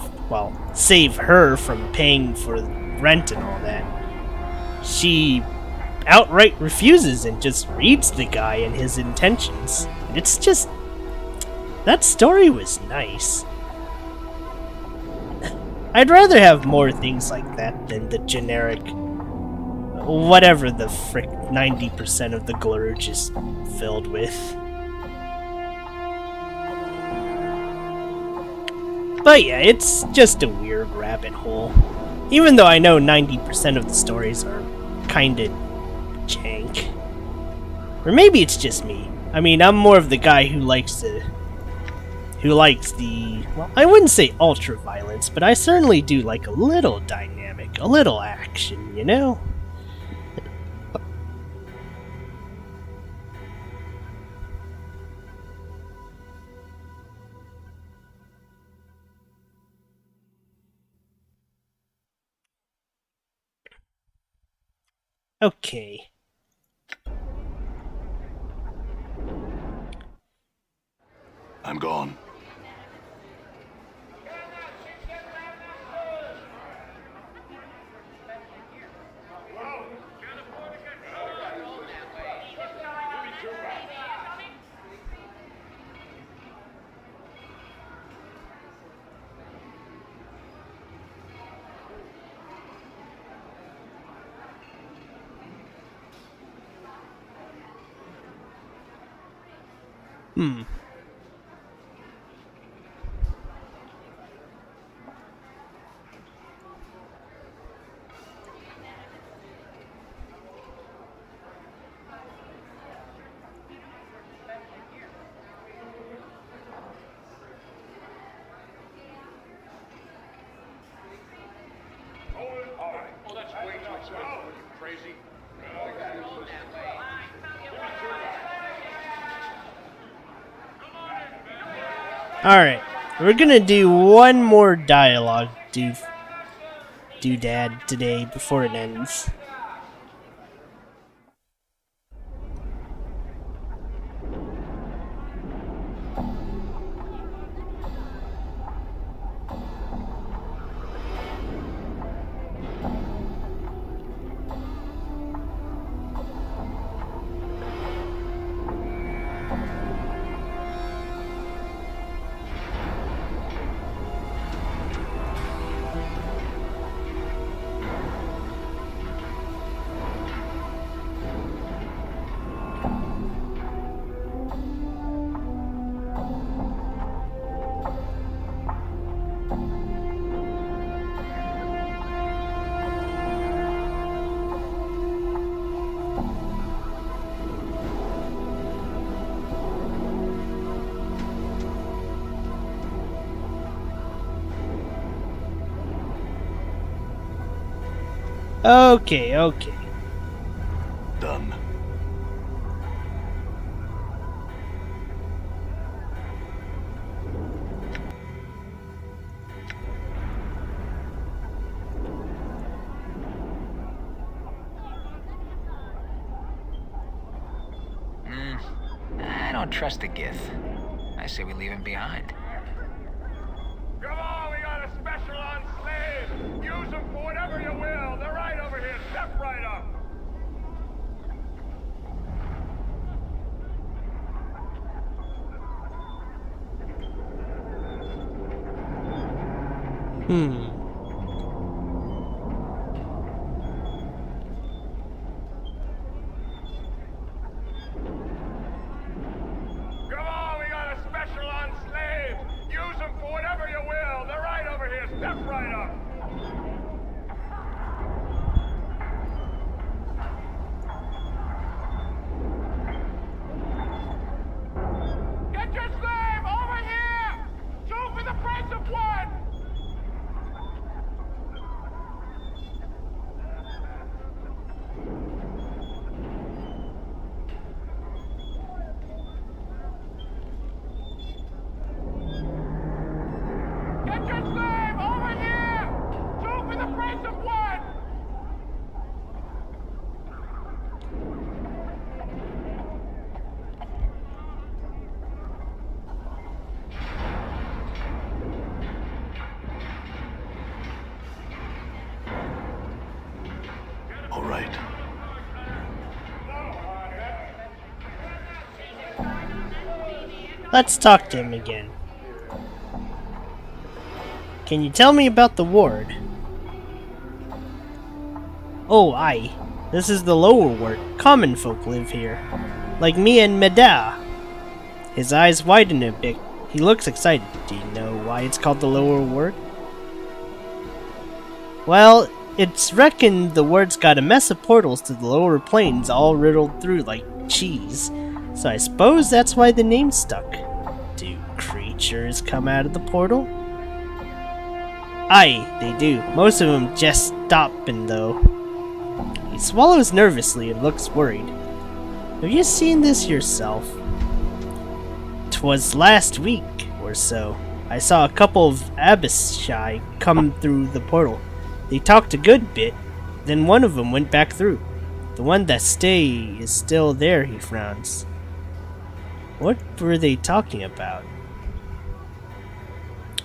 her from paying for rent and all that, she outright refuses and just reads the guy and his intentions. And it's just... that story was nice. I'd rather have more things like that than the generic... whatever the frick 90% of the glurge is filled with. But yeah, it's just a weird rabbit hole. Even though I know 90% of the stories are kinda jank. Or maybe it's just me. I mean, I'm more of the guy who likes the... well, I wouldn't say ultra-violence, but I certainly do like a little dynamic, a little action, you know? Okay. I'm gone. Alright, we're gonna do one more dialogue doodad today before it ends. Okay. Done. I don't trust the Gith. I say we leave him behind. Come on, we got a special on slaves. Use them for whatever you will. They're right over here. Step right up. Come on, we got a special on slaves. Use them for whatever you will. They're right over here. Step right up. Get your slave over here. Two for the price of one. Get your slave over here! Two for the price of one! All right. Let's talk to him again. Can you tell me about the ward? Oh, aye. This is the lower ward. Common folk live here. Like me and Medea. His eyes widen a bit. He looks excited. Do you know why it's called the lower ward? Well, it's reckoned the ward's got a mess of portals to the lower planes all riddled through like cheese. So I suppose that's why the name stuck. Do creatures come out of the portal? Aye, they do. Most of them just stoppin' though. He swallows nervously and looks worried. Have you seen this yourself? 'Twas last week or so. I saw a couple of Abishai come through the portal. They talked a good bit, then one of them went back through. The one that stay is still there, he frowns. What were they talking about?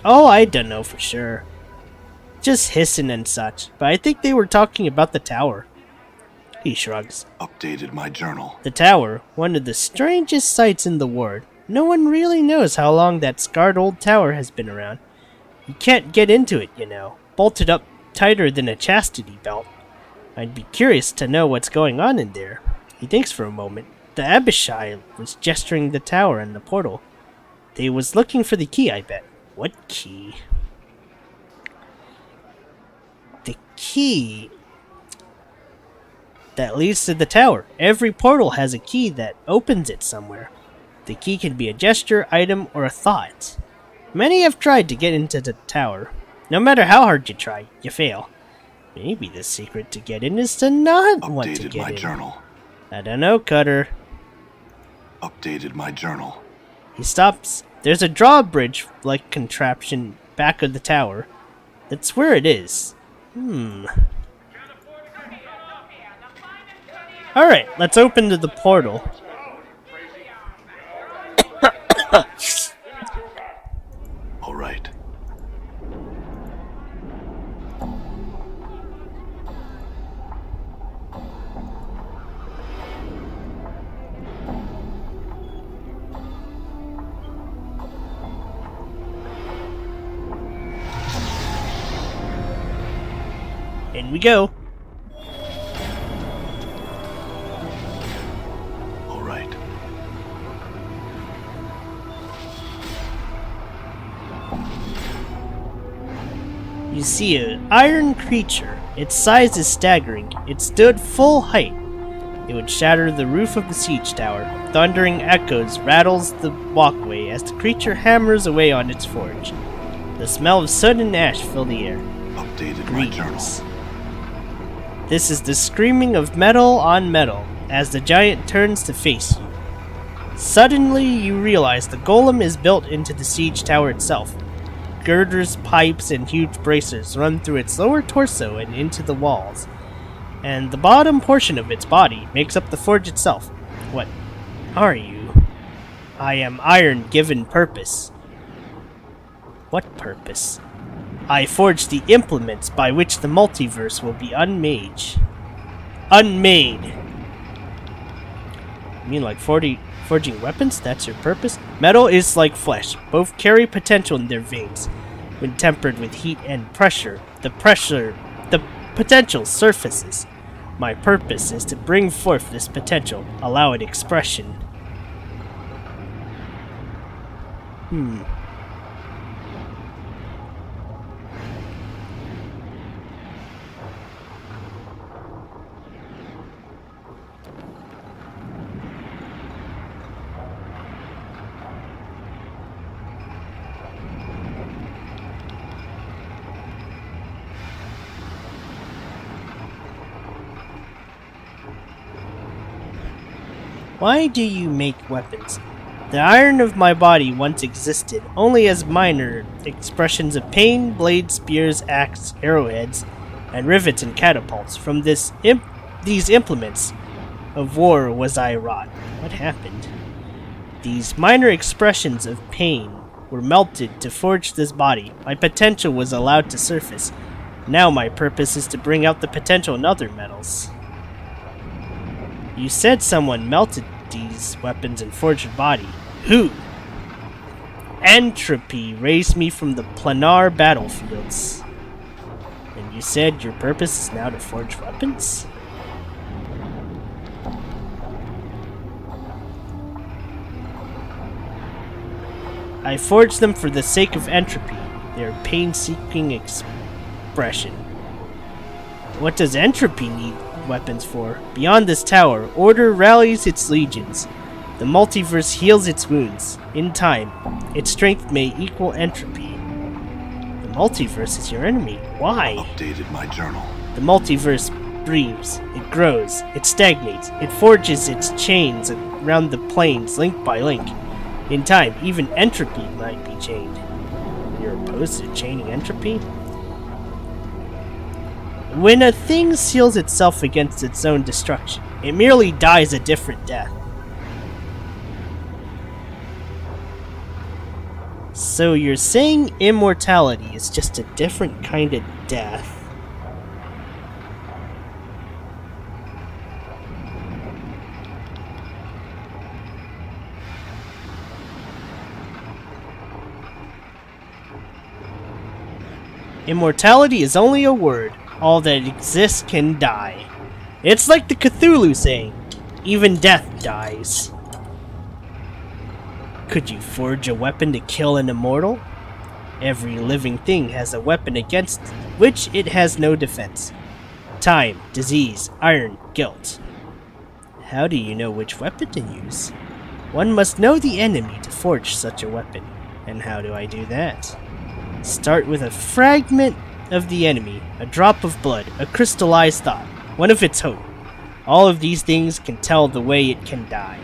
Oh, I don't know for sure. Just hissing and such, but I think they were talking about the tower. He shrugs. Updated my journal. The tower, one of the strangest sights in the ward. No one really knows how long that scarred old tower has been around. You can't get into it, you know. Bolted up tighter than a chastity belt. I'd be curious to know what's going on in there. He thinks for a moment. The Abishai was gesturing the tower and the portal. They was looking for the key, I bet. What key? The key that leads to the tower. Every portal has a key that opens it somewhere. The key can be a gesture, item, or a thought. Many have tried to get into the tower. No matter how hard you try, you fail. Maybe the secret to get in is to not want to Updated get my in. journal. I don't know, Cutter. Updated my journal. He stops. There's a drawbridge-like contraption back of the tower. That's where it is. Alright, let's open to the portal. All right. In we go. All right. You see an iron creature. Its size is staggering. It stood full height. It would shatter the roof of the siege tower. Thundering echoes rattles the walkway as the creature hammers away on its forge. The smell of soot and ash fill the air. Updated my journal. Greetings. This is the screaming of metal on metal as the giant turns to face you. Suddenly, you realize the golem is built into the siege tower itself. Girders, pipes, and huge bracers run through its lower torso and into the walls, and the bottom portion of its body makes up the forge itself. What are you? I am iron given purpose. What purpose? I forged the implements by which the multiverse will be unmade. Unmade! You mean like forging weapons? That's your purpose? Metal is like flesh. Both carry potential in their veins. When tempered with heat and pressure, the potential surfaces. My purpose is to bring forth this potential, allow it expression. Why do you make weapons? The iron of my body once existed only as minor expressions of pain, blades, spears, axes, arrowheads, and rivets and catapults. From these implements of war was I wrought. What happened? These minor expressions of pain were melted to forge this body. My potential was allowed to surface. Now my purpose is to bring out the potential in other metals. You said someone melted these weapons and forged a body. Who? Entropy raised me from the planar battlefields. And you said your purpose is now to forge weapons? I forged them for the sake of entropy, their pain-seeking expression. What does entropy need weapons for? Beyond this tower, order rallies its legions. The multiverse heals its wounds. In time, its strength may equal entropy. The multiverse is your enemy. Why? Updated my journal. The multiverse breathes, it grows, it stagnates, it forges its chains around the planes link by link. In time, even entropy might be chained. You're opposed to chaining entropy? When a thing seals itself against its own destruction, it merely dies a different death. So you're saying immortality is just a different kind of death? Immortality is only a word. All that exists can die. It's like the Cthulhu saying, even death dies. Could you forge a weapon to kill an immortal? Every living thing has a weapon against which it has no defense. Time, disease, iron, guilt. How do you know which weapon to use? One must know the enemy to forge such a weapon. And how do I do that? Start with a fragment of the enemy, a drop of blood, a crystallized thought, one of its hope. All of these things can tell the way it can die.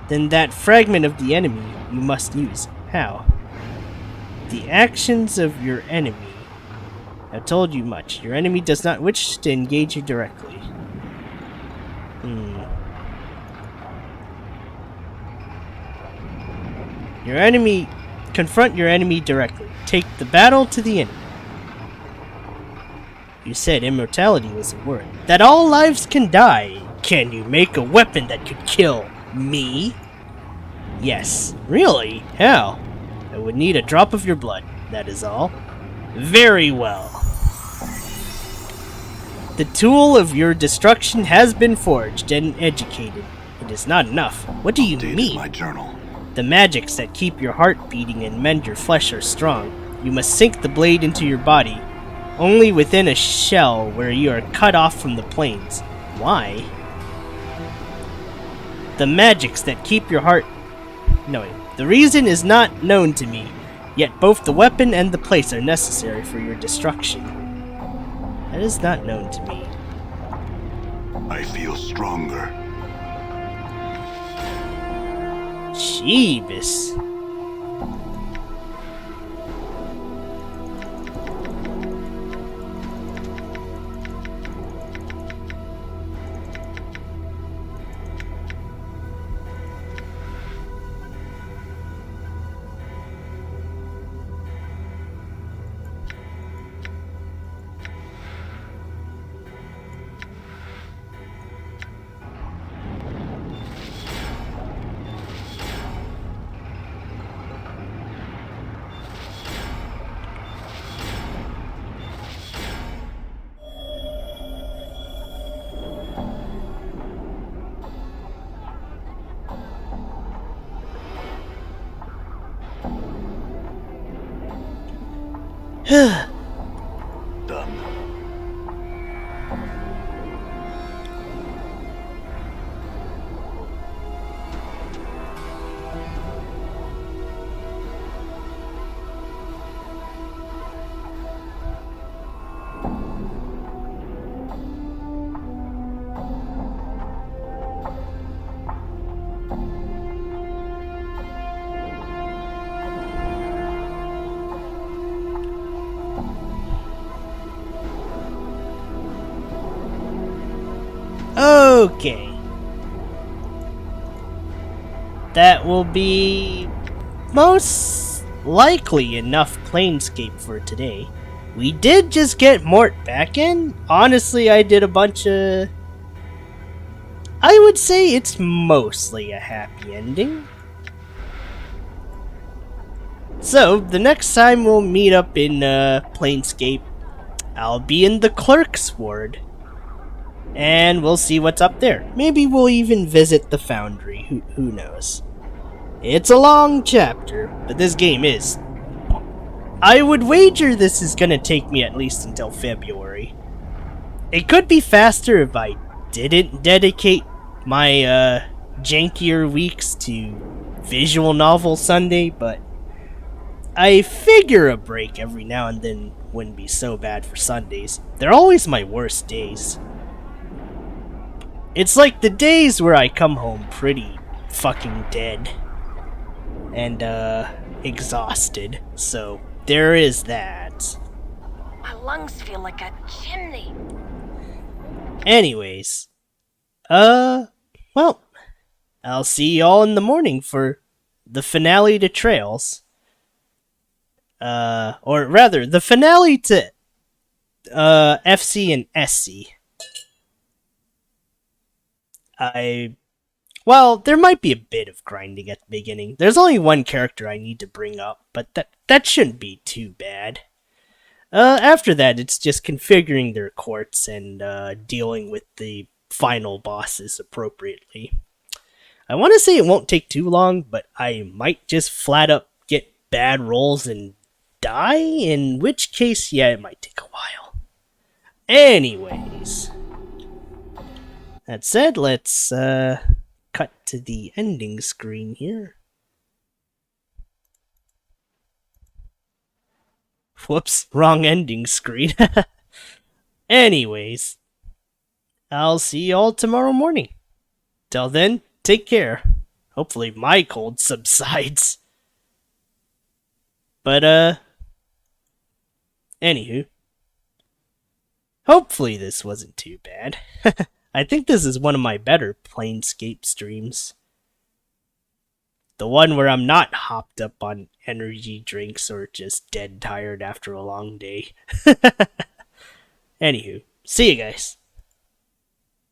Then that fragment of the enemy you must use. How? The actions of your enemy have told you much. Your enemy does not wish to engage you directly. Confront your enemy directly. Take the battle to the enemy. You said immortality was a word. That all lives can die. Can you make a weapon that could kill me? Yes. Really? How? I would need a drop of your blood. That is all. Very well. The tool of your destruction has been forged and educated. It is not enough. What do you mean? My journal. The magics that keep your heart beating and mend your flesh are strong. You must sink the blade into your body, only within a shell where you are cut off from the planes. Why? The magics that keep your heart... No, the reason is not known to me, yet both the weapon and the place are necessary for your destruction. That is not known to me. I feel stronger. Jeebus. Done. Okay. That will be most likely enough Planescape for today. We did just get Mort back in. Honestly, I did a bunch of... I would say it's mostly a happy ending. So, the next time we'll meet up in Planescape, I'll be in the Clerk's Ward. And we'll see what's up there. Maybe we'll even visit the Foundry, who knows. It's a long chapter, but this game is... I would wager this is gonna take me at least until February. It could be faster if I didn't dedicate my jankier weeks to Visual Novel Sunday, but I figure a break every now and then wouldn't be so bad for Sundays. They're always my worst days. It's like the days where I come home pretty fucking dead and exhausted, so there is that. My lungs feel like a chimney. Anyways, well, I'll see y'all in the morning for the finale to Trails. Or rather, the finale to FC and SC. Well, there might be a bit of grinding at the beginning. There's only one character I need to bring up, but that shouldn't be too bad. After that, it's just configuring their courts and dealing with the final bosses appropriately. I want to say it won't take too long, but I might just flat up get bad rolls and die, in which case, yeah, it might take a while. Anyways, that said, let's cut to the ending screen here. Whoops, wrong ending screen. Anyways, I'll see y'all tomorrow morning. Till then, take care. Hopefully my cold subsides. But, anywho. Hopefully this wasn't too bad. I think this is one of my better Planescape streams. The one where I'm not hopped up on energy drinks or just dead tired after a long day. Anywho, see you guys.